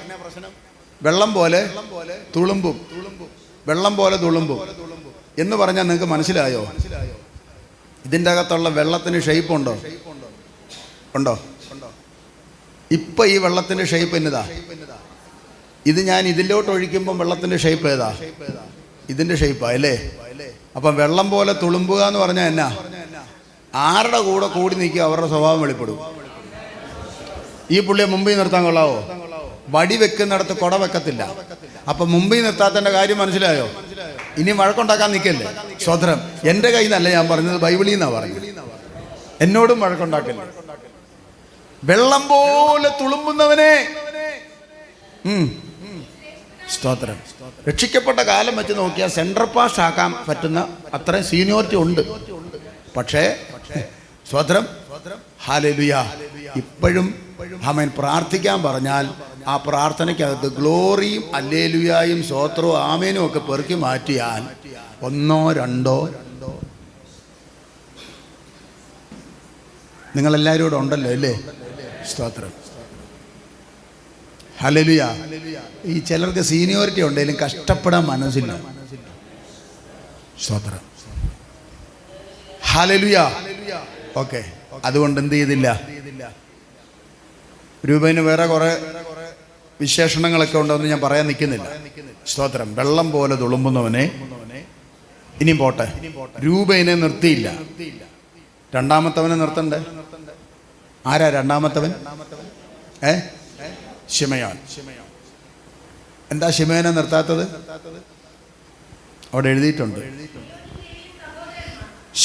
വെള്ളം പോലെ തുളുമ്പും, വെള്ളം പോലെ തുളുമ്പും എന്ന് പറഞ്ഞാൽ നിങ്ങൾക്ക് മനസ്സിലായോ? ഇതിൻ്റെ അകത്തുള്ള വെള്ളത്തിന് ഷേപ്പ് ഉണ്ടോ? ഉണ്ടോ? ഇപ്പം ഈ വെള്ളത്തിൻ്റെ ഷേപ്പ് എന്നതാ? ഇത് ഞാൻ ഇതിലോട്ട് ഒഴിക്കുമ്പം വെള്ളത്തിൻ്റെ ഷേപ്പ് ഏതാ? ഇതിൻ്റെ ഷേപ്പാ അല്ലേ? അപ്പം വെള്ളം പോലെ തുളുമ്പുക എന്ന് പറഞ്ഞാൽ എന്നാ? ആരുടെ കൂടെ കൂടി നിൽക്കുക അവരുടെ സ്വഭാവം വെളിപ്പെടും. ഈ പുള്ളിയെ മുമ്പിൽ നിർത്താൻ കൊള്ളാവോ? വടി വെക്കുന്നിടത്ത് കുട വെക്കത്തില്ല. അപ്പം മുമ്പിൽ നിർത്താത്തതിൻ്റെ കാര്യം മനസ്സിലായോ? ഇനി വഴക്കുണ്ടാക്കാൻ നിൽക്കല്ലേ. സ്വതന്ത്രം എൻ്റെ കയ്യിൽ നിന്നല്ല ഞാൻ പറഞ്ഞത്, ബൈബിളിൽ നിന്നാണ് പറഞ്ഞത്. എന്നോടും വഴക്കുണ്ടാക്കില്ല. വെള്ളം പോലെ തുളുമ്പുന്നവനെ സ്തോത്രം. രക്ഷിക്കപ്പെട്ട കാലം വെച്ച് നോക്കിയാൽ സെൻട്രൽ പാസ് ആക്കാൻ പറ്റുന്ന അത്രയും സീനിയോറിറ്റി ഉണ്ട്. പക്ഷേ സ്തോത്രം, ഹല്ലേലൂയ, ഇപ്പോഴും ആമേൻ പ്രാർത്ഥിക്കാൻ പറഞ്ഞാൽ ആ പ്രാർത്ഥനയ്ക്കകത്ത് ഗ്ലോറിയും ഹല്ലേലൂയായും സ്തോത്രവും ആമേനും ഒക്കെ പെറുക്കി മാറ്റിയാൽ ഒന്നോ രണ്ടോ നിങ്ങളെല്ലാവരും കൂടെ ഉണ്ടല്ലോ അല്ലേ? സ്തോത്രം, ഹല്ലേലൂയ. ഈ ചിലർക്ക് സീനിയോറിറ്റി ഉണ്ടെങ്കിലും കഷ്ടപ്പെടാൻ മനസ്സില്ല. സ്തോത്രം, ഹല്ലേലൂയ. ഓക്കെ, അതുകൊണ്ട് എന്ത് ചെയ്തില്ല? രൂപേന് വേറെ കുറെ വിശേഷണങ്ങളൊക്കെ ഉണ്ടെന്ന് ഞാൻ പറയാൻ നിൽക്കുന്നില്ല. സ്തോത്രം, വെള്ളം പോലെ തുളുമ്പുന്നവനെ. ഇനിയും പോട്ടെ, രൂപേനെ നിർത്തിയില്ല. രണ്ടാമത്തവനെ നിർത്തണ്ടേ? ആരാ രണ്ടാമത്തവൻ? ശിമയോൻ. എന്താ ശിമയോനെ നിർത്താത്തത്? അവിടെ എഴുതിയിട്ടുണ്ട്.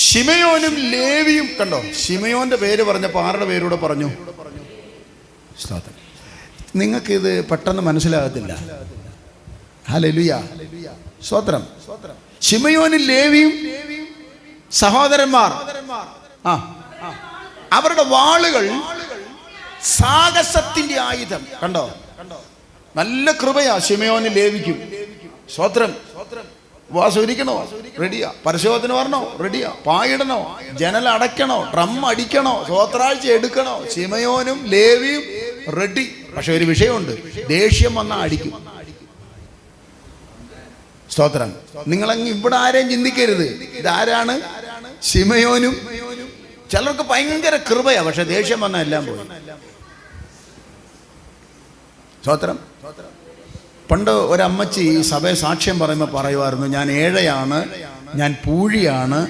ശിമയോനും ലേവിയും. കണ്ടോ, ശിമയോന്റെ പേര് പറഞ്ഞപ്പോൾ ആരുടെ പേരൂടെ പറഞ്ഞു? സ്തോത്രം. നിങ്ങൾക്കിത് പെട്ടെന്ന് മനസ്സിലാകത്തില്ല. ഹല്ലേലൂയ, സ്തോത്രം. ശിമയോനും ലേവിയും സഹോദരന്മാർ. അവരുടെ വാളുകൾ സാഹസത്തിന്റെ ആയുധം. കണ്ടോ, നല്ല കൃപയാ ശിമയോനും ലേവിക്കും. സ്തോത്രം. ഉപവാസം ഇരിക്കണോ? റെഡിയാ. പരിശോധന വരണോ? റെഡിയാ. പായിടണോ? ജനൽ അടയ്ക്കണോ? ഡ്രം അടിക്കണോ? സ്വോത്രാഴ്ച എടുക്കണോ? ശിമയോനും ലേവിയും റെഡി. പക്ഷെ ഒരു വിഷയമുണ്ട്, ദേഷ്യം വന്നാൽ അടിക്കും. സ്തോത്രം. നിങ്ങളങ്ങ് ഇവിടെ ആരെയും ചിന്തിക്കരുത്, ഇതാരാണ്? ശിമയോനും. ചിലർക്ക് ഭയങ്കര കൃപയാ, പക്ഷെ ദേഷ്യം വന്നാൽ എല്ലാം പോയി. സ്തോത്രം. പണ്ട് ഒരമ്മച്ചി സഭയെ സാക്ഷ്യം പറയുമ്പോൾ പറയുമായിരുന്നു, ഞാൻ ഏഴയാണ്, ഞാൻ പൂഴിയാണ്,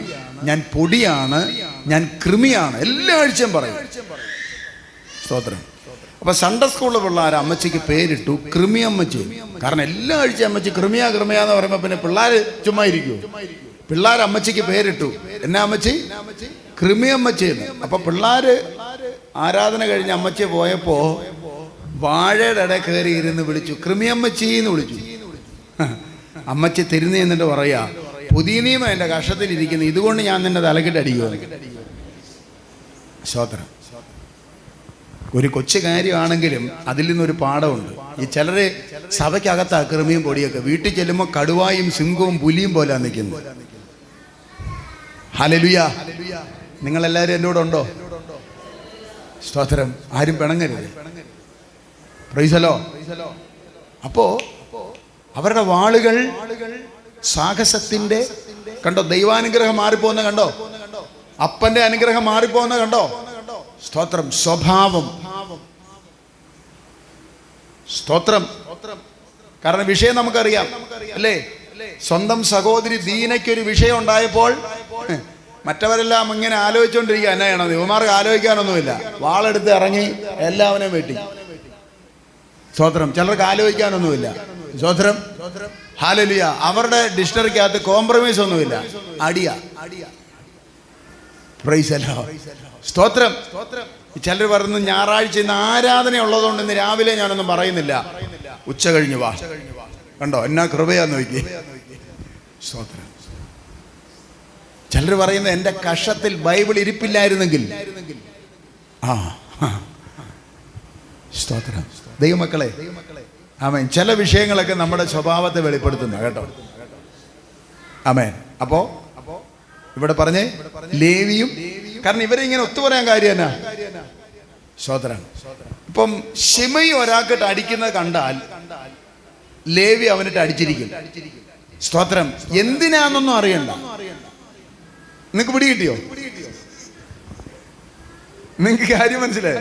ഞാൻ പൊടിയാണ്, ഞാൻ കൃമിയാണ്. എല്ലാ ആഴ്ചയും പറയും. സ്തോത്രം. അപ്പൊ സൺഡേ സ്കൂളിൽ പിള്ളേർ അമ്മച്ചിക്ക് പേരിട്ടു കൃമി അമ്മച്ചി. കാരണം എല്ലാ ആഴ്ചയും അമ്മച്ചി കൃമിയാന്ന് പറയുമ്പോൾ പിന്നെ പിള്ളേർ ചുമ്മാ ഇരിക്കുമോ? പിള്ളേർ അമ്മച്ചിക്ക് പേരിട്ടു. എന്നാ അമ്മച്ചി? കൃമി അമ്മച്ചിന്ന്. അപ്പൊ പിള്ളേര് ആരാധന കഴിഞ്ഞ് അമ്മച്ചി പോയപ്പോ വാഴയുടെ ഇടയിൽ കയറി ഇരുന്ന് വിളിച്ചു, കൃമിയമ്മച്ചിന്ന് വിളിച്ചു. അമ്മച്ചി തിരിഞ്ഞു എന്നിട്ട് പറയാ, പുതിയ നിയമം എൻ്റെ കഷത്തിലിരിക്കുന്നു, ഇതുകൊണ്ട് ഞാൻ നിന്നെ തലക്കിട്ട് അടിക്കുമോ? സ്തോത്രം. ഒരു കൊച്ചു കാര്യമാണെങ്കിലും അതിൽ നിന്നൊരു പാഠമുണ്ട്. ഈ ചിലര് സഭയ്ക്കകത്താ കൃമിയും പൊടിയൊക്കെ, വീട്ടിൽ ചെല്ലുമ്പോൾ കടുവായും സിംഹവും പുലിയും പോലെ നിൽക്കുന്നത്. ഹല്ലേലൂയ. നിങ്ങളെല്ലാവരും എൻ്റെ കൂടെ ഉണ്ടോ? സ്തോത്രം. ആരും പിണങ്ങരുത്. പ്രൈസലോ. അപ്പോ അവരുടെ വാളുകൾ സാഹസത്തിന്റെ. കണ്ടോ, ദൈവാനുഗ്രഹം മാറിപ്പോകുന്ന കണ്ടോ, അപ്പന്റെ അനുഗ്രഹം മാറിപ്പോകുന്ന കണ്ടോ. സ്തോത്രം. സ്വഭാവം. സ്തോത്രം. കാരണം വിഷയം നമുക്കറിയാം അല്ലേ? സ്വന്തം സഹോദരി ദീനയ്ക്കൊരു വിഷയം ഉണ്ടായപ്പോൾ മറ്റവരെല്ലാം ഇങ്ങനെ ആലോചിച്ചുകൊണ്ടിരിക്കുക, എന്നാ ചെയ്യണം? യുവമാർക്ക് ആലോചിക്കാനൊന്നുമില്ല, വാളെടുത്ത് ഇറങ്ങി എല്ലാവനെയും വെട്ടി. സ്തോത്രം. ചിലർക്ക് ആലോചിക്കാനൊന്നുമില്ല. സ്തോത്രം. ഹല്ലേലൂയ. അവരുടെ ഡിക്ഷണറിക്കകത്ത് കോംപ്രമൈസ് ഒന്നുമില്ല, അടിയ. Praise the Lord. സ്തോത്രം. ചിലർ പറഞ്ഞു ഞായറാഴ്ച ഇന്ന് ആരാധന ഉള്ളതുകൊണ്ട് ഇന്ന് രാവിലെ ഞാനൊന്നും പറയുന്നില്ല, ഉച്ച കഴിഞ്ഞു വാ. കണ്ടോ എന്നാ കൃപയാന്ന് നോക്കി. സ്തോത്രം. ചിലർ പറയുന്നത് എൻ്റെ കഷത്തിൽ ബൈബിൾ ഇരിപ്പില്ലായിരുന്നെങ്കിൽ. സ്തോത്രം. ദൈവമക്കളെ, ആമേൻ. ചില വിഷയങ്ങളൊക്കെ നമ്മുടെ സ്വഭാവത്തെ വെളിപ്പെടുത്തുന്ന കേട്ടോ. ആമേൻ. അപ്പോ ഇവിടെ പറഞ്ഞേ ലേവിയും. കാരണം ഇവരെ ഇങ്ങനെ ഒത്തുപറയാൻ കാര്യം എന്നാ? സ്തോത്രം. ഇപ്പം ശിമയി ഒരാൾക്കിട്ട് അടിക്കുന്നത് കണ്ടാൽ ലേവി അവനിട്ട് അടിച്ചിരിക്കും. സ്തോത്രം. എന്തിനാന്നൊന്നും അറിയണ്ട. നിങ്ങക്ക് പിടി കിട്ടിയോ? നിങ്ങക്ക് കാര്യം മനസ്സിലായി?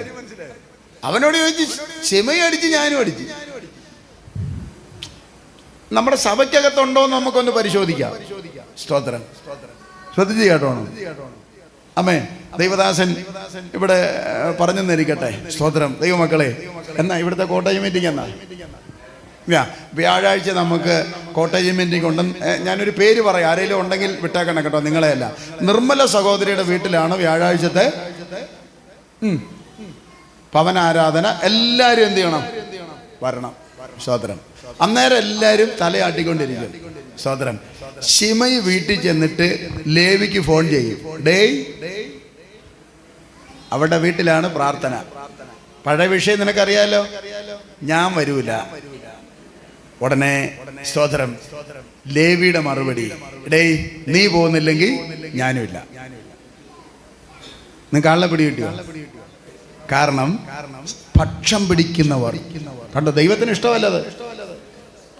അവനോട് ചോദിച്ചു, ക്ഷമയും അടിച്ച് ഞാനും അടിച്ചു. നമ്മുടെ സഭയ്ക്കകത്തുണ്ടോ എന്ന് നമുക്കൊന്ന് പരിശോധിക്കാം. സ്തോത്രം. ശ്രദ്ധിച്ച് കേട്ടോണം. ആമേൻ. ദൈവദാസൻ ഇവിടെ പറഞ്ഞു തന്നിരിക്കട്ടെ. സ്തോത്രം. ദൈവമക്കളെ, എന്നാ ഇവിടുത്തെ കോട്ടയം മീറ്റിംഗ് എന്നാ? വ്യാഴാഴ്ച നമുക്ക് കോട്ടയം മീറ്റിംഗ് ഉണ്ടെന്ന് ഞാനൊരു പേര് പറയാം. ആരെങ്കിലും ഉണ്ടെങ്കിൽ വിട്ടേക്കണം കേട്ടോ, നിങ്ങളെയല്ല. നിർമ്മല സഹോദരിയുടെ വീട്ടിലാണ് വ്യാഴാഴ്ചത്തെ പവനാരാധന. എല്ലാവരും എന്ത് ചെയ്യണം? വരണം. സ്തോത്രം. അന്നേരം എല്ലാവരും തലയാട്ടിക്കൊണ്ടിരിക്കും. സ്തോത്രം. ശിമയി വീട്ടിൽ ചെന്നിട്ട് ലേവിക്ക് ഫോൺ ചെയ്യും. ഡേയ്, അവരുടെ വീട്ടിലാണ് പ്രാർത്ഥന. പഴയ വിഷയം നിനക്കറിയാലോ, ഞാൻ വരൂല. ഉടനെ സ്തോത്രം ലേവിയുടെ മറുപടി, ഡേയ് നീ പോകുന്നില്ലെങ്കിൽ ഞാനും ഇല്ല. നിങ്ങൾക്ക് ആളെ പിടി കിട്ടിയോ? കാരണം പക്ഷം പിടിക്കുന്നവർ കണ്ടോ, ദൈവത്തിന് ഇഷ്ടമല്ലത്.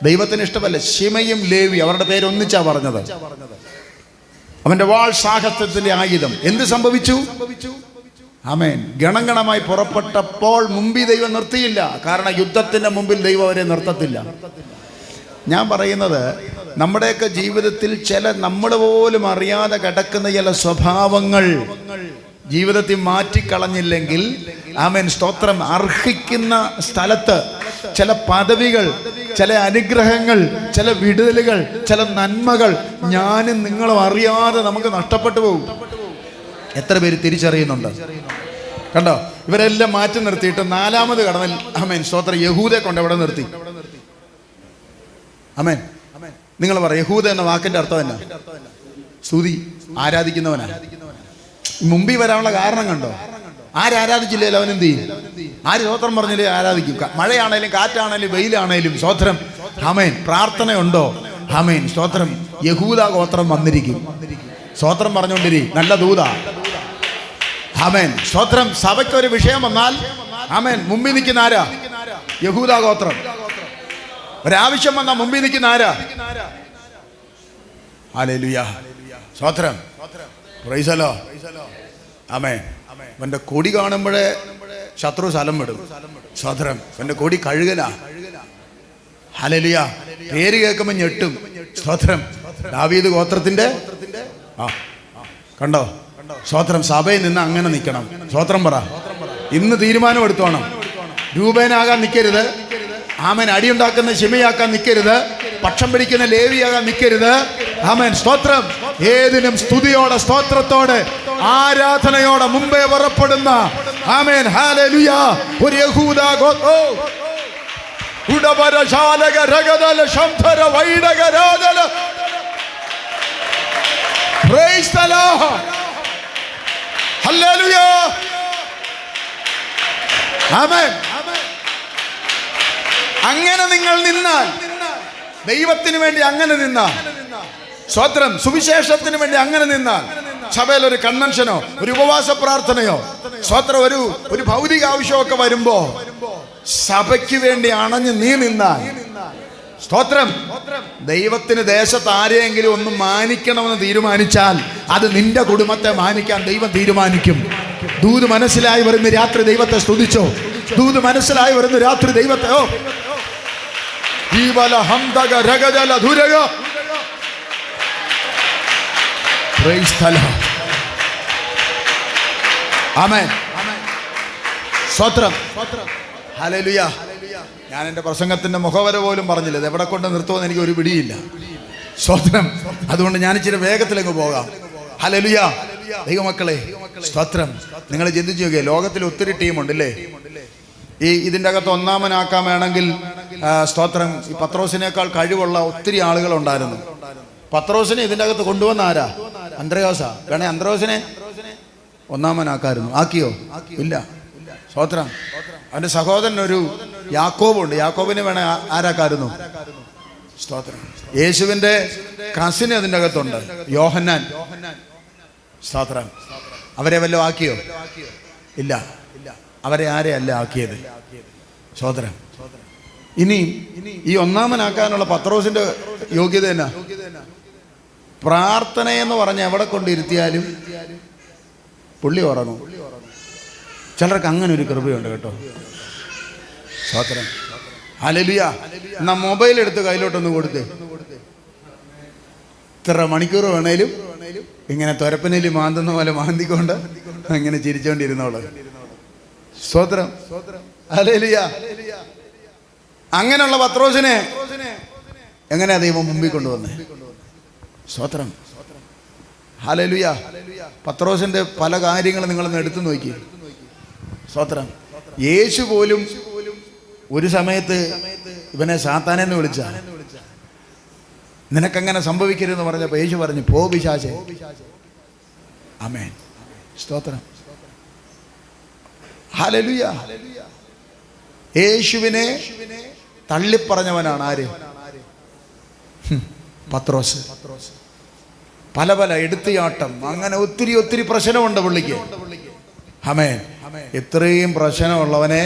ദൈവത്തിന് ഇഷ്ടമല്ല. ശിമയും ലേവി അവരുടെ പേര് ഒന്നിച്ചാ പറഞ്ഞത്. അവന്റെ വാൾ സാഹസത്തിന്റെ ആയുധം. എന്ത് സംഭവിച്ചു? ആമേൻ. ഗണഗണമായി പുറപ്പെട്ടപ്പോൾ മുമ്പിൽ ദൈവം നിർത്തിയില്ല. കാരണം യുദ്ധത്തിന്റെ മുമ്പിൽ ദൈവം അവരെ നിർത്തത്തില്ല. ഞാൻ പറയുന്നത്, നമ്മുടെയൊക്കെ ജീവിതത്തിൽ ചില നമ്മൾ പോലും അറിയാതെ കിടക്കുന്ന ചില സ്വഭാവങ്ങൾ ജീവിതത്തിൽ മാറ്റിക്കളഞ്ഞില്ലെങ്കിൽ, ആമേൻ, സ്തോത്രം, അർഹിക്കുന്ന സ്ഥലത്ത് ചില പദവികൾ, ചില അനുഗ്രഹങ്ങൾ, ചില വിടുതലുകൾ, ചില നന്മകൾ ഞാനും നിങ്ങളും അറിയാതെ നമുക്ക് നഷ്ടപ്പെട്ടു പോകും. എത്ര പേര് തിരിച്ചറിയുന്നുണ്ട്? കണ്ടോ, ഇവരെല്ലാം മാറ്റി നിർത്തിയിട്ട് നാലാമത് കടന്നിൽ, ആമേൻ, സ്തോത്രം, യഹൂദയെ കൊണ്ട് ഇവിടെ നിർത്തി. ആമേൻ. നിങ്ങൾ പറ, യഹൂദ എന്ന വാക്കിന്റെ അർത്ഥം എന്നാ? സ്തുതി, ആരാധിക്കുന്നവനാ. മുമ്പിൽ വരാനുള്ള കാരണം കണ്ടോ? ആരാധിച്ചില്ലല്ലോ അവൻ എന്ത് ചെയ്യും? ആര് സ്തോത്രം പറഞ്ഞില്ലേ ആരാധിക്കും? മഴയാണേലും കാറ്റാണേലും വെയിലാണേലും സ്തോത്രം. ആമേൻ. പ്രാർത്ഥനയുണ്ടോ? ആമേൻ, സ്തോത്രം. യഹൂദ ഗോത്രം വന്നിരിക്കും. സ്തോത്രം പറഞ്ഞുകൊണ്ടിരി, നല്ല ദൂത. ആമേൻ, സ്തോത്രം. സഭയ്ക്കൊരു വിഷയം വന്നാൽ, ആമേൻ, മുമ്പിൽ നിൽക്കുന്ന ആരാ? യഹൂദ ഗോത്രം. ഒരാവശ്യം വന്നാൽ മുമ്പിൽ നിൽക്കുന്ന ആരാ? ഹല്ലേലൂയ. സ്തോത്രം. Praise the Lord. ആമേൻ. അവന്റെ കൊടി കാണുമ്പോഴേ ശത്രു സ്ഥലം വിടും. സ്തോത്രം. അവന്റെ കൊടി കഴുകനാ. ഹല്ലേലൂയ. പേര് കേൾക്കുമ്പോൾ ഞെട്ടും. സ്തോത്രം. ദാവീദ് ഗോത്രത്തിന്റെ കണ്ടോ? സ്തോത്രം. സഭയിൽ നിന്ന് അങ്ങനെ നിൽക്കണം. സ്തോത്രം പറ. ഇന്ന് തീരുമാനം എടുത്തോണം. രൂപേനാകാൻ നിൽക്കരുത്. ആമേൻ. അടിയുണ്ടാക്കുന്ന ശിമയാക്കാൻ നിൽക്കരുത്. പക്ഷം പിടിക്കുന്ന ലേവിയാകാൻ നിൽക്കരുത്. ആമേൻ. സ്തോത്രം. ഏതിനും സ്തുതിയോടെ, സ്തോത്രത്തോടെ, ആരാധനയോടെ മുമ്പേ പുറപ്പെടുന്ന, ആമേൻ, ഹല്ലേലൂയ, ഒരു യഹൂദ പ്രൈസ് ദി ലോർഡ്. ഹല്ലേലൂയ. ആമേൻ. അങ്ങനെ നിങ്ങൾ നിന്നാൽ, ദൈവത്തിന് വേണ്ടി അങ്ങനെ നിന്നാൽ, സ്തോത്രം, സുവിശേഷത്തിന് വേണ്ടി അങ്ങനെ നിന്നാൽ, സഭയിൽ ഒരു കൺവെൻഷനോ ഒരു ഉപവാസ പ്രാർത്ഥനയോ സ്തോത്രം ഒരു ഭൗതിക ആവശ്യമൊക്കെ വരുമ്പോ സഭയ്ക്ക് വേണ്ടി അണഞ്ഞ് നീ നിന്നാൽ, സ്തോത്രം, ദൈവത്തിന് ദേശത്ത് ആരെയെങ്കിലും ഒന്ന് മാനിക്കണമെന്ന് തീരുമാനിച്ചാൽ അത് നിന്റെ കുടുംബത്തെ മാനിക്കാൻ ദൈവം തീരുമാനിക്കും. ദൂത് മനസ്സിലായി വരുന്ന രാത്രി ദൈവത്തെ സ്തുതിച്ചോ. ദൂത് മനസ്സിലായി വരുന്ന രാത്രി ദൈവത്തെ ആമേൻ. സ്തോത്രം. ഹല്ലേലൂയ. ഞാൻ എൻ്റെ പ്രസംഗത്തിന്റെ മുഖവര പോലും പറഞ്ഞില്ല. ഇത് എവിടെ കൊണ്ട് നിർത്തുമെന്ന് എനിക്ക് ഒരു പിടിയില്ല. സ്തോത്രം. അതുകൊണ്ട് ഞാൻ ഇച്ചിരി വേഗത്തിലേക്ക് പോകാം. ഹല്ലേലൂയ. ദൈവമക്കളെ, സ്തോത്രം. നിങ്ങൾ ചിന്തിച്ചു നോക്കിയേ, ലോകത്തിൽ ഒത്തിരി ടീമുണ്ടല്ലേ? ഇതിൻ്റെ അകത്ത് ഒന്നാമനാക്കാൻ വേണമെങ്കിൽ സ്തോത്രം, ഈ പത്രോസിനേക്കാൾ കഴിവുള്ള ഒത്തിരി ആളുകളുണ്ടായിരുന്നു. പത്രോസിനെ ഇതിൻ്റെ അകത്ത് കൊണ്ടുവന്ന ആരാ? അന്ത്രയോസാ. വേണേ അന്ത്രയോസിനെ ഒന്നാമനാക്കായിരുന്നു. ആക്കിയോ? ഇല്ല. സ്തോത്രം. അവന്റെ സഹോദരൻ ഒരു യാക്കോബുണ്ട്. യാക്കോബിനെ വേണേ ആരാക്കായിരുന്നു? സ്തോത്രം. യേശുവിന്റെ കസിന് അതിൻ്റെ അകത്തുണ്ട്, യോഹന്നാൻ. സ്തോത്രം. അവരെ വല്ലതും ആക്കിയോ? ഇല്ല. അവരെ ആരെയല്ല ആക്കിയത്? സ്തോത്രം. ഇനി ഈ ഒന്നാമനാക്കാനുള്ള പത്രോസിന്റെ യോഗ്യത എന്നാ? പ്രാർത്ഥനയെന്ന് പറഞ്ഞ് എവിടെ കൊണ്ടിരുത്തിയാലും പുള്ളി ഉറങ്ങും. ചിലർക്ക് അങ്ങനെ ഒരു കൃപയുണ്ട് കേട്ടോ. സ്തോത്രം. ഹല്ലേലൂയ. എന്നാ മൊബൈൽ എടുത്ത് കയ്യിലോട്ടൊന്ന് കൊടുത്തേ. ഇത്ര മണിക്കൂർ വേണേലും ഇങ്ങനെ തുരപ്പനയിൽ മാന്തുന്ന പോലെ മാന്തിക്കൊണ്ട് ഇങ്ങനെ ചിരിച്ചോണ്ടിരുന്നോളൂ. സ്തോത്രം. ഹല്ലേലൂയ. അങ്ങനെയുള്ള പത്രോസിനെ എങ്ങനെയാ ദൈവം മുമ്പിൽ കൊണ്ടുവന്നേ? സ്തോത്രം. ഹല്ലേലൂയ. പത്രോസിന്റെ പല കാര്യങ്ങളും നിങ്ങളൊന്ന് എടുത്തു നോക്കി. സ്തോത്രം. യേശു പോലും ഒരു സമയത്ത് ഇവനെ സാത്താനെന്ന് വിളിച്ച, നിനക്കങ്ങനെ സംഭവിക്കരുതെന്ന് പറഞ്ഞപ്പോൾ യേശു പറഞ്ഞു, പോ പിശാചേ. ആമേൻ. സ്തോത്രം. ഹല്ലേലൂയ. യേശുവിനെ തള്ളിപ്പറഞ്ഞവനാണ് ആര്? പത്രോസ്. പല പല എടുത്തിയാട്ടം, അങ്ങനെ ഒത്തിരി ഒത്തിരി പ്രശ്നമുണ്ട് പുള്ളിക്ക്. ആമേൻ. ഇത്രയും പ്രശ്നമുള്ളവനെ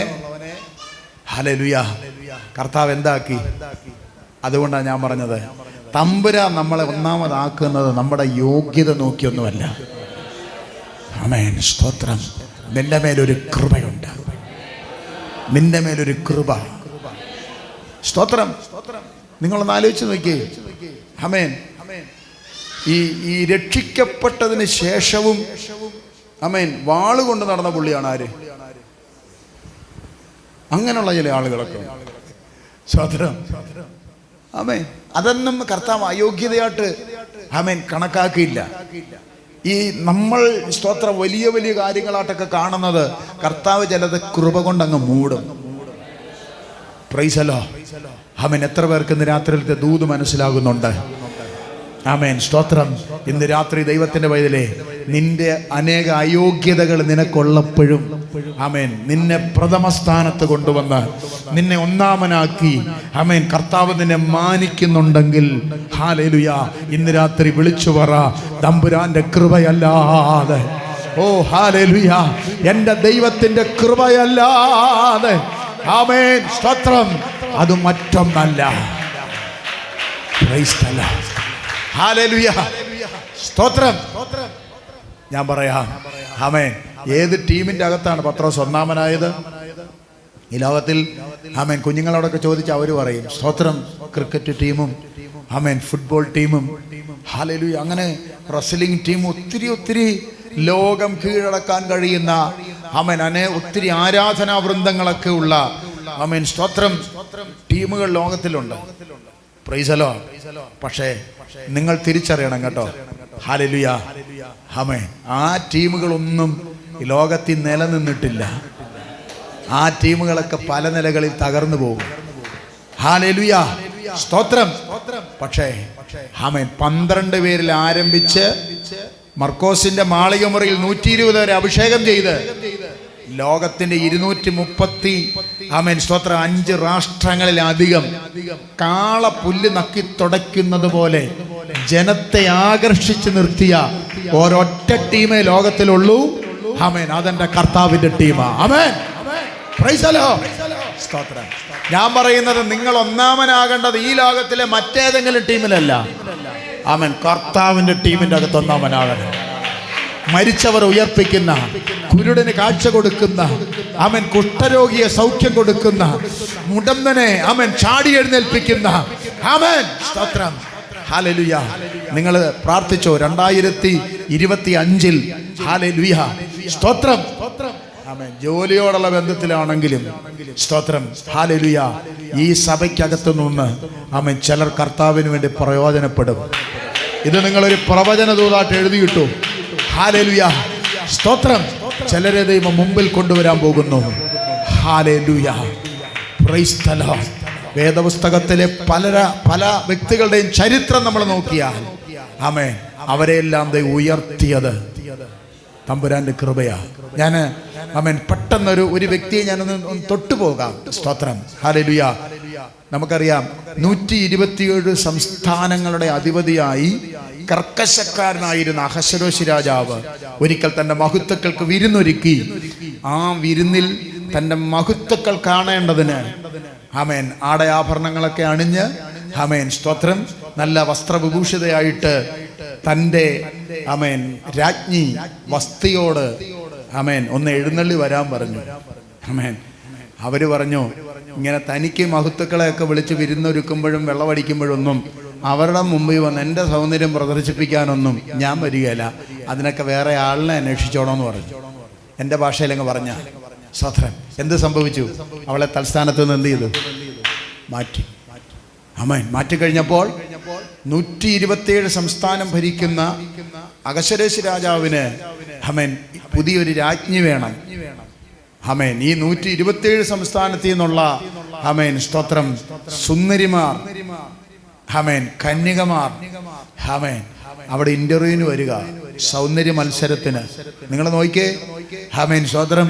ഹല്ലേലൂയ കർത്താവ് എന്താക്കി? അതുകൊണ്ടാണ് ഞാൻ പറഞ്ഞത്, തമ്പുരാൻ നമ്മളെ ഒന്നാമതാക്കുന്നത് നമ്മുടെ യോഗ്യത നോക്കിയൊന്നുമല്ല. ആമേൻ. സ്തോത്രം. നിന്റെ മേലൊരു കൃപയുണ്ട്, നിന്റെ മേലൊരു കൃപ. സ്തോത്രം. നിങ്ങളൊന്ന് ആലോചിച്ച് നോക്കിയേ. ആമേൻ. ഈ രക്ഷിക്കപ്പെട്ടതിന് ശേഷവും ആമേൻ വാളുകൊണ്ട് നടന്ന പുള്ളിയാണ് ആര്? അങ്ങനെയുള്ള ചില ആളുകളൊക്കെ. സ്തോത്രം. ആമേൻ. അതൊന്നും കർത്താവ് അയോഗ്യതയായിട്ട് ആമേൻ കണക്കാക്കിയില്ല. ഈ നമ്മൾ സ്തോത്രം വലിയ വലിയ കാര്യങ്ങളായിട്ടൊക്കെ കാണുന്നത് കർത്താവ് ചിലത് കൃപ കൊണ്ടങ്ങ് മൂടും. Praise the Lord. ആമേൻ. എത്ര പേർക്ക് ഇന്ന് രാത്രിയിലത്തെ ദൂത് മനസ്സിലാകുന്നുണ്ട്? ആമേൻ. സ്തോത്രം. ഇന്ന് രാത്രി ദൈവത്തിന്റെ വൈതലേ, നിന്റെ അനേക അയോഗ്യതകൾ നിനക്കുള്ളപ്പോഴും ആമേൻ നിന്നെ പ്രഥമ സ്ഥാനത്ത് കൊണ്ടുവന്ന് നിന്നെ ഒന്നാമനാക്കി ആമേൻ കർത്താവ് നിന്നെ മാനിക്കുന്നുണ്ടെങ്കിൽ ഹല്ലേലൂയ, ഇന്ന് രാത്രി വിളിച്ചു പറ, തമ്പുരാന്റെ കൃപയല്ലാതെ, ഓ ഹല്ലേലൂയ, എൻ്റെ ദൈവത്തിന്റെ കൃപയല്ലാതെ ആമേൻ സ്തോത്രം അത് മറ്റൊന്നല്ല. Praise the Lord. ഹല്ലേലൂയ. സ്തോത്രം. ഞാൻ പറയാം, ആമേൻ. ഏത് ടീമിന്റെ അകത്താണ് പത്രോസ് ഒന്നാമനായത് ഈ ലോകത്തിൽ? ആമേൻ. കുഞ്ഞുങ്ങളോടൊക്കെ ചോദിച്ചാൽ അവർ പറയും സ്തോത്രം, ക്രിക്കറ്റ് ടീമും ആമേൻ ഫുട്ബോൾ ടീമും ഹല്ലേലൂയ, അങ്ങനെ റെസ്ലിംഗ് ടീമും ഒത്തിരി ഒത്തിരി ലോകം കീഴടക്കാൻ കഴിയുന്ന ആമേൻ ഒത്തിരി ആരാധനാ വൃന്ദങ്ങളൊക്കെ ഉള്ള ആമേൻ സ്തോത്രം ടീമുകൾ ലോകത്തിലുണ്ട്. Price the Lord. പക്ഷേ നിങ്ങൾ തിരിച്ചറിയണം കേട്ടോ. ഹല്ലേലൂയ. ആമേൻ. ആ ടീമുകളൊന്നും ഈ ലോകത്തിൽ നിലനിന്നിട്ടില്ല. ആ ടീമുകളൊക്കെ പല നിലകളിൽ തകർന്നു പോകും. ഹല്ലേലൂയ. സ്തോത്രം. പക്ഷേ ആമേൻ 12 പേരിൽ ആരംഭിച്ച് മർക്കോസിന്റെ മാളിക മുറിയിൽ 120 വരെ അഭിഷേകം ചെയ്ത് ലോകത്തിന്റെ 230 ആമേൻ സ്തോത്രം 5 രാഷ്ട്രങ്ങളിലധികം കാള പുല്ല് നക്കി തുടയ്ക്കുന്നത് പോലെ ജനത്തെ ആകർഷിച്ചു നിർത്തിയ ഒരൊറ്റ ടീമേ ലോകത്തിലുള്ളൂ. ആമേൻ. അതെന്റെ കർത്താവിന്റെ ടീമാ. ആമേൻ. Praise the Lord. സ്തോത്രം. ഞാൻ പറയുന്നത്, നിങ്ങൾ ഒന്നാമനാകേണ്ടത് ഈ ലോകത്തിലെ മറ്റേതെങ്കിലും ടീമിലല്ല. ആമേൻ. കർത്താവിന്റെ ടീമിന്റെ അകത്ത് ഒന്നാമനാകണം. മരിച്ചവർ ഉയർപ്പിക്കുന്ന, കുരുടന് കാഴ്ച കൊടുക്കുന്ന, ആമേൻ കുഷ്ഠരോഗിയെ സൗഖ്യം കൊടുക്കുന്ന, മുടന്തനെ ആമേൻ ചാടി എഴുന്നേൽപ്പിക്കുന്ന, ആമേൻ സ്തോത്രം. ഹല്ലേലൂയ. നിങ്ങൾ പ്രാർത്ഥിച്ചോ 2025 ഹല്ലേലൂയ സ്തോത്രം. ആമേൻ. ജോലിയോടുള്ള ബന്ധത്തിലാണെങ്കിലും സ്തോത്രം. ഹല്ലേലൂയ. ഈ സഭയ്ക്കകത്തു നിന്ന് ആമേൻ ചിലർ കർത്താവിന് വേണ്ടി പ്രയോജനപ്പെടും. ഇത് നിങ്ങളൊരു പ്രവചന ദൂതായിട്ട് എഴുതിയിട്ടു. ഹല്ലേലൂയ. സ്തോത്രം. ചിലരെ ദൈവം മുമ്പിൽ കൊണ്ടുവരാൻ പോകുന്നു. ഹല്ലേലൂയ. Praise the Lord. വേദപുസ്തകത്തിലെ പല വ്യക്തികളുടെയും ചരിത്രം നമ്മൾ നോക്കിയാൽ ആമേൻ അവരെല്ലാം ദൈവം ഉയർത്തിയത് തമ്പുരാന്റെ കൃപയാ. ഞാൻ ആമേൻ പെട്ടെന്നൊരു വ്യക്തിയെ ഞാനൊന്ന് തൊട്ടുപോകാം. സ്തോത്രം. ഹല്ലേലൂയ. നമുക്കറിയാം 127 സംസ്ഥാനങ്ങളുടെ അധിപതിയായി കർക്കശക്കാരനായിരുന്ന അഹശ്വേരോശ് രാജാവ് ഒരിക്കൽ തന്റെ മഹത്തുക്കൾക്ക് വിരുന്നൊരുക്കി. ആ വിരുന്നിൽ തന്റെ മഹത്തുക്കൾ കാണേണ്ടതിന് ആമേൻ ആടയാഭരണങ്ങളൊക്കെ അണിഞ്ഞ് ആമേൻ സ്തോത്രം നല്ല വസ്ത്രവിഭൂഷിതയായിട്ട് തൻ്റെ ആമേൻ രാജ്ഞി വസ്തിയോട് ആമേൻ ഒന്ന് എഴുന്നള്ളി വരാൻ പറഞ്ഞു. ആമേൻ അവര് പറഞ്ഞു, ഇങ്ങനെ തനിക്ക് മഹത്തുക്കളെയൊക്കെ വിളിച്ച് വിരുന്നൊരുക്കുമ്പോഴും വെള്ളമടിക്കുമ്പോഴൊന്നും അവരുടെ മുമ്പിൽ വന്ന് എൻ്റെ സൗന്ദര്യം പ്രദർശിപ്പിക്കാനൊന്നും ഞാൻ വരികയില്ല, അതിനൊക്കെ വേറെ ആളിനെ അന്വേഷിച്ചോണമെന്ന് പറഞ്ഞു. എൻ്റെ ഭാഷയിലങ്ങ് പറഞ്ഞ സ്വത്രം എന്ത് സംഭവിച്ചു? അവളെ തൽസ്ഥാനത്ത് നിന്ന് എന്ത് ചെയ്തു? മാറ്റി. ആമേൻ മാറ്റിക്കഴിഞ്ഞപ്പോൾ 127 സംസ്ഥാനം ഭരിക്കുന്ന അഹശ്വേരോശ് രാജാവിന് ആമേൻ പുതിയൊരു രാജ്ഞി വേണം. ആമേൻ ഈ 127 സംസ്ഥാനത്തിൽ നിന്നുള്ള ആമേൻ സ്തോത്രം സുന്ദരിമാർ, ആമേൻ കന്യകമാർ, ആമേൻ അവിടെ ഇന്റർവ്യൂവിന് വരിക, സൗന്ദര്യ മത്സരത്തിന്. നിങ്ങൾ നോക്കിയേ, ആമേൻ സ്തോത്രം,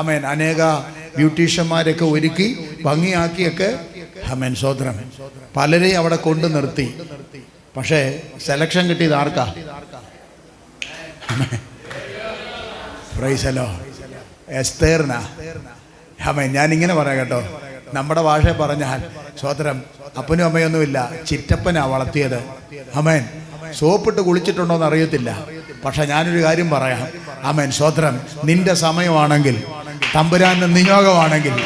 ആമേൻ അനേക ബ്യൂട്ടീഷ്യന്മാരൊക്കെ ഒരുക്കി ഭംഗിയാക്കിയൊക്കെ ആമേൻ സ്തോത്രം പലരെയും അവിടെ കൊണ്ടു നിർത്തി. പക്ഷേ സെലക്ഷൻ കിട്ടിയത് ആർക്കാ? Praise the Lord. എസ്തേറിനാ. ആമേൻ ഞാനിങ്ങനെ പറയാം കേട്ടോ, നമ്മുടെ ഭാഷ പറഞ്ഞാൽ സ്തോത്രം അപ്പനും അമ്മയൊന്നുമില്ല, ചിറ്റപ്പനാ വളർത്തിയത്. ആമേൻ സോപ്പിട്ട് കുളിച്ചിട്ടുണ്ടോന്ന് അറിയത്തില്ല, പക്ഷെ ഞാനൊരു കാര്യം പറയാം. ആമേൻ സ്തോത്രം നിന്റെ സമയമാണെങ്കിൽ, തമ്പുരാന്റെ നിയോഗമാണെങ്കിൽ,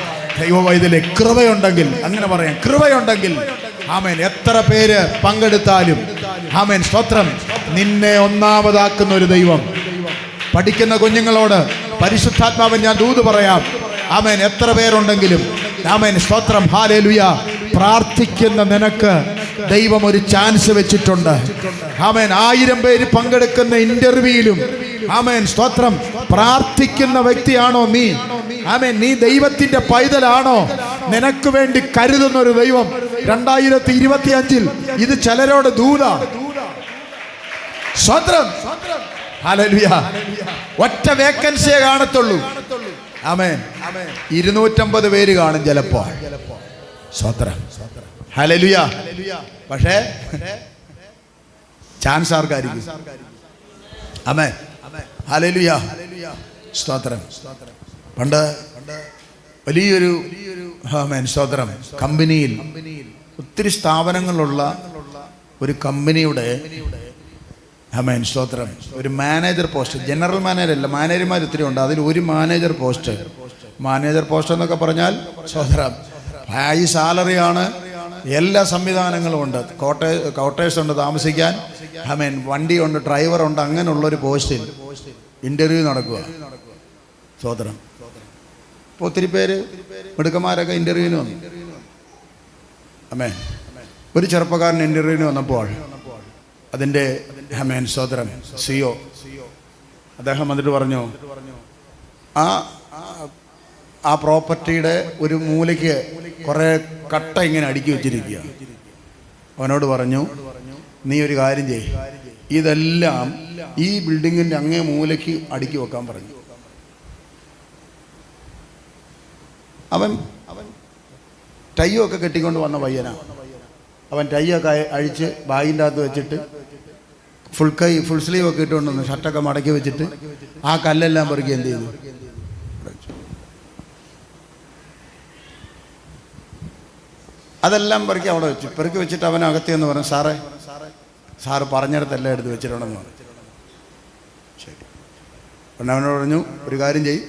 ദൈവവൈദ്യത്തിലെ കൃപയുണ്ടെങ്കിൽ, അങ്ങനെ പറയാം, കൃപയുണ്ടെങ്കിൽ ആമേൻ എത്ര പേര് പങ്കെടുത്താലും ആമേൻ സ്തോത്രം നിന്നെ ഒന്നാമതാക്കുന്ന ഒരു ദൈവം. പഠിക്കുന്ന കുഞ്ഞുങ്ങളോട് പരിശുദ്ധാത്മാവൻ ഞാൻ ദൂത് പറയാം. ആമേൻ എത്ര പേരുണ്ടെങ്കിലും ആമേൻ സ്തോത്രം ഹല്ലേലൂയ പ്രാർത്ഥിക്കുന്ന നിനക്ക് ദൈവം ഒരു ചാൻസ് വെച്ചിട്ടുണ്ട്. ആമേൻ 1000 പേര് പങ്കെടുക്കുന്ന ഇന്റർവ്യൂയിലും ആമേൻ സ്തോത്രം പ്രാർത്ഥിക്കുന്ന വ്യക്തിയാണോ നീ? ആമേൻ നീ ദൈവത്തിന്റെ പൈതലാണോ? നിനക്ക് വേണ്ടി കരുതുന്ന ഒരു ദൈവം 2025 ഇത് ചിലരോട് ദൂത. സ്തോത്രം ഹല്ലേലൂയ. ഒറ്റ വേക്കൻസിയെ കാണത്തുള്ളൂ. ആമേൻ 250 പേര് കാണും ചിലപ്പോ. സ്തോത്രം ഹല്ലേലൂയ. പക്ഷേ ചാൻസ് ആർക്കായിരിക്കും? Amen hallelujah. സ്തോത്രം. പണ്ട് വലിയൊരു ആമേൻ സ്തോത്രം കമ്പനിയിൽ ഒത്തിരി സ്ഥാപനങ്ങളുള്ള ഒരു കമ്പനിയുടെ ആമേൻ സ്തോത്രം ഒരു മാനേജർ പോസ്റ്റ്, ജനറൽ മാനേജർ അല്ല, മാനേജർമാർ ഒത്തിരി ഉണ്ട്, അതിൽ ഒരു മാനേജർ പോസ്റ്റ്. മാനേജർ പോസ്റ്റ് എന്നൊക്കെ പറഞ്ഞാൽ സ്തോത്രം ഹൈ സാലറിയാണ്, എല്ലാ സംവിധാനങ്ങളും ഉണ്ട്, ക്വാർട്ടേഴ്സ് ഉണ്ട് താമസിക്കാൻ, ആമേൻ വണ്ടിയുണ്ട്, ഡ്രൈവറുണ്ട്, അങ്ങനെയുള്ളൊരു പോസ്റ്റിൽ ഇന്റർവ്യൂ നടക്കുക. സ്തോത്രം. ഇപ്പോൾ ഒത്തിരി പേര് മിടുക്കന്മാരൊക്കെ ഇന്റർവ്യൂവിന് വന്നു. ആമേൻ ഒരു ചെറുപ്പക്കാരൻ ഇന്റർവ്യൂവിന് വന്നപ്പോൾ അതിൻ്റെ ആമേൻ സ്തോത്രം CEO അദ്ദേഹം വന്നിട്ട് പറഞ്ഞു, ആ പ്രോപ്പർട്ടിയുടെ ഒരു മൂലയ്ക്ക് കുറേ കട്ട ഇങ്ങനെ അടുക്കി വെച്ചിരിക്കുക. അവനോട് പറഞ്ഞു, നീ ഒരു കാര്യം ചെയ്യ്, ഇതെല്ലാം ഈ ബിൽഡിങ്ങിൻ്റെ അങ്ങേ മൂലയ്ക്ക് അടുക്കി വെക്കാൻ പറഞ്ഞു. അവൻ ടൈയൊക്കെ ഒക്കെ കെട്ടിക്കൊണ്ട് വന്ന പയ്യനാ. അവൻ ടൈയൊക്കെ അഴിച്ച് ബാഗിൻ്റെ അകത്ത് വെച്ചിട്ട് ഫുൾ സ്ലീവ് ഒക്കെ ഇട്ടുകൊണ്ട് വന്നു, ഷർട്ടൊക്കെ മടക്കി വെച്ചിട്ട് ആ കല്ലെല്ലാം പെറുക്കി എന്ത് ചെയ്തു? അതെല്ലാം പെറുക്കി അവിടെ വെച്ചു. പെറുക്കി വെച്ചിട്ട് അവനകത്തെന്ന് പറഞ്ഞു, സാറ് പറഞ്ഞിടത്തെല്ലാം എടുത്ത് വെച്ചിട്ടുണ്ടെന്ന് പറഞ്ഞു. ശരി. പിന്നെ അവനോട് പറഞ്ഞു, ഒരു കാര്യം ചെയ്യ്,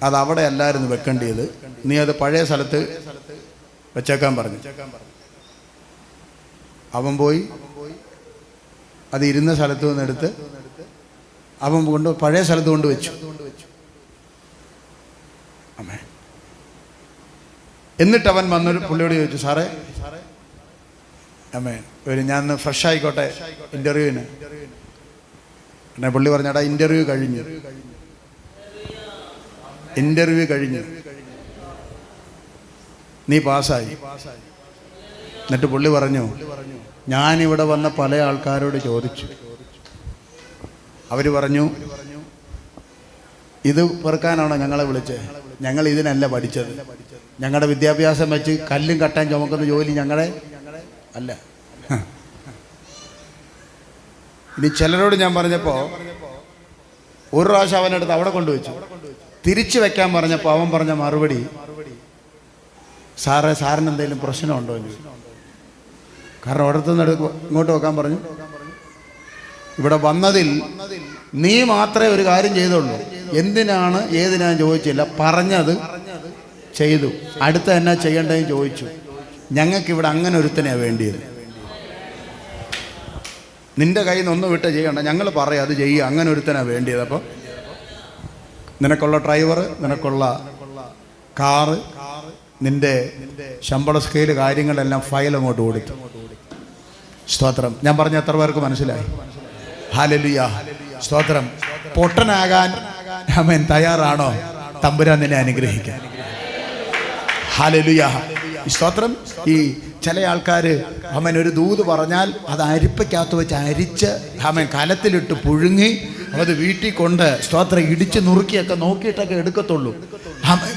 അത് അവിടെ അല്ലായിരുന്നു വെക്കേണ്ടത്, നീ അത് പഴയ സ്ഥലത്ത് വെച്ചേക്കാൻ പറഞ്ഞു. അവൻ പോയി അത് ഇരുന്ന സ്ഥലത്ത് നിന്നെടുത്ത് അവൻ കൊണ്ട് പഴയ സ്ഥലത്ത് കൊണ്ട് വെച്ചു. അമ്മേ. എന്നിട്ട് അവൻ വന്നൊരു പുള്ളിയോട് ചോദിച്ചു, സാറേ അമ്മേ ഞാൻ ഫ്രഷ് ആയിക്കോട്ടെ ഇന്റർവ്യൂവിന്. എന്നെ പുള്ളി പറഞ്ഞാടാ ഇന്റർവ്യൂ കഴിഞ്ഞു, നീ പാസ്സായി. എന്നിട്ട് പുള്ളി പറഞ്ഞു, ഞാനിവിടെ വന്ന പല ആൾക്കാരോട് ചോദിച്ചു, അവർ പറഞ്ഞു ഇത് പെറുക്കാനാണോ ഞങ്ങളെ വിളിച്ചത്? ഞങ്ങൾ ഇതിനല്ല പഠിച്ചത്, ഞങ്ങളുടെ വിദ്യാഭ്യാസം വെച്ച് കല്ലും കട്ടാൻ ചുമക്കുന്ന ജോലി ഞങ്ങളെ അല്ല. ഇനി ചിലരോട് ഞാൻ പറഞ്ഞപ്പോൾ ഒരു പ്രാവശ്യം അവനെടുത്ത് അവിടെ കൊണ്ടുവച്ചു, തിരിച്ചു വെക്കാൻ പറഞ്ഞപ്പോൾ അവൻ പറഞ്ഞ മറുപടി, സാറിന് എന്തെങ്കിലും പ്രശ്നമുണ്ടോ എന്ന് ചോദിച്ചു. കാരണം ഒരിടത്തുനിന്ന് ഇങ്ങോട്ട് വെക്കാൻ പറഞ്ഞു. ഇവിടെ വന്നതിൽ നീ മാത്രമേ ഒരു കാര്യം ചെയ്തുള്ളൂ. എന്തിനാണ് ഏതിനാന്ന് ചോദിച്ചില്ല, പറഞ്ഞത് ചെയ്തു. അടുത്ത എന്നാ ചെയ്യേണ്ടതെന്ന് ചോദിച്ചു. ഞങ്ങൾക്കിവിടെ അങ്ങനെ ഒരുത്തനെയാണ് വേണ്ടിയത്. നിന്റെ കയ്യിൽ നിന്ന് ഒന്നും വിട്ട് ചെയ്യണ്ട, ഞങ്ങൾ പറയാം അത് ചെയ്യുക, അങ്ങനെ ഒരുത്തനാണ് വേണ്ടിയത്. അപ്പം നിനക്കുള്ള ഡ്രൈവർ, നിനക്കുള്ള കാറ്, നിന്റെ ശമ്പള സ്കെയിൽ, കാര്യങ്ങളെല്ലാം ഫയൽ അങ്ങോട്ട് കൊടുത്തു. സ്തോത്രം. ഞാൻ പറഞ്ഞ എത്ര പേർക്ക് മനസ്സിലായി? ഹല്ലേലൂയ. സ്തോത്രം. പൊട്ടനാകാൻ ആമേൻ തയ്യാറാണോ? തമ്പുരാൻ നിന്നെ അനുഗ്രഹിക്കാൻ. ഹല്ലേലൂയ. സ്തോത്രം. ഈ ചില ആൾക്കാർ ആമേൻ ഒരു ദൂത് പറഞ്ഞാൽ അത് അരിപ്പയ്ക്കകത്ത് വെച്ച് അരിച്ച് ആമേൻ കലത്തിലിട്ട് പുഴുങ്ങി അത് വീട്ടിൽ കൊണ്ട് സ്തോത്രം ഇടിച്ച് നുറുക്കിയൊക്കെ നോക്കിയിട്ടൊക്കെ എടുക്കത്തുള്ളൂ.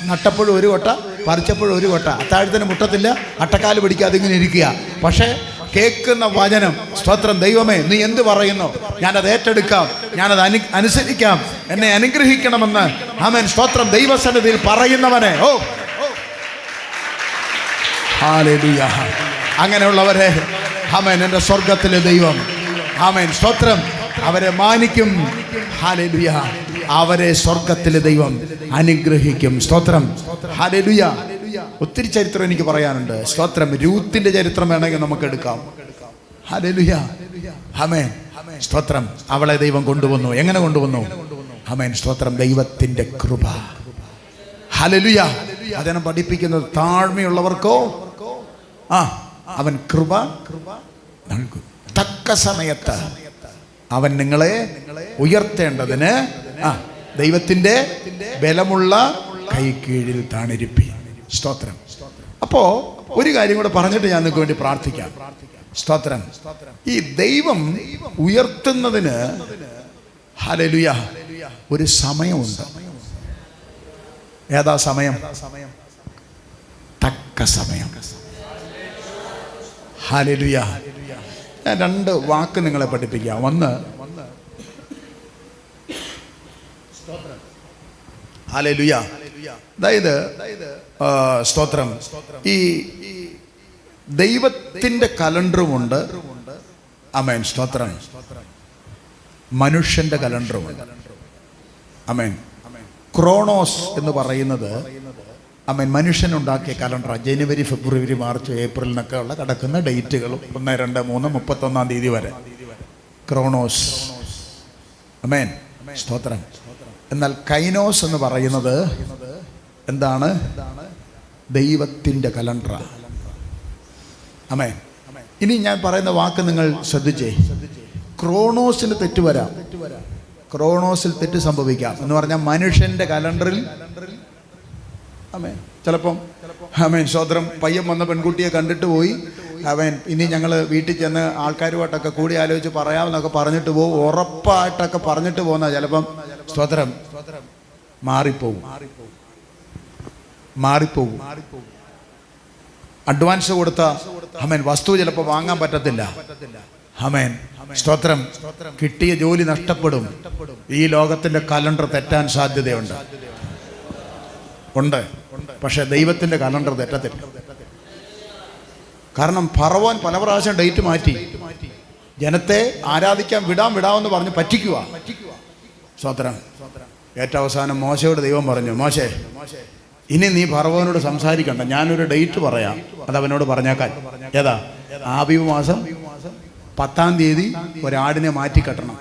നട്ടപ്പോഴും ഒരു കൊട്ട, പറിച്ചപ്പോഴും ഒരു കൊട്ട, അത്താഴത്തിന് മുട്ടത്തില്ല, അട്ടക്കാല് പിടിക്കാതെ ഇങ്ങനെ ഇരിക്കുക. പക്ഷേ കേൾക്കുന്ന വചനം, സ്തോത്രം, ദൈവമേ നീ എന്ത് പറയുന്നു, ഞാനത് ഏറ്റെടുക്കാം, ഞാനത് അനുസരിക്കാം, എന്നെ അനുഗ്രഹിക്കണമെന്ന് ആമേൻ സ്തോത്രം ദൈവസന്നിധിയിൽ പറയുന്നവനെ ഹല്ലേലൂയ. അങ്ങനെയുള്ളവരെ ആമേൻ എൻ്റെ സ്വർഗത്തിലെ ദൈവം ആമേൻ സ്തോത്രം അവരെ മാനിക്കും. ഹല്ലേലൂയ. അവരെ സ്വർഗത്തിലെ ദൈവം അനുഗ്രഹിക്കും. സ്തോത്രം. ഹല്ലേലൂയ. ഒത്തിരി ചരിത്രം എനിക്ക് പറയാനുണ്ട്. സ്തോത്രം. രൂത്തിന്റെ ചരിത്രം വേണമെങ്കിൽ നമുക്ക് എടുക്കാം. ഹല്ലേലൂയ. ആമേൻ സ്തോത്രം. അവളെ ദൈവം കൊണ്ടുവന്നു. എങ്ങനെ കൊണ്ടുവന്നു? ആമേൻ സ്തോത്രം. ദൈവത്തിന്റെ കൃപ. ഹല്ലേലൂയ. അതിനെ പഠിപ്പിക്കുന്നത് താഴ്മയുള്ളവർക്കോ അവൻ കൃപ നൽകും. തക്ക സമയത്ത് അവൻ നിങ്ങളെ ഉയർത്തേണ്ടതിന് ദൈവത്തിന്റെ ബലമുള്ള കൈ കീഴിൽ താണിരിപ്പി. സ്തോത്രം. അപ്പോ ഒരു കാര്യം കൂടെ പറഞ്ഞിട്ട് ഞാൻ നിങ്ങൾക്ക് വേണ്ടി പ്രാർത്ഥിക്കാം. സ്തോത്രം. ഈ ദൈവം ഉയർത്തുന്നതിന് ഹല്ലേലൂയ ഒരു സമയമുണ്ട്. ഏതാ സമയം? തക്ക സമയം. ഹല്ലേലൂയ. ഞാൻ രണ്ട് വാക്ക് നിങ്ങളെ പഠിപ്പിക്കാം. ഒന്ന് ഹല്ലേലൂയ. അതായത് സ്തോത്രം, ഈ ദൈവത്തിന്റെ കലണ്ടറുമുണ്ട്. ആമേൻ സ്തോത്രം. മനുഷ്യന്റെ കലണ്ടറുമുണ്ട്. ആമേൻ. ക്രോണോസ് എന്ന് പറയുന്നത് ആമേൻ മനുഷ്യനുണ്ടാക്കിയ കലണ്ടറാണ്. ജനുവരി, ഫെബ്രുവരി, മാർച്ച്, ഏപ്രിൽ എന്നൊക്കെ ഉള്ള കിടക്കുന്ന ഡേറ്റുകളും 1, 2, 3, 31 തീയതി വരെ ക്രോണോസ്. ആമേൻ സ്തോത്രം. എന്നാൽ കൈനോസ് എന്ന് പറയുന്നത് എന്താണ്? ദൈവത്തിൻ്റെ കലണ്ടറാണ്. ആമേൻ. ഇനി ഞാൻ പറയുന്ന വാക്ക് നിങ്ങൾ ശ്രദ്ധിച്ചേ. ക്രോണോസിന് തെറ്റ് വരാം, ക്രോണോസിൽ തെറ്റ് സംഭവിക്കാം. എന്ന് പറഞ്ഞാൽ മനുഷ്യന്റെ കലണ്ടറിൽ ആമേൻ ചിലപ്പം ആമേൻ സ്തോത്രം പയ്യൻ വന്ന പെൺകുട്ടിയെ കണ്ടിട്ട് പോയി, അവൻ ഇനി ഞങ്ങൾ വീട്ടിൽ ചെന്ന് ആൾക്കാരുമായിട്ടൊക്കെ കൂടി ആലോചിച്ച് പറയാമെന്നൊക്കെ പറഞ്ഞിട്ട് പോകും. ഉറപ്പായിട്ടൊക്കെ പറഞ്ഞിട്ട് പോകുന്ന ചിലപ്പം സ്തോത്രം മാറിപ്പോവും. അഡ്വാൻസ് കൊടുത്ത ആമേൻ വസ്തു ചിലപ്പോൾ വാങ്ങാൻ പറ്റത്തില്ല. ആമേൻ സ്തോത്രം. കിട്ടിയ ജോലി നഷ്ടപ്പെടും. ഈ ലോകത്തിന്റെ കലണ്ടർ തെറ്റാൻ സാധ്യതയുണ്ട്. പക്ഷെ ദൈവത്തിന്റെ കലണ്ടർ തെറ്റത്തില്ല. കാരണം ഫറവോൻ പല പ്രാവശ്യം ഡേറ്റ് മാറ്റി ജനത്തെ ആരാധിക്കാൻ വിടാമെന്ന് പറഞ്ഞ് പറ്റിക്കുക. സ്തോത്രം. ഏറ്റവും അവസാനം മോശയോട് ദൈവം പറഞ്ഞു, മോശേ ഇനി നീ ഫറവോനോട് സംസാരിക്കണ്ട, ഞാനൊരു ഡേറ്റ് പറയാം, അതവനോട് പറഞ്ഞേക്കാൻ. ഏതാ? ആബീബ് മാസം 10-ാം തീയതി ഒരാടിനെ മാറ്റിക്കെട്ടണം.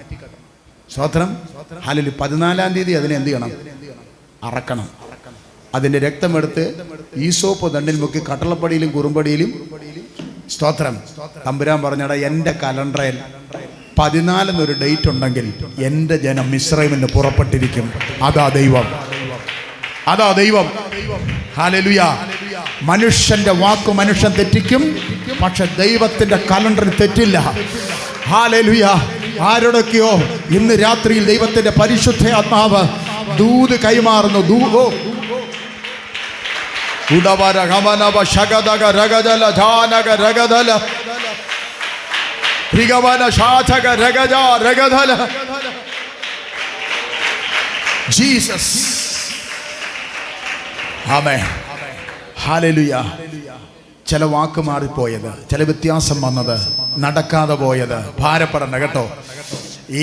സ്തോത്രം. ഹല്ലേലൂയ. 14-ാം തീയതി അതിനെ എന്ത് ചെയ്യണം? അറക്കണം. അതിൻ്റെ രക്തമെടുത്ത് ഈസോപ്പ് ദണ്ഡിൽ മുക്കി കട്ടളപ്പടിയിലും കുറുമ്പടിയിലും സ്തോത്രം തമ്പുരാൻ പറഞ്ഞടാ, എൻ്റെ കലണ്ടറിൽ 14 എന്നൊരു ഡേറ്റ് ഉണ്ടെങ്കിൽ എൻ്റെ ജനം മിസ്രൈമിന് പുറപ്പെട്ടിരിക്കും. അതാ ദൈവം. ഹല്ലേലൂയ. മനുഷ്യന്റെ വാക്ക് മനുഷ്യൻ തെറ്റിക്കും, പക്ഷെ ദൈവത്തിന്റെ കലണ്ടറിൽ തെറ്റില്ല. ഹല്ലേലൂയ. ആരോടൊക്കെയോ ഇന്ന് രാത്രിയിൽ ദൈവത്തിന്റെ പരിശുദ്ധ ആത്മാവ് ദൂത് കൈമാറുന്നു. ജീസസ്. ആമേൻ. ഹല്ലേലൂയ. ചില വാക്ക് മാറിപ്പോയത്, ചില വ്യത്യാസം വന്നത്, നടക്കാതെ പോയത്, ഭാരപ്പെടണ്ട കേട്ടോ.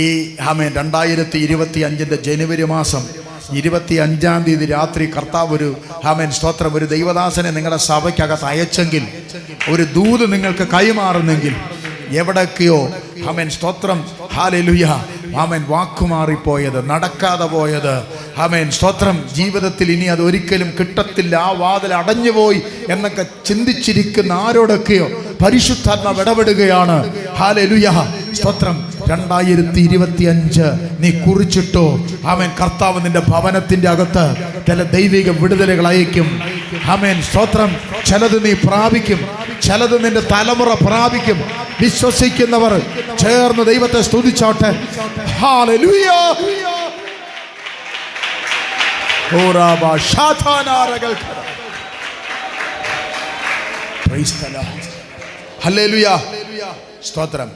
ഈ 2025 ജനുവരി മാസം 25-ാം തീയതി രാത്രി കർത്താവ് ഒരു സ്തോത്രം, ഒരു ദൈവദാസനെ നിങ്ങളുടെ സഭയ്ക്കകത്ത് അയച്ചെങ്കിൽ, ഒരു ദൂത് നിങ്ങൾക്ക് കൈമാറുന്നെങ്കിൽ, എവിടൊക്കെയോ സ്തോത്രം ഹല്ലേലൂയ വാക്കുമാറിപ്പോയത്, നടക്കാതെ പോയത്, സ്തോത്രം, ജീവിതത്തിൽ ഇനി അത് ഒരിക്കലും കിട്ടത്തില്ല, ആ വാതിൽ അടഞ്ഞുപോയി എന്നൊക്കെ ചിന്തിച്ചിരിക്കുന്ന ആരോടൊക്കെയോ പരിശുദ്ധാത്മാവ് ഇടപെടുകയാണ്. ഹല്ലേലൂയ, സ്തോത്രം. 2025 നീ കുറിച്ചിട്ടോ. കർത്താവ് നിന്റെ ഭവനത്തിന്റെ അകത്ത് ചില ദൈവിക വിടുതലുകൾ അയക്കും. സ്തോത്രം. ചിലത് നീ പ്രാപിക്കും, ചിലത് നിന്റെ തലമുറ പ്രാപിക്കും. വിശ്വസിക്കുന്നവർ ചേർന്ന് ദൈവത്തെ സ്തുതിച്ചോട്ടെ. ഹല്ലേലൂയ. ഹല്ലേലൂയ, സ്തോത്രം.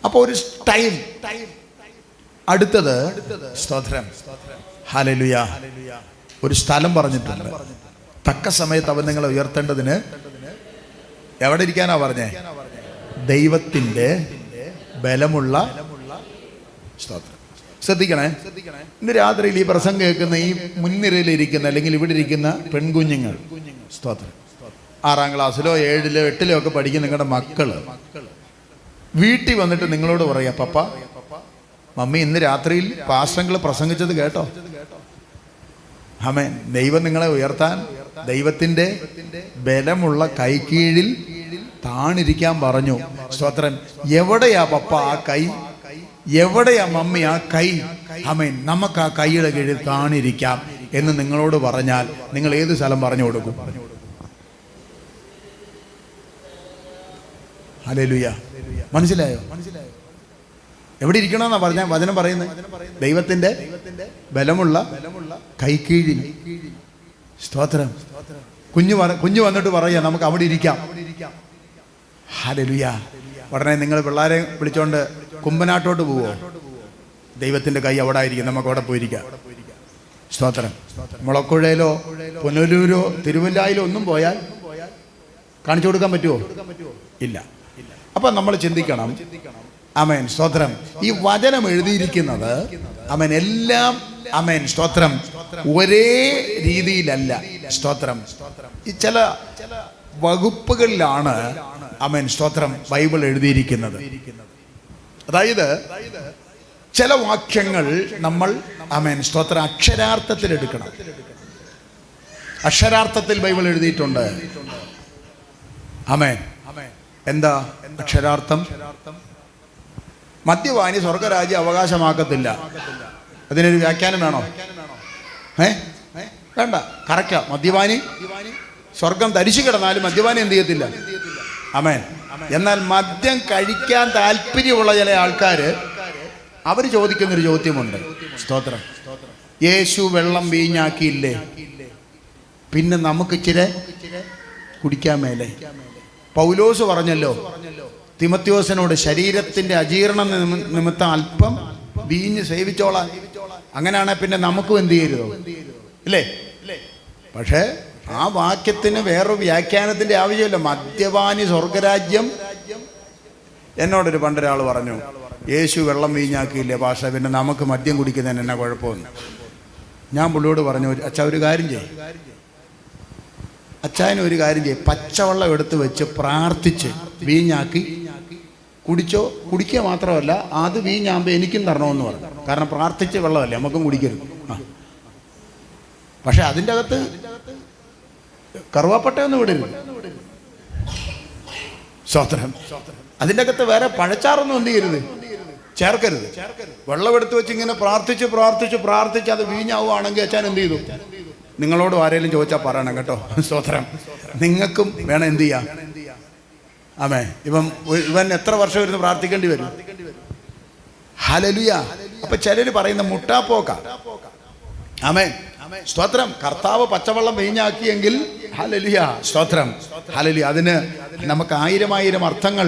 അപ്പൊ ഒരു ടൈം അടുത്തത്, സ്തോത്രം, ഹല്ലേലൂയ, ഒരു സ്ഥലം പറഞ്ഞിട്ടുണ്ട്. തക്ക സമയത്ത് അവൻ നിങ്ങളെ ഉയർത്തേണ്ടതിന് എവിടെ ഇരിക്കാനാ പറഞ്ഞേ? ദൈവത്തിന്റെ ബലമുള്ള, സ്തോത്രം. ശ്രദ്ധിക്കണേ, ഇന്ന് രാത്രിയിൽ ഈ പ്രസംഗം കേൾക്കുന്ന ഈ മുൻനിരയിൽ ഇരിക്കുന്ന അല്ലെങ്കിൽ ഇവിടെ ഇരിക്കുന്ന പെൺകുഞ്ഞുങ്ങൾ, സ്തോത്രം, 6-ാം ക്ലാസ്സിലോ 7-ലോ 8-ലോ ഒക്കെ പഠിക്കുന്ന നിങ്ങളുടെ മക്കള് വീട്ടിൽ വന്നിട്ട് നിങ്ങളോട് പറയാ, പപ്പ, മമ്മി, ഇന്ന് രാത്രിയിൽ പാസ്റ്റങ്ങൾ പ്രസംഗിച്ചത് കേട്ടോ? ആമേൻ. ദൈവം നിങ്ങളെ ഉയർത്താൻ ദൈവത്തിന്റെ ബലമുള്ള കൈക്കീഴിൽ താണിരിക്കാൻ പറഞ്ഞു. സ്തോത്രം. എവിടെയാ പപ്പ ആ കൈ? എവിടെയാ മമ്മി ആ കൈ? ആമേൻ. നമുക്ക് ആ കൈയുടെ കീഴിൽ താണിരിക്കാം എന്ന് നിങ്ങളോട് പറഞ്ഞാൽ നിങ്ങൾ ഏത് സ്ഥലം പറഞ്ഞു കൊടുക്കും? ഹല്ലേലൂയ. മനസ്സിലായോ? എവിടെ ഇരിക്കണമെന്നാ പറഞ്ഞ വചനം പറയുന്നത്? ദൈവത്തിന്റെ ബലമുള്ള കൈക്കീഴിൽ. സ്തോത്രം. കുഞ്ഞു വന്നിട്ട് പറയാ, നമുക്ക് അവിടെ ഇരിക്കാം. ഹല്ലേലൂയ. ഉടനെ നിങ്ങൾ പിള്ളേരെ വിളിച്ചോണ്ട് കുമ്പനാട്ടോട്ട് പോവോ? ദൈവത്തിന്റെ കൈ അവിടെ ആയിരിക്കും, നമുക്ക് അവിടെ പോയിരിക്കാം. സ്തോത്രം. മുളക്കുഴയിലോ പുനലൂരോ തിരുവല്ലായിലോ ഒന്നും പോയാൽ കാണിച്ചു കൊടുക്കാൻ പറ്റുമോ? ഇല്ല. അപ്പൊ നമ്മൾ ചിന്തിക്കണം. ആമേൻ. സ്തോത്രം. ഈ വചനം എഴുതിയിരിക്കുന്നത് ആമേൻ എല്ലാം ആമേൻ സ്തോത്രം ഒരേ രീതിയിലല്ല. സ്തോത്രം. ഈ ചില വകുപ്പുകളിലാണ് ആമേൻ സ്തോത്രം ബൈബിൾ എഴുതിയിരിക്കുന്നത്. അതായത് ചില വാക്യങ്ങൾ നമ്മൾ ആമേൻ സ്തോത്രം അക്ഷരാർത്ഥത്തിൽ എടുക്കണം. അക്ഷരാർത്ഥത്തിൽ ബൈബിൾ എഴുതിയിട്ടുണ്ട്. ആമേൻ. എന്താ അക്ഷരാർത്ഥം? മദ്യപാനി സ്വർഗരാജ്യം അവകാശമാക്കത്തില്ല. അതിനൊരു വ്യാഖ്യാനം വേണോ? വേണ്ട. കറക്റ്റാ. മദ്യപാനി സ്വർഗം ധരിച്ചു കിടന്നാലും മദ്യപാനി എന്ത് ചെയ്യത്തില്ല. ആമേൻ. എന്നാൽ മദ്യം കഴിക്കാൻ താല്പര്യമുള്ള ചില ആൾക്കാര് അവർ ചോദിക്കുന്നൊരു ചോദ്യമുണ്ട്. സ്തോത്രം. യേശു വെള്ളം വീഞ്ഞാക്കിയില്ലേ, പിന്നെ നമുക്ക് ഇച്ചിരി കുടിക്കാൻ മേലെ? പൗലോസ് പറഞ്ഞല്ലോ തിമത്യോസിനോട്, ശരീരത്തിന്റെ അജീർണ നിമിത്തം അല്പം വീഞ്ഞ് സേവിച്ചോളാം. അങ്ങനെയാണെ പിന്നെ നമുക്കും എന്ത് ചെയ്യരുതോ? ഇല്ലേ? പക്ഷേ ആ വാക്യത്തിന് വേറൊരു വ്യാഖ്യാനത്തിന്റെ ആവശ്യമില്ല. മദ്യപാനി സ്വർഗരാജ്യം. എന്നോടൊരു പണ്ടൊരാൾ പറഞ്ഞു, യേശു വെള്ളം വീഞ്ഞാക്കിയില്ലേ ഭാഷ, പിന്നെ നമുക്ക് മദ്യം കുടിക്കുന്നതിന് എന്നാ കുഴപ്പമൊന്നും. ഞാൻ പുള്ളിയോട് പറഞ്ഞു, അച്ഛാ ഒരു കാര്യം ചെയ്യും, അച്ചായന് ഒരു കാര്യം ചെയ്യും, പച്ചവെള്ളം എടുത്ത് വെച്ച് പ്രാർത്ഥിച്ച് വീഞ്ഞാക്കി കുടിച്ചോ. കുടിക്കുക മാത്രമല്ല, അത് വീഞ്ഞാകുമ്പോൾ എനിക്കും തരണമെന്ന് പറഞ്ഞു. കാരണം പ്രാർത്ഥിച്ച വെള്ളമല്ലേ, നമുക്കും കുടിക്കരുത്. പക്ഷെ അതിൻ്റെ അകത്ത് കറുവാപ്പട്ടയൊന്നും വിടരുത്. സ്തോത്രം. അതിൻ്റെ അകത്ത് വേറെ പഴച്ചാറൊന്നും എന്ത് ചെയ്യരുത്, ചേർക്കരുത്. വെള്ളം എടുത്ത് വെച്ച് ഇങ്ങനെ പ്രാർത്ഥിച്ച് പ്രാർത്ഥിച്ച് പ്രാർത്ഥിച്ച് അത് വീഞ്ഞാവുകയാണെങ്കിൽ അച്ഛൻ എന്ത് ചെയ്തു? നിങ്ങളോട് ആരെങ്കിലും ചോദിച്ചാൽ പറയണം കേട്ടോ. സ്തോത്രം. നിങ്ങൾക്കും വേണം എന്ത് ചെയ്യാം. ആമേ. ഇവൻ എത്ര വർഷം ഇരുന്ന് പ്രാർത്ഥിക്കേണ്ടി വരും? ഹല്ലേലൂയ. അപ്പൊ ചിലര് പറയുന്ന മുട്ടാപ്പോക്ക. ആമേ. സ്തോത്രം. കർത്താവ് പച്ചവെള്ളം വീഞ്ഞാക്കിയെങ്കിൽ ഹല്ലേലൂയ. സ്തോത്രം. ഹല്ലേലൂയ. അതിന് നമുക്ക് 1000 അർത്ഥങ്ങൾ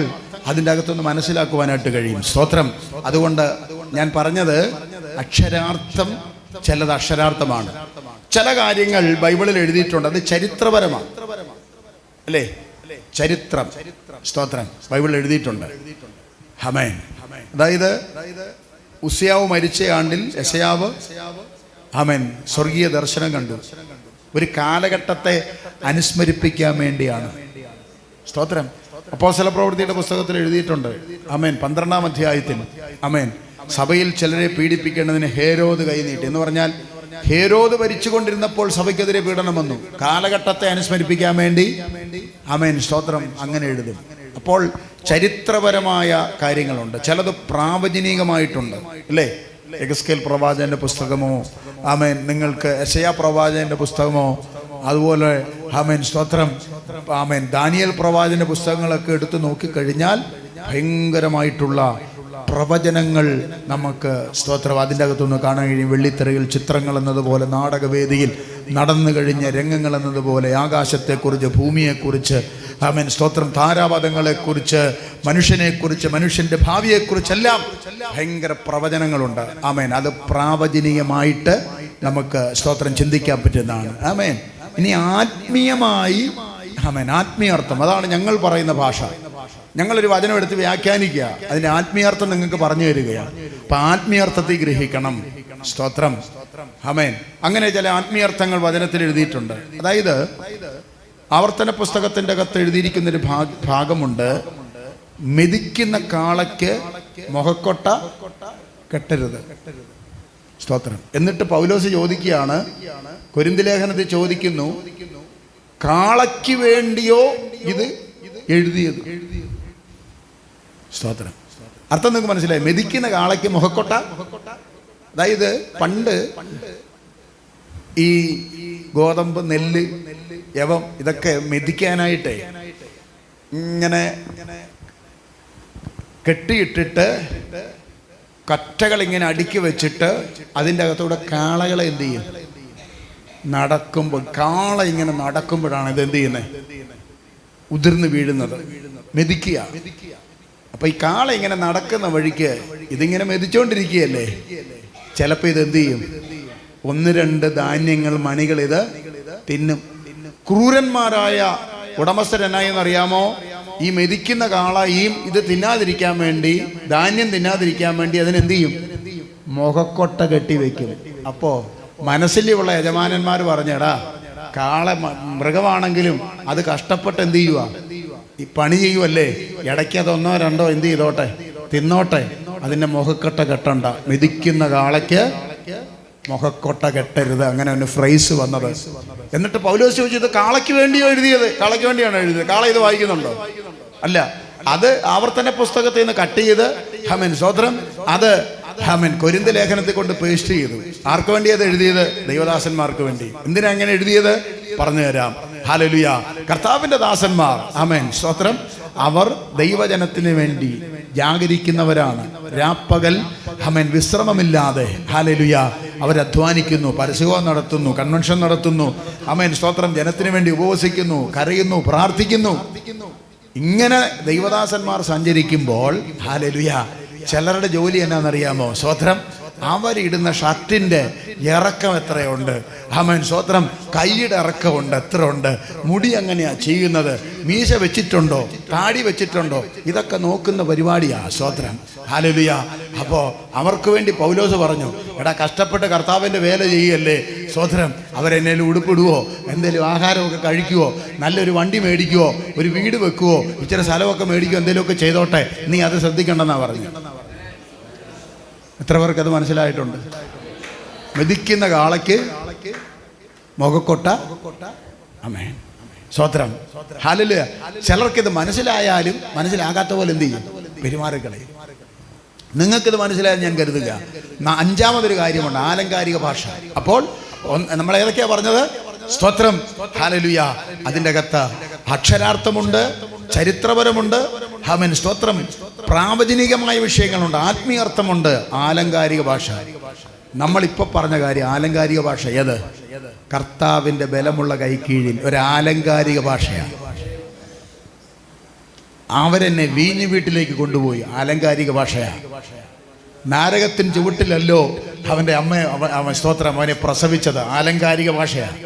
അതിൻ്റെ അകത്തൊന്ന് മനസ്സിലാക്കുവാനായിട്ട് കഴിയും. സ്തോത്രം. അതുകൊണ്ട് ഞാൻ പറഞ്ഞത് അക്ഷരാർത്ഥം ചിലത് അക്ഷരാർത്ഥമാണ്, ചില കാര്യങ്ങൾ ബൈബിളിൽ എഴുതിയിട്ടുണ്ട്, അത് ചരിത്രപരമാണ് അല്ലേ? ചരിത്രം, സ്തോത്രം, ബൈബിളിൽ എഴുതിയിട്ടുണ്ട്. ആമേൻ. അതായത് ഉസിയാവ് മരിച്ച ആണ്ടിൽ യെശയ്യാവ് ആമേൻ സ്വർഗീയ ദർശനം കണ്ടു. ഒരു കാലഘട്ടത്തെ അനുസ്മരിപ്പിക്കാൻ വേണ്ടിയാണ്. സ്തോത്രം. അപ്പോസ്തല പ്രവൃത്തിയുടെ പുസ്തകത്തിൽ എഴുതിയിട്ടുണ്ട്. ആമേൻ. 12-ാം അധ്യായത്തിൽ ആമേൻ സഭയിൽ ചിലരെ പീഡിപ്പിക്കേണ്ടതിന് ഹേരോദ് കൈനീട്ടി എന്ന് പറഞ്ഞാൽ ഹേരോദ് ഭരിച്ചുകൊണ്ടിരുന്നപ്പോൾ സഭയ്ക്കെതിരെ പീഡനം വന്നു. കാലഘട്ടത്തെ അനുസ്മരിപ്പിക്കാൻ വേണ്ടി ആമേൻ സ്തോത്രം അങ്ങനെ എഴുതും. അപ്പോൾ ചരിത്രപരമായ കാര്യങ്ങളുണ്ട്, ചിലത് പ്രാവചനികമായിട്ടുണ്ട് അല്ലേ? എഗസ്കേൽ പ്രവാചകന്റെ പുസ്തകമോ ആമേൻ, നിങ്ങൾക്ക് യെശയ്യാ പ്രവാചകന്റെ പുസ്തകമോ, അതുപോലെ ആമേൻ സ്തോത്രം ആമേൻ ദാനിയേൽ പ്രവാചകന്റെ പുസ്തകങ്ങളൊക്കെ എടുത്ത് നോക്കിക്കഴിഞ്ഞാൽ ഭയങ്കരമായിട്ടുള്ള പ്രവചനങ്ങൾ നമുക്ക് സ്തോത്രം അതിൻ്റെ അകത്തുനിന്ന് കാണാൻ കഴിയും. വെള്ളിത്തിരയിൽ ചിത്രങ്ങൾ എന്നതുപോലെ, നാടകവേദിയിൽ നടന്നു കഴിഞ്ഞ രംഗങ്ങൾ എന്നതുപോലെ, ആകാശത്തെക്കുറിച്ച്, ഭൂമിയെക്കുറിച്ച് ആമേൻ സ്തോത്രം, താരാപഥങ്ങളെക്കുറിച്ച്, മനുഷ്യനെക്കുറിച്ച്, മനുഷ്യൻ്റെ ഭാവിയെക്കുറിച്ചെല്ലാം ഭയങ്കര പ്രവചനങ്ങളുണ്ട്. ആമേൻ. അത് പ്രാവചനീയമായിട്ട് നമുക്ക് സ്തോത്രം ചിന്തിക്കാൻ പറ്റുന്നതാണ്. ആമേൻ. ഇനി ആത്മീയമായി ആമേൻ ആത്മീയാർത്ഥം, അതാണ് ഞങ്ങൾ പറയുന്ന ഭാഷ. ഞങ്ങളൊരു വചനം എടുത്ത് വ്യാഖ്യാനിക്കുക, അതിൻ്റെ ആത്മീയാർത്ഥം നിങ്ങൾക്ക് പറഞ്ഞു തരികയാണ്. അപ്പം ആത്മീയാർത്ഥത്തിൽ ഗ്രഹിക്കണം. സ്തോത്രം. ആമേൻ. അങ്ങനെ ചില ആത്മീയാർത്ഥങ്ങൾ വചനത്തിൽ എഴുതിയിട്ടുണ്ട്. അതായത് ആവർത്തന പുസ്തകത്തിൻ്റെ അകത്ത് എഴുതിയിരിക്കുന്നൊരു ഭാഗമുണ്ട്, മെതിക്കുന്ന കാളയ്ക്ക് മുഖക്കൊട്ട കെട്ടരുത്. സ്തോത്രം. എന്നിട്ട് പൗലോസ് ചോദിക്കുകയാണ്, കൊരിന്ത് ലേഖനത്തിൽ ചോദിക്കുന്നു, കാളയ്ക്ക് വേണ്ടിയോ ഇത് എഴുതിയത്? സ്തോത്രം. അർത്ഥം നിങ്ങൾക്ക് മനസ്സിലായി? മെതിക്കുന്ന കാളയ്ക്ക് മുഖക്കൊട്ട. അതായത് പണ്ട് ഈ ഗോതമ്പ്, നെല്ല്, യവം ഇതൊക്കെ മെതിക്കാനായിട്ട് ഇങ്ങനെ കെട്ടിയിട്ടിട്ട് കറ്റകൾ ഇങ്ങനെ അടുക്കി വെച്ചിട്ട് അതിൻ്റെ അകത്തൂടെ കാളകളെ എന്ത് ചെയ്യും? നടക്കുമ്പോൾ, കാള ഇങ്ങനെ നടക്കുമ്പോഴാണ് ഇത് എന്ത് ചെയ്യുന്നത്? ഉതിർന്ന് വീഴുന്നത്. മെതിക്കുക. അപ്പൊ ഈ കാള ഇങ്ങനെ നടക്കുന്ന വഴിക്ക് ഇതിങ്ങനെ മെതിച്ചോണ്ടിരിക്കുകയല്ലേ, ചിലപ്പോൾ ഇത് എന്ത് ചെയ്യും? 1-2 ധാന്യങ്ങൾ, മണികൾ ഇത് തിന്നും. ക്രൂരന്മാരായ ഉടമസ്ഥരെന്നായി എന്നറിയാമോ? ഈ മെതിക്കുന്ന കാള ഇത് തിന്നാതിരിക്കാൻ വേണ്ടി, ധാന്യം തിന്നാതിരിക്കാൻ വേണ്ടി അതിനെന്ത് ചെയ്യും? മുഖക്കൊട്ട കെട്ടിവെക്കും. അപ്പോ മനസ്സിലുള്ള യജമാനന്മാർ പറഞ്ഞടാ, കാള മൃഗമാണെങ്കിലും അത് കഷ്ടപ്പെട്ട് എന്ത് ചെയ്യുക? ഈ പണി ചെയ്യുമല്ലേ, ഇടയ്ക്ക് അത് 1-2 എന്ത് ചെയ്തോട്ടെ, തിന്നോട്ടെ, അതിൻ്റെ മുഖക്കൊട്ട കെട്ടണ്ട. മെതിക്കുന്ന കാളയ്ക്ക് മുഖക്കൊട്ട കെട്ടരുത്. അങ്ങനെ ഒരു ഫ്രൈസ് വന്നത്. എന്നിട്ട് പൗലോസ് ചോദിച്ചു, ഇത് കാളയ്ക്ക് വേണ്ടിയോ എഴുതിയത്? കാളയ്ക്ക് വേണ്ടിയാണോ എഴുതിയത്? കാള ഇത് വായിക്കുന്നുണ്ടോ? അല്ല, അത് ആവർത്തന പുസ്തകത്തിൽ നിന്ന് കട്ട് ചെയ്ത് ഹമൻ സ്തോത്രം അത് ഹമൻ കൊരിന്ത് ലേഖനത്തെ കൊണ്ട് പേസ്റ്റ് ചെയ്തു. ആർക്ക് വേണ്ടി അത് എഴുതിയത്? ദൈവദാസന്മാർക്ക് വേണ്ടി. എന്തിനാ അങ്ങനെ എഴുതിയത്? പറഞ്ഞു തരാം. ഹല്ലേലൂയ. കർത്താവിൻ്റെ ദാസന്മാർ ആമേൻ സ്തോത്രം, അവർ ദൈവജനത്തിന് വേണ്ടി ജാഗരിക്കുന്നവരാണ്. രാപ്പകൽ ആമേൻ വിശ്രമമില്ലാതെ ഹല്ലേലൂയ അവരധ്വാനിക്കുന്നു, പരസ്യവും നടത്തുന്നു, കൺവെൻഷൻ നടത്തുന്നു. ആമേൻ സ്തോത്രം. ജനത്തിന് വേണ്ടി ഉപവസിക്കുന്നു, കരയുന്നു, പ്രാർത്ഥിക്കുന്നു. ഇങ്ങനെ ദൈവദാസന്മാർ സഞ്ചരിക്കുമ്പോൾ ഹല്ലേലൂയ ചിലരുടെ ജോലി എന്നാണെന്നറിയാമോ? സ്തോത്രം, അവരിടുന്ന ഷർട്ടിൻ്റെ ഇറക്കം എത്രയുണ്ട്? ആമേൻ സ്തോത്രം. കൈയുടെ ഇറക്കമുണ്ട്, എത്ര ഉണ്ട്? മുടി എങ്ങനെയാ ചെയ്യുന്നത്? മീശ വെച്ചിട്ടുണ്ടോ? താടി വെച്ചിട്ടുണ്ടോ? ഇതൊക്കെ നോക്കുന്ന പരിപാടിയാ. സ്തോത്രം. ഹല്ലേലൂയ. അപ്പോൾ അവർക്ക് വേണ്ടി പൗലോസ് പറഞ്ഞു, എടാ കഷ്ടപ്പെട്ട് കർത്താവിൻ്റെ വേല ചെയ്യല്ലേ. സ്തോത്രം. അവരെന്നേലും ഉടുപ്പിടുവോ, എന്തെങ്കിലും ആഹാരമൊക്കെ കഴിക്കുവോ, നല്ലൊരു വണ്ടി മേടിക്കുവോ, ഒരു വീട് വെക്കുവോ, ഇച്ചിരി സ്ഥലമൊക്കെ മേടിക്കുവോ, എന്തെങ്കിലുമൊക്കെ ചെയ്തോട്ടെ, നീ അത് ശ്രദ്ധിക്കണ്ടെന്നാണ് പറഞ്ഞു. എത്ര പേർക്ക് അത് മനസ്സിലായിട്ടുണ്ട്? മെതിക്കുന്ന കാളയ്ക്ക് മുഖക്കൊട്ട. ആമേൻ സ്തോത്രം. ഹല്ലേലൂയ. ചിലർക്കിത് മനസ്സിലായാലും മനസ്സിലാകാത്ത പോലെ എന്ത് ചെയ്യും? പെരുമാറിക്കളെ. നിങ്ങൾക്കിത് മനസ്സിലായാൽ ഞാൻ കരുതുക. 5ാമതൊരു കാര്യമുണ്ട്, ആലങ്കാരിക ഭാഷ. അപ്പോൾ നമ്മൾ ഏതൊക്കെയാ പറഞ്ഞത്? സ്തോത്രം. ഹല്ലേലൂയ. അതിൻ്റെ അകത്ത് അക്ഷരാർത്ഥമുണ്ട്, ചരിത്രപരമുണ്ട്, ആമേൻ സ്തോത്രം, പ്രാവചനികമായ വിഷയങ്ങളുണ്ട്, ആത്മീയാർത്ഥമുണ്ട്, ആലങ്കാരിക ഭാഷ. നമ്മളിപ്പോൾ പറഞ്ഞ കാര്യം ആലങ്കാരിക ഭാഷ. ഏത്? കർത്താവിൻ്റെ ബലമുള്ള കൈക്കീഴിൽ ഒരു ആലങ്കാരിക ഭാഷയാണ്. അവരെന്നെ വീഞ്ഞു വീട്ടിലേക്ക് കൊണ്ടുപോയി, ആലങ്കാരിക ഭാഷയാണ്. നാരകത്തിൻ ചുവട്ടിലല്ലോ അവൻ്റെ അമ്മ സ്തോത്രം അവനെ പ്രസവിച്ചത് ആലങ്കാരിക ഭാഷയാണ്,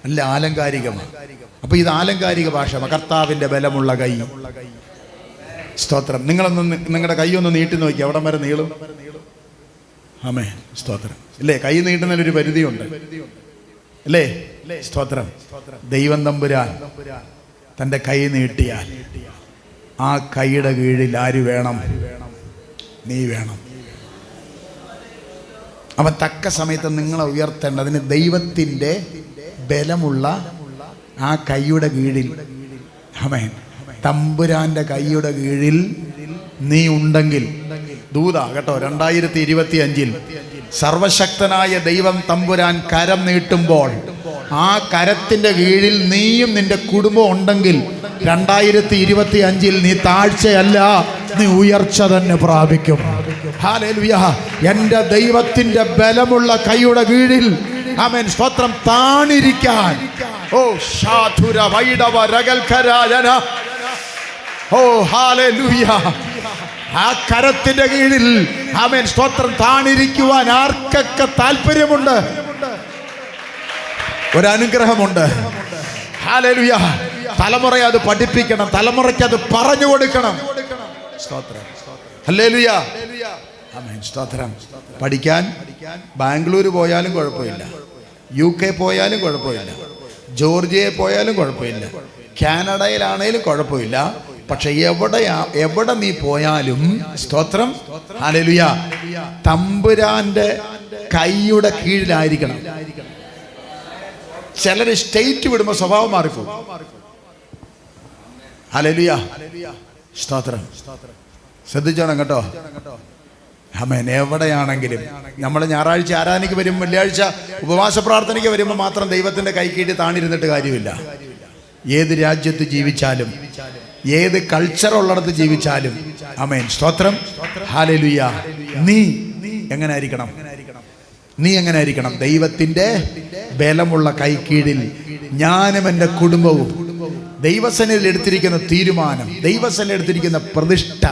അല്ല ആലങ്കാരികമാണ്. അപ്പൊ ഇത് ആലങ്കാരിക ഭാഷ. കർത്താവിൻ്റെ ബലമുള്ള കൈ. സ്തോത്രം. നിങ്ങളുടെ കൈ ഒന്ന് നീട്ടി നോക്കി, അവിടം വരെ നീളും. ആമേൻ. സ്തോത്രം. ഇല്ലേ? കൈ നീട്ടുന്നതിനൊരു പരിധിയുണ്ട്, അല്ലേ? സ്തോത്രം. ദൈവം തമ്പുരാൻ തൻ്റെ കൈ നീട്ടിയാൽ ആ കൈയുടെ കീഴിൽ ആര് വേണം? നീ വേണം. അവൻ തക്ക സമയത്ത് നിങ്ങളെ ഉയർത്തേണ്ടതിന് ദൈവത്തിൻ്റെ ബലമുള്ള ആ കൈയുടെ കീഴിൽ, ആമേൻ, തമ്പുരാന്റെ കൈയുടെ കീഴിൽ നീ ഉണ്ടെങ്കിൽ ദൂത കേട്ടോ. 2025 സർവശക്തനായ ദൈവം തമ്പുരാൻ കരം നീട്ടുമ്പോൾ ആ കരത്തിന്റെ കീഴിൽ നീയും നിന്റെ കുടുംബം ഉണ്ടെങ്കിൽ 2025 നീ താഴ്ചയല്ല, നീ ഉയർച്ച തന്നെ പ്രാപിക്കും. ഹല്ലേലൂയ. എൻ്റെ ദൈവത്തിന്റെ ബലമുള്ള കൈയുടെ കീഴിൽ, ആമേൻ, സ്തോത്രം, താണിരിക്കാൻ. ഓ ശാധുര വൈഡവ രഗൽഖരാജന. ഓ ഹല്ലേലൂയ. ആ കരത്തിന്റെ കീഴിൽ, ആമേൻ, സ്തോത്രം, താണിരിക്കുവാൻ ആർക്കൊക്കെ താല്പര്യമുണ്ട്? ഒരനുഗ്രഹമുണ്ട്. ഹല്ലേലൂയ. തലമുറ അത് പഠിപ്പിക്കണം, തലമുറയ്ക്ക് അത് പറഞ്ഞു കൊടുക്കണം. സ്തോത്രം. ഹല്ലേലൂയ. ആമേൻ. സ്തോത്രം. പഠിക്കാൻ ബാംഗ്ലൂർ പോയാലും കുഴപ്പമില്ല, UK പോയാലും കുഴപ്പമില്ല, ജോർജിയയിൽ പോയാലും കുഴപ്പമില്ല, കാനഡയിലാണേലും കുഴപ്പമില്ല. പക്ഷെ എവിടെ നീ പോയാലും, സ്തോത്രം, ഹല്ലേലൂയ, തമ്പുരാന്റെ കൈയുടെ കീഴിലായിരിക്കണം. ചിലര് സ്റ്റേറ്റ് വിടുമ്പോൾ സ്വഭാവം മാറിപ്പോകും. ഹല്ലേലൂയ. സ്തോത്രം. ശ്രദ്ധിച്ചോണം കേട്ടോ. ആമേൻ. എവിടെയാണെങ്കിലും നമ്മൾ ഞായറാഴ്ച ആരാധനയ്ക്ക് വരും, വെള്ളിയാഴ്ച ഉപവാസ പ്രാർത്ഥനയ്ക്ക് വരുമ്പോൾ മാത്രം ദൈവത്തിന്റെ കൈ കീഴിൽ താണിരുന്നിട്ട് കാര്യമില്ല. ഏത് രാജ്യത്ത് ജീവിച്ചാലും, ഏത് കൾച്ചർ ഉള്ളിടത്ത് ജീവിച്ചാലും, ആമേൻ, സ്തോത്രം, ഹല്ലേലൂയ, നീ എങ്ങനെ ആയിരിക്കണം? നീ എങ്ങനെ ആയിരിക്കണം? ദൈവത്തിന്റെ ബലമുള്ള കൈ കീഴിൽ ഞാനും എൻ്റെ കുടുംബവും ദൈവസന്നിധിയിൽ എടുത്തിരിക്കുന്ന തീരുമാനം, ദൈവസന്നിധിയിൽ എടുത്തിരിക്കുന്ന പ്രതിഷ്ഠ,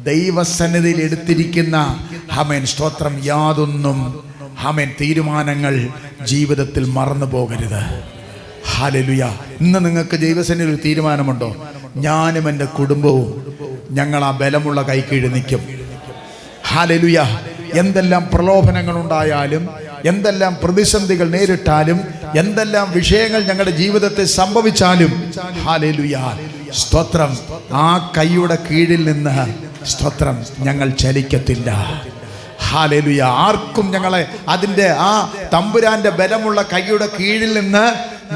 ദൈവസന്നിധിയിൽ എടുത്തിരിക്കുന്ന, ആമേൻ, സ്തോത്രം, യാതൊന്നും, ആമേൻ, തീരുമാനങ്ങൾ ജീവിതത്തിൽ മറന്നു പോകരുത്. ഹല്ലേലൂയ. ഇന്ന് നിങ്ങൾക്ക് ദൈവസന്നിധിയിൽ ഒരു തീരുമാനമുണ്ടോ? ഞാനും എൻ്റെ കുടുംബവും ഞങ്ങൾ ആ ബലമുള്ള കൈക്കീഴിൽ നിൽക്കും. ഹല്ലേലൂയ. എന്തെല്ലാം പ്രലോഭനങ്ങൾ ഉണ്ടായാലും, എന്തെല്ലാം പ്രതിസന്ധികൾ നേരിട്ടാലും, എന്തെല്ലാം വിഷയങ്ങൾ ഞങ്ങളുടെ ജീവിതത്തിൽ സംഭവിച്ചാലും, ഹല്ലേലൂയ, സ്തോത്രം, ആ കൈയുടെ കീഴിൽ നിന്ന്, സ്തോത്രം, ഞങ്ങൾ ചലിക്കത്തില്ല. ഹല്ലേലൂയ. ആർക്കും ഞങ്ങളെ അതിൻ്റെ ആ തമ്പുരാന്റെ ബലമുള്ള കൈയുടെ കീഴിൽ നിന്ന്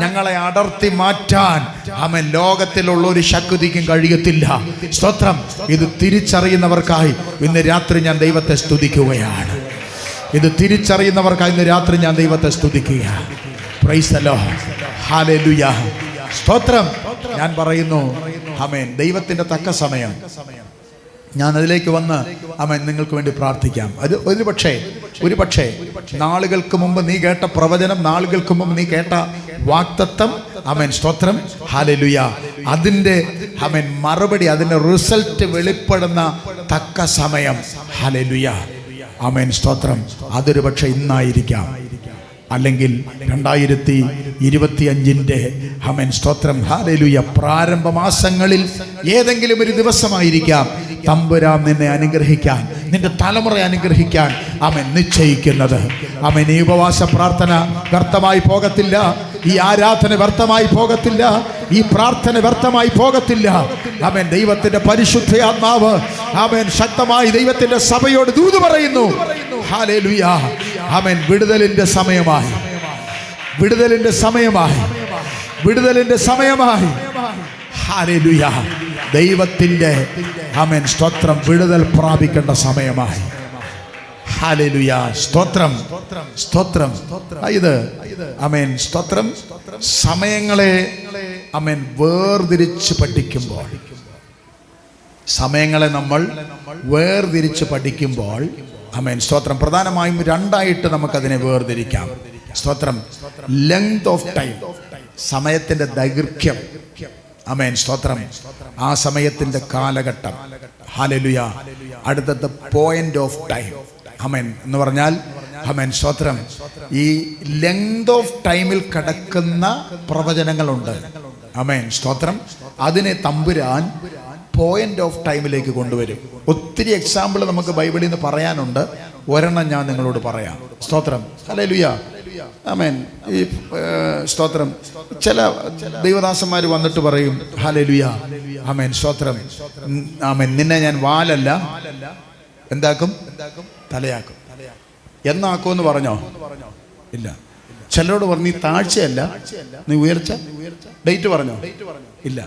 ഞങ്ങളെ അടർത്തി മാറ്റാൻ, ആമേൻ, ലോകത്തിലുള്ള ഒരു ശക്തിക്കും കഴിയത്തില്ല. സ്തോത്രം. ഇത് തിരിച്ചറിയുന്നവർക്കായി ഇന്ന് രാത്രി ഞാൻ ദൈവത്തെ സ്തുതിക്കുകയാണ്. ഇത് തിരിച്ചറിയുന്നവർക്കായി ഇന്ന് രാത്രി ഞാൻ ദൈവത്തെ സ്തുതിക്കുകയാണ്. Praise the Lord. ഹല്ലേലൂയ. സ്തോത്രം. ഞാൻ പറയുന്നു, ആമേൻ, ദൈവത്തിന്റെ തക്ക സമയം ഞാൻ അതിലേക്ക് വന്ന്, ആമേൻ, നിങ്ങൾക്ക് വേണ്ടി പ്രാർത്ഥിക്കാം. അത് ഒരു പക്ഷേ നാളുകൾക്ക് മുമ്പ് നീ കേട്ട പ്രവചനം, നാളുകൾക്ക് മുമ്പ് നീ കേട്ട വാക്തത്വം, ആമേൻ, സ്തോത്രം, ഹല്ലേലൂയ, അതിൻ്റെ, ആമേൻ, മറുപടി, അതിൻ്റെ റിസൾട്ട് വെളിപ്പെടുന്ന തക്ക സമയം, ഹല്ലേലൂയ, ആമേൻ, സ്തോത്രം, അതൊരു പക്ഷേ ഇന്നായിരിക്കാം, അല്ലെങ്കിൽ 2025 ആമേൻ, സ്തോത്രം, ഹല്ലേലൂയ, പ്രാരംഭ മാസങ്ങളിൽ ഏതെങ്കിലും ഒരു ദിവസമായിരിക്കാം തമ്പുരാൻ നിന്നെ അനുഗ്രഹിക്കാൻ, നിന്റെ തലമുറ അനുഗ്രഹിക്കാൻ, ആമേൻ, നിശ്ചയിക്കുന്നത്. ആമേൻ. ഈ ഉപവാസ പ്രാർത്ഥന വ്യർത്ഥമായി പോകത്തില്ല, ഈ ആരാധന വ്യർത്ഥമായി പോകത്തില്ല, ഈ പ്രാർത്ഥന വ്യർത്ഥമായി പോകത്തില്ല. ആമേൻ. ദൈവത്തിന്റെ പരിശുദ്ധ ആത്മാവ്, ആമേൻ, ശക്തമായി ദൈവത്തിന്റെ സഭയോട് ദൂത് പറയുന്നു. ഹല്ലേലൂയ. ആമേൻ. വിടുതലിന്റെ സമയമായി, വിടുതലിന്റെ സമയമായി, വിടുതലിന്റെ സമയമായി. ഹല്ലേലൂയ. ദൈവത്തിന്റെ, ആമേൻ, സ്തോത്രം, വിടുതൽ പ്രാപിക്കേണ്ട സമയമായി. ഹല്ലേലൂയ. സ്തോത്രം, സ്തോത്രം. ഇത്, ആമേൻ, സ്തോത്രം, സമയങ്ങളെ, ആമേൻ, വേർതിരിച്ച് പഠിക്കുമ്പോൾ, സമയങ്ങളെ നമ്മൾ വേർതിരിച്ച് പഠിക്കുമ്പോൾ, ആമേൻ, സ്തോത്രം, പ്രധാനമായും രണ്ടായിട്ട് നമുക്കതിനെ വേർതിരിക്കാം. സ്തോത്രം. ലെങ്ത് ഓഫ് ടൈം, സമയത്തിന്റെ ദൈർഘ്യം, ആമേൻ, സ്തോത്രം, ആ സമയത്തിന്റെ കാലഘട്ടം. ഹല്ലേലൂയ. അടുത്തത് പോയിന്റ് ഓഫ് ടൈം, ആമേൻ, എന്ന് പറഞ്ഞാൽ ആമേൻ സ്തോത്രം. ഈ ലെങ്ത് ഓഫ് ടൈമിൽ കിടക്കുന്ന പ്രവചനങ്ങളുണ്ട്. ആമേൻ സ്തോത്രം. അതിനെ തമ്പുരാൻ പോയിന്റ് ഓഫ് ടൈമിലേക്ക് കൊണ്ടുവരും. ഒത്തിരി എക്സാമ്പിൾ നമുക്ക് ബൈബിളിൽ നിന്ന് പറയാനുണ്ട്. ഒരെണ്ണം ഞാൻ നിങ്ങളോട് പറയാം. സ്തോത്രം. ഹല്ലേലൂയ. ആമേൻ. ഈ സ്തോത്രം. ചില ദൈവദാസന്മാർ വന്നിട്ട് പറയും ഹല്ലേലൂയ, ആമേൻ സ്തോത്രം, ആമേൻ, നിന്നെ ഞാൻ വാലല്ല എന്താക്കും, തലയാക്കും. എന്നാക്കുമെന്ന് പറഞ്ഞോ? ഇല്ല. ചിലരോട് പറഞ്ഞു നീ താഴ്ചയല്ല, നീ ഉയർച്ച. ഡേറ്റ് പറഞ്ഞോ? ഇല്ല.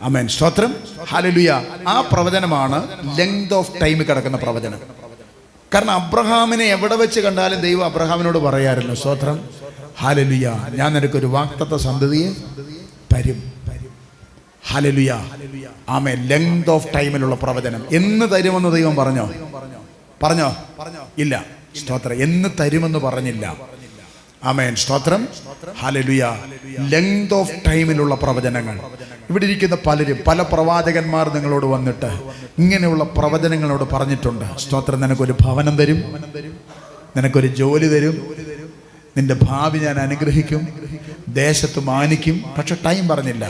ആമേൻ സ്തോത്രം. ഹല്ലേലൂയ. ആ പ്രവചനമാണ് ലെങ്ത് ഓഫ് ടൈം കിടക്കുന്ന പ്രവചനം. കാരണം അബ്രഹാമിനെ എവിടെ വെച്ച് കണ്ടാലും ദൈവം അബ്രഹാമിനോട് പറയായിരുന്നു, സ്തോത്രം, ഹല്ലേലൂയ, ഞാൻ നിനക്കൊരു വാഗ്ദത്ത സന്തതിയെ തരും. ഹല്ലേലൂയ. ആമേൻ. ലെങ്ത് ഓഫ് ടൈമിലുള്ള പ്രവചനം. എന്ന് തരുമെന്ന് ദൈവം പറഞ്ഞോ? ഇല്ല. സ്തോത്രം. എന്ന് തരുമെന്ന് പറഞ്ഞില്ല. ആമേൻ സ്തോത്രം. ഹല്ലേലൂയ. ലെങ്ത് ഓഫ് ടൈമിലുള്ള പ്രവചനങ്ങൾ. ഇവിടെ ഇരിക്കുന്ന പലരും, പല പ്രവാചകന്മാർ നിങ്ങളോട് വന്നിട്ട് ഇങ്ങനെയുള്ള പ്രവചനങ്ങളോട് പറഞ്ഞിട്ടുണ്ട്. സ്തോത്രം, നിനക്കൊരു ഭവനം തരും, നിനക്കൊരു ജോലി തരും, നിന്റെ ഭാവി ഞാൻ അനുഗ്രഹിക്കും, ദേശത്ത് മാനിക്കും. പക്ഷെ ടൈം പറഞ്ഞില്ല.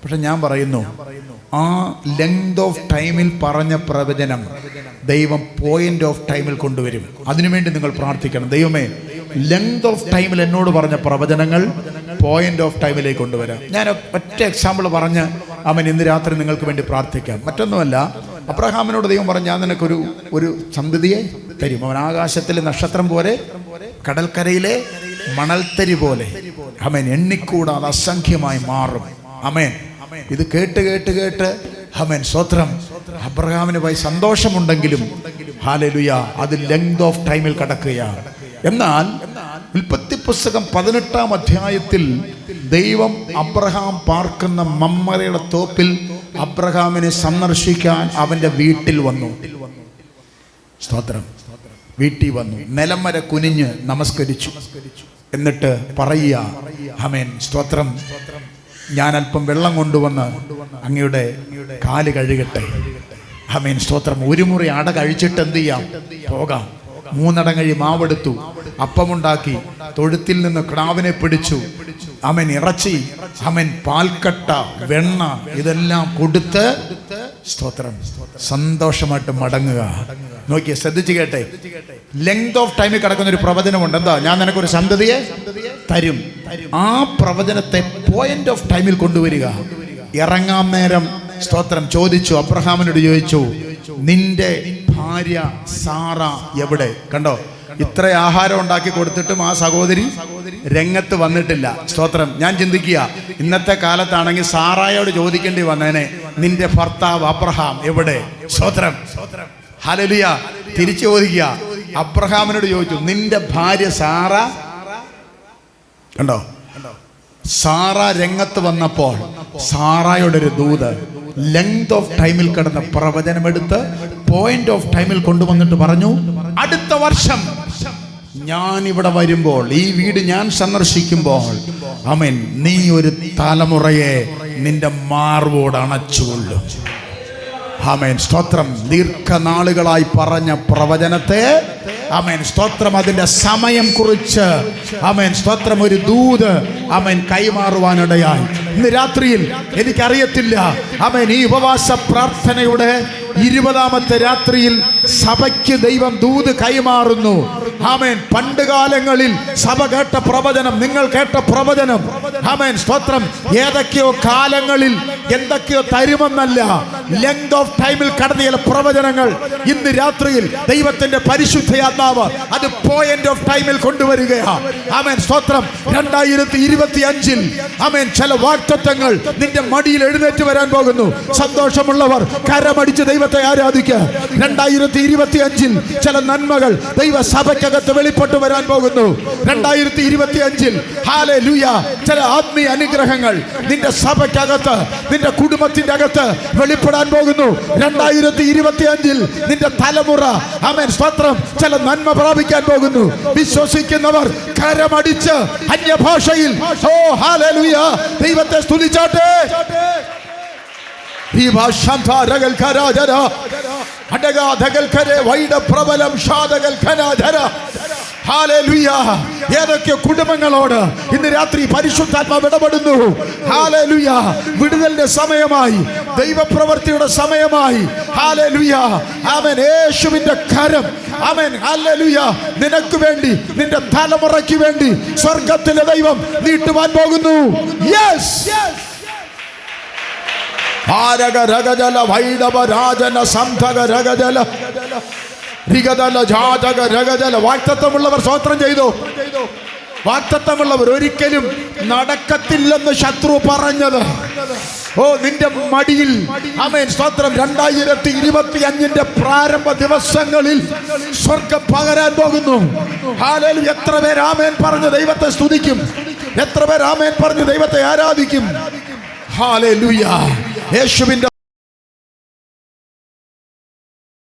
പക്ഷെ ഞാൻ പറയുന്നു, ആ ലെങ്ത് ഓഫ് ടൈമിൽ പറഞ്ഞ പ്രവചനം ദൈവം പോയിന്റ് ഓഫ് ടൈമിൽ കൊണ്ടുവരും. അതിനുവേണ്ടി നിങ്ങൾ പ്രാർത്ഥിക്കണം. ദൈവമേ, ലെങ്ത് ഓഫ് ടൈമിൽ എന്നോട് പറഞ്ഞ പ്രവചനങ്ങൾ പോയിന്റ് ഓഫ് ടൈമിലേക്ക് കൊണ്ടുവരാം. ഞാൻ ഒറ്റ എക്സാമ്പിൾ പറഞ്ഞ് അവൻ ഇന്ന് രാത്രി നിങ്ങൾക്ക് വേണ്ടി പ്രാർത്ഥിക്കാം. മറ്റൊന്നുമല്ല, അബ്രഹാമിനോട് ദൈവം പറഞ്ഞു, ഞാൻ നിനക്കൊരു സന്തതിയെ തരും. അവൻ ആകാശത്തിലെ നക്ഷത്രം പോലെ, കടൽക്കരയിലെ മണൽത്തരി പോലെ, അവൻ എണ്ണിക്കൂടാതെ അസംഖ്യമായി മാറും. അമേൻ. ഇത് കേട്ട് കേട്ട് കേട്ട് ആമേൻ സ്തോത്രം, അബ്രഹാമിന് പോയി സന്തോഷമുണ്ടെങ്കിലും ഹല്ലേലൂയ, അത് ലെങ്ത് ഓഫ് ടൈമിൽ കടക്കുകയാണ്. എന്നാൽ ഉൽപ്പത്തി പുസ്തകം 18-ാം അധ്യായത്തിൽ ദൈവം അബ്രഹാം പാർക്കുന്ന മമ്മറയുടെ തോപ്പിൽ അബ്രഹാമിനെ സന്ദർശിക്കാൻ അവന്റെ വീട്ടിൽ വന്നു. സ്തോത്രം. വീട്ടിൽ വന്നു, നിലം വരെ കുനിഞ്ഞ് നമസ്കരിച്ചു. എന്നിട്ട് പറയുക, ആമേൻ സ്തോത്രം, ഞാൻ അല്പം വെള്ളം കൊണ്ടുവന്ന് അങ്ങയുടെ കാല് കഴുകട്ടെ. ആമേൻ സ്തോത്രം. ഒരു മുറി അട കഴിച്ചിട്ട് എന്ത് ചെയ്യാം? പോകാം. 3 അടങ്ങഴി മാവെടുത്തു, അപ്പമുണ്ടാക്കി, തൊഴുത്തിൽ നിന്ന് കിടാവിനെ പിടിച്ചു. ആമേൻ ഇറച്ചി, ആമേൻ പാൽക്കട്ട, വെണ്ണ, ഇതെല്ലാം കൊടുത്ത് സ്തോത്രം സന്തോഷമായിട്ട് മടങ്ങുക. നോക്കിയേ, ശ്രദ്ധിച്ചു കേട്ടെ. ലെങ്ത് ഓഫ് ടൈമിൽ കിടക്കുന്ന ഒരു പ്രവചനമുണ്ട്. എന്താ? ഞാൻ നിനക്കൊരു സന്തതിയെ തരും. ആ പ്രവചനത്തെ പോയിന്റ് ഓഫ് ടൈമിൽ കൊണ്ടുവരിക. ഇറങ്ങാൻ നേരം സ്തോത്രം ചോദിച്ചു, അബ്രഹാമിനോട് ചോദിച്ചു, നിന്റെ ഭാര്യ സാറ എവിടെ? കണ്ടോ, ഇത്ര ആഹാരം ഉണ്ടാക്കി കൊടുത്തിട്ടും ആ സഹോദരി രംഗത്ത് വന്നിട്ടില്ല. സ്തോത്രം. ഞാൻ ചിന്തിക്കുക, ഇന്നത്തെ കാലത്താണെങ്കിൽ സാറായോട് ചോദിക്കേണ്ടി വന്നേനെ, നിന്റെ ഭർത്താവ് അബ്രഹാം എവിടെ? സ്തോത്രം. ഹല്ലേലൂയ. തിരിച്ചു ചോദിക്കുക, അബ്രഹാമിനോട് ചോദിച്ചു, നിന്റെ ഭാര്യ സാറ. കണ്ടോ, സാറ രംഗത്ത് വന്നപ്പോൾ സാറായോടൊരു ദൂത് ലെങ്ത് ഓഫ് ടൈമിൽ കിടന്ന പ്രവചനമെടുത്ത് പോയിന്റ് ഓഫ് ടൈമിൽ കൊണ്ടുവന്നിട്ട് പറഞ്ഞു, അടുത്ത വർഷം ഞാൻ ഇവിടെ വരുമ്പോൾ, ഈ വീട് ഞാൻ സന്ദർശിക്കുമ്പോൾ, ആമേൻ, നീ ഒരു തലമുറയെ നിന്റെ മാർവോട് അണച്ചുകൊള്ളും. ആമേൻ സ്തോത്രം. ദീർഘനാളുകളായി പറഞ്ഞ പ്രവചനത്തെ ആമേൻ സ്തോത്രം അതിന്റെ സമയം കുറിച്ച് ആമേൻ സ്തോത്രം ഒരു ദൂത് ആമേൻ കൈമാറുവാനിടയായി. ഇന്ന് രാത്രിയിൽ എനിക്കറിയത്തില്ല, ആമേൻ, ഈ ഉപവാസ പ്രാർത്ഥനയുടെ 20-ാമത്തെ രാത്രിയിൽ സഭയ്ക്ക് ദൈവം ദൂത് കൈമാറുന്നു. ആമേൻ. പണ്ട് കാലങ്ങളിൽ സഭ കേട്ട പ്രവചനം, നിങ്ങൾ കേട്ട പ്രവചനം, ആമേൻ സ്തോത്രം, ഏതൊക്കെയോ കാലങ്ങളിൽ എന്തൊക്കെയോ തരുമെന്നല്ല, ലെങ്ത് ഓഫ് ടൈമിൽ കടന്ന ചില പ്രവചനങ്ങൾ ഇന്ന് രാത്രിയിൽ ദൈവത്തിന്റെ പരിശുദ്ധയാത്മാവ് അത് പോയിന്റ് ഓഫ് ടൈമിൽ കൊണ്ടുവരികയാണ്. ആമേൻ സ്തോത്രം. 2025-ൽ ആമേൻ ചില വാഗ്ദത്തങ്ങൾ നിന്റെ മടിയിൽ എഴുന്നേറ്റ് വരാൻ പോകുന്നു. സന്തോഷമുള്ളവർ കരമടിച്ച് ദൈവത്തെ ആരാധിക്കുക. 2025-ൽ ചില നന്മകൾ ദൈവ സഭയ്ക്കകത്ത് വെളിപ്പെട്ടു വരാൻ പോകുന്നു. 2025-ൽ ഹല്ലേലൂയ ചില ആത്മീയ അനുഗ്രഹങ്ങൾ നിന്റെ സഭയ്ക്കകത്ത്, നിന്റെ കുടുംബത്തിന്റെ അകത്ത് വെളിപ്പെടാൻ പോകുന്നു. 2025-ൽ നിന്റെ തലമുറ ആമേൻ സ്തോത്രം ചില നന്മ പ്രാപിക്കാൻ പോകുന്നു. വിശ്വസിക്കുന്നവർ കരമടിച്ച് അന്യഭാഷയിൽ ഓ ഹല്ലേലൂയ ദൈവത്തെ സ്തുതിച്ചാട്ടെ. ഹല്ലേലൂയ. ഏതൊക്കെ കുടുംബങ്ങളോട് ഇന്ന് രാത്രി പരിശുദ്ധാത്മാവ് ഇടപെടുന്നു. ഹല്ലേലൂയ. വിടുതലിന്റെ സമയമായി, ദൈവപ്രവൃത്തിയുടെ സമയമായി. ഹല്ലേലൂയ. ആമേൻ. യേശുവിന്റെ കരം, ആമേൻ, ഹല്ലേലൂയ, നിനക്ക് വേണ്ടി, നിന്റെ തലമുറയ്ക്ക് വേണ്ടി സ്വർഗത്തിലെ ദൈവം നീട്ടുവാൻ പോകുന്നു. യെസ്. ഭാരക രഗജല വൈഡവ രാജന സന്ധക രഗജല രിഗദല ജാതക രഗജല. വാക്തത്വമുള്ളവർ സ്തോത്രം ചെയ്തു. വാക്തത്വമുള്ളവർ ഒരിക്കലും നടക്കത്തില്ലെന്ന് ശത്രു പറഞ്ഞത്, ഓ നിന്റെ മടിയിൽ, ആമേൻ, സ്തോത്രം, 2025 പ്രാരംഭ ദിവസങ്ങളിൽ സ്വർഗം പകരാൻ പോകുന്നു. ഹല്ലേലൂയ. എത്ര പേർ ആമേൻ പറഞ്ഞ് ദൈവത്തെ സ്തുതിക്കും? എത്ര പേർ ആമേൻ പറഞ്ഞ് ദൈവത്തെ ആരാധിക്കും? ഹല്ലേലൂയ. യേശുവിന്റെ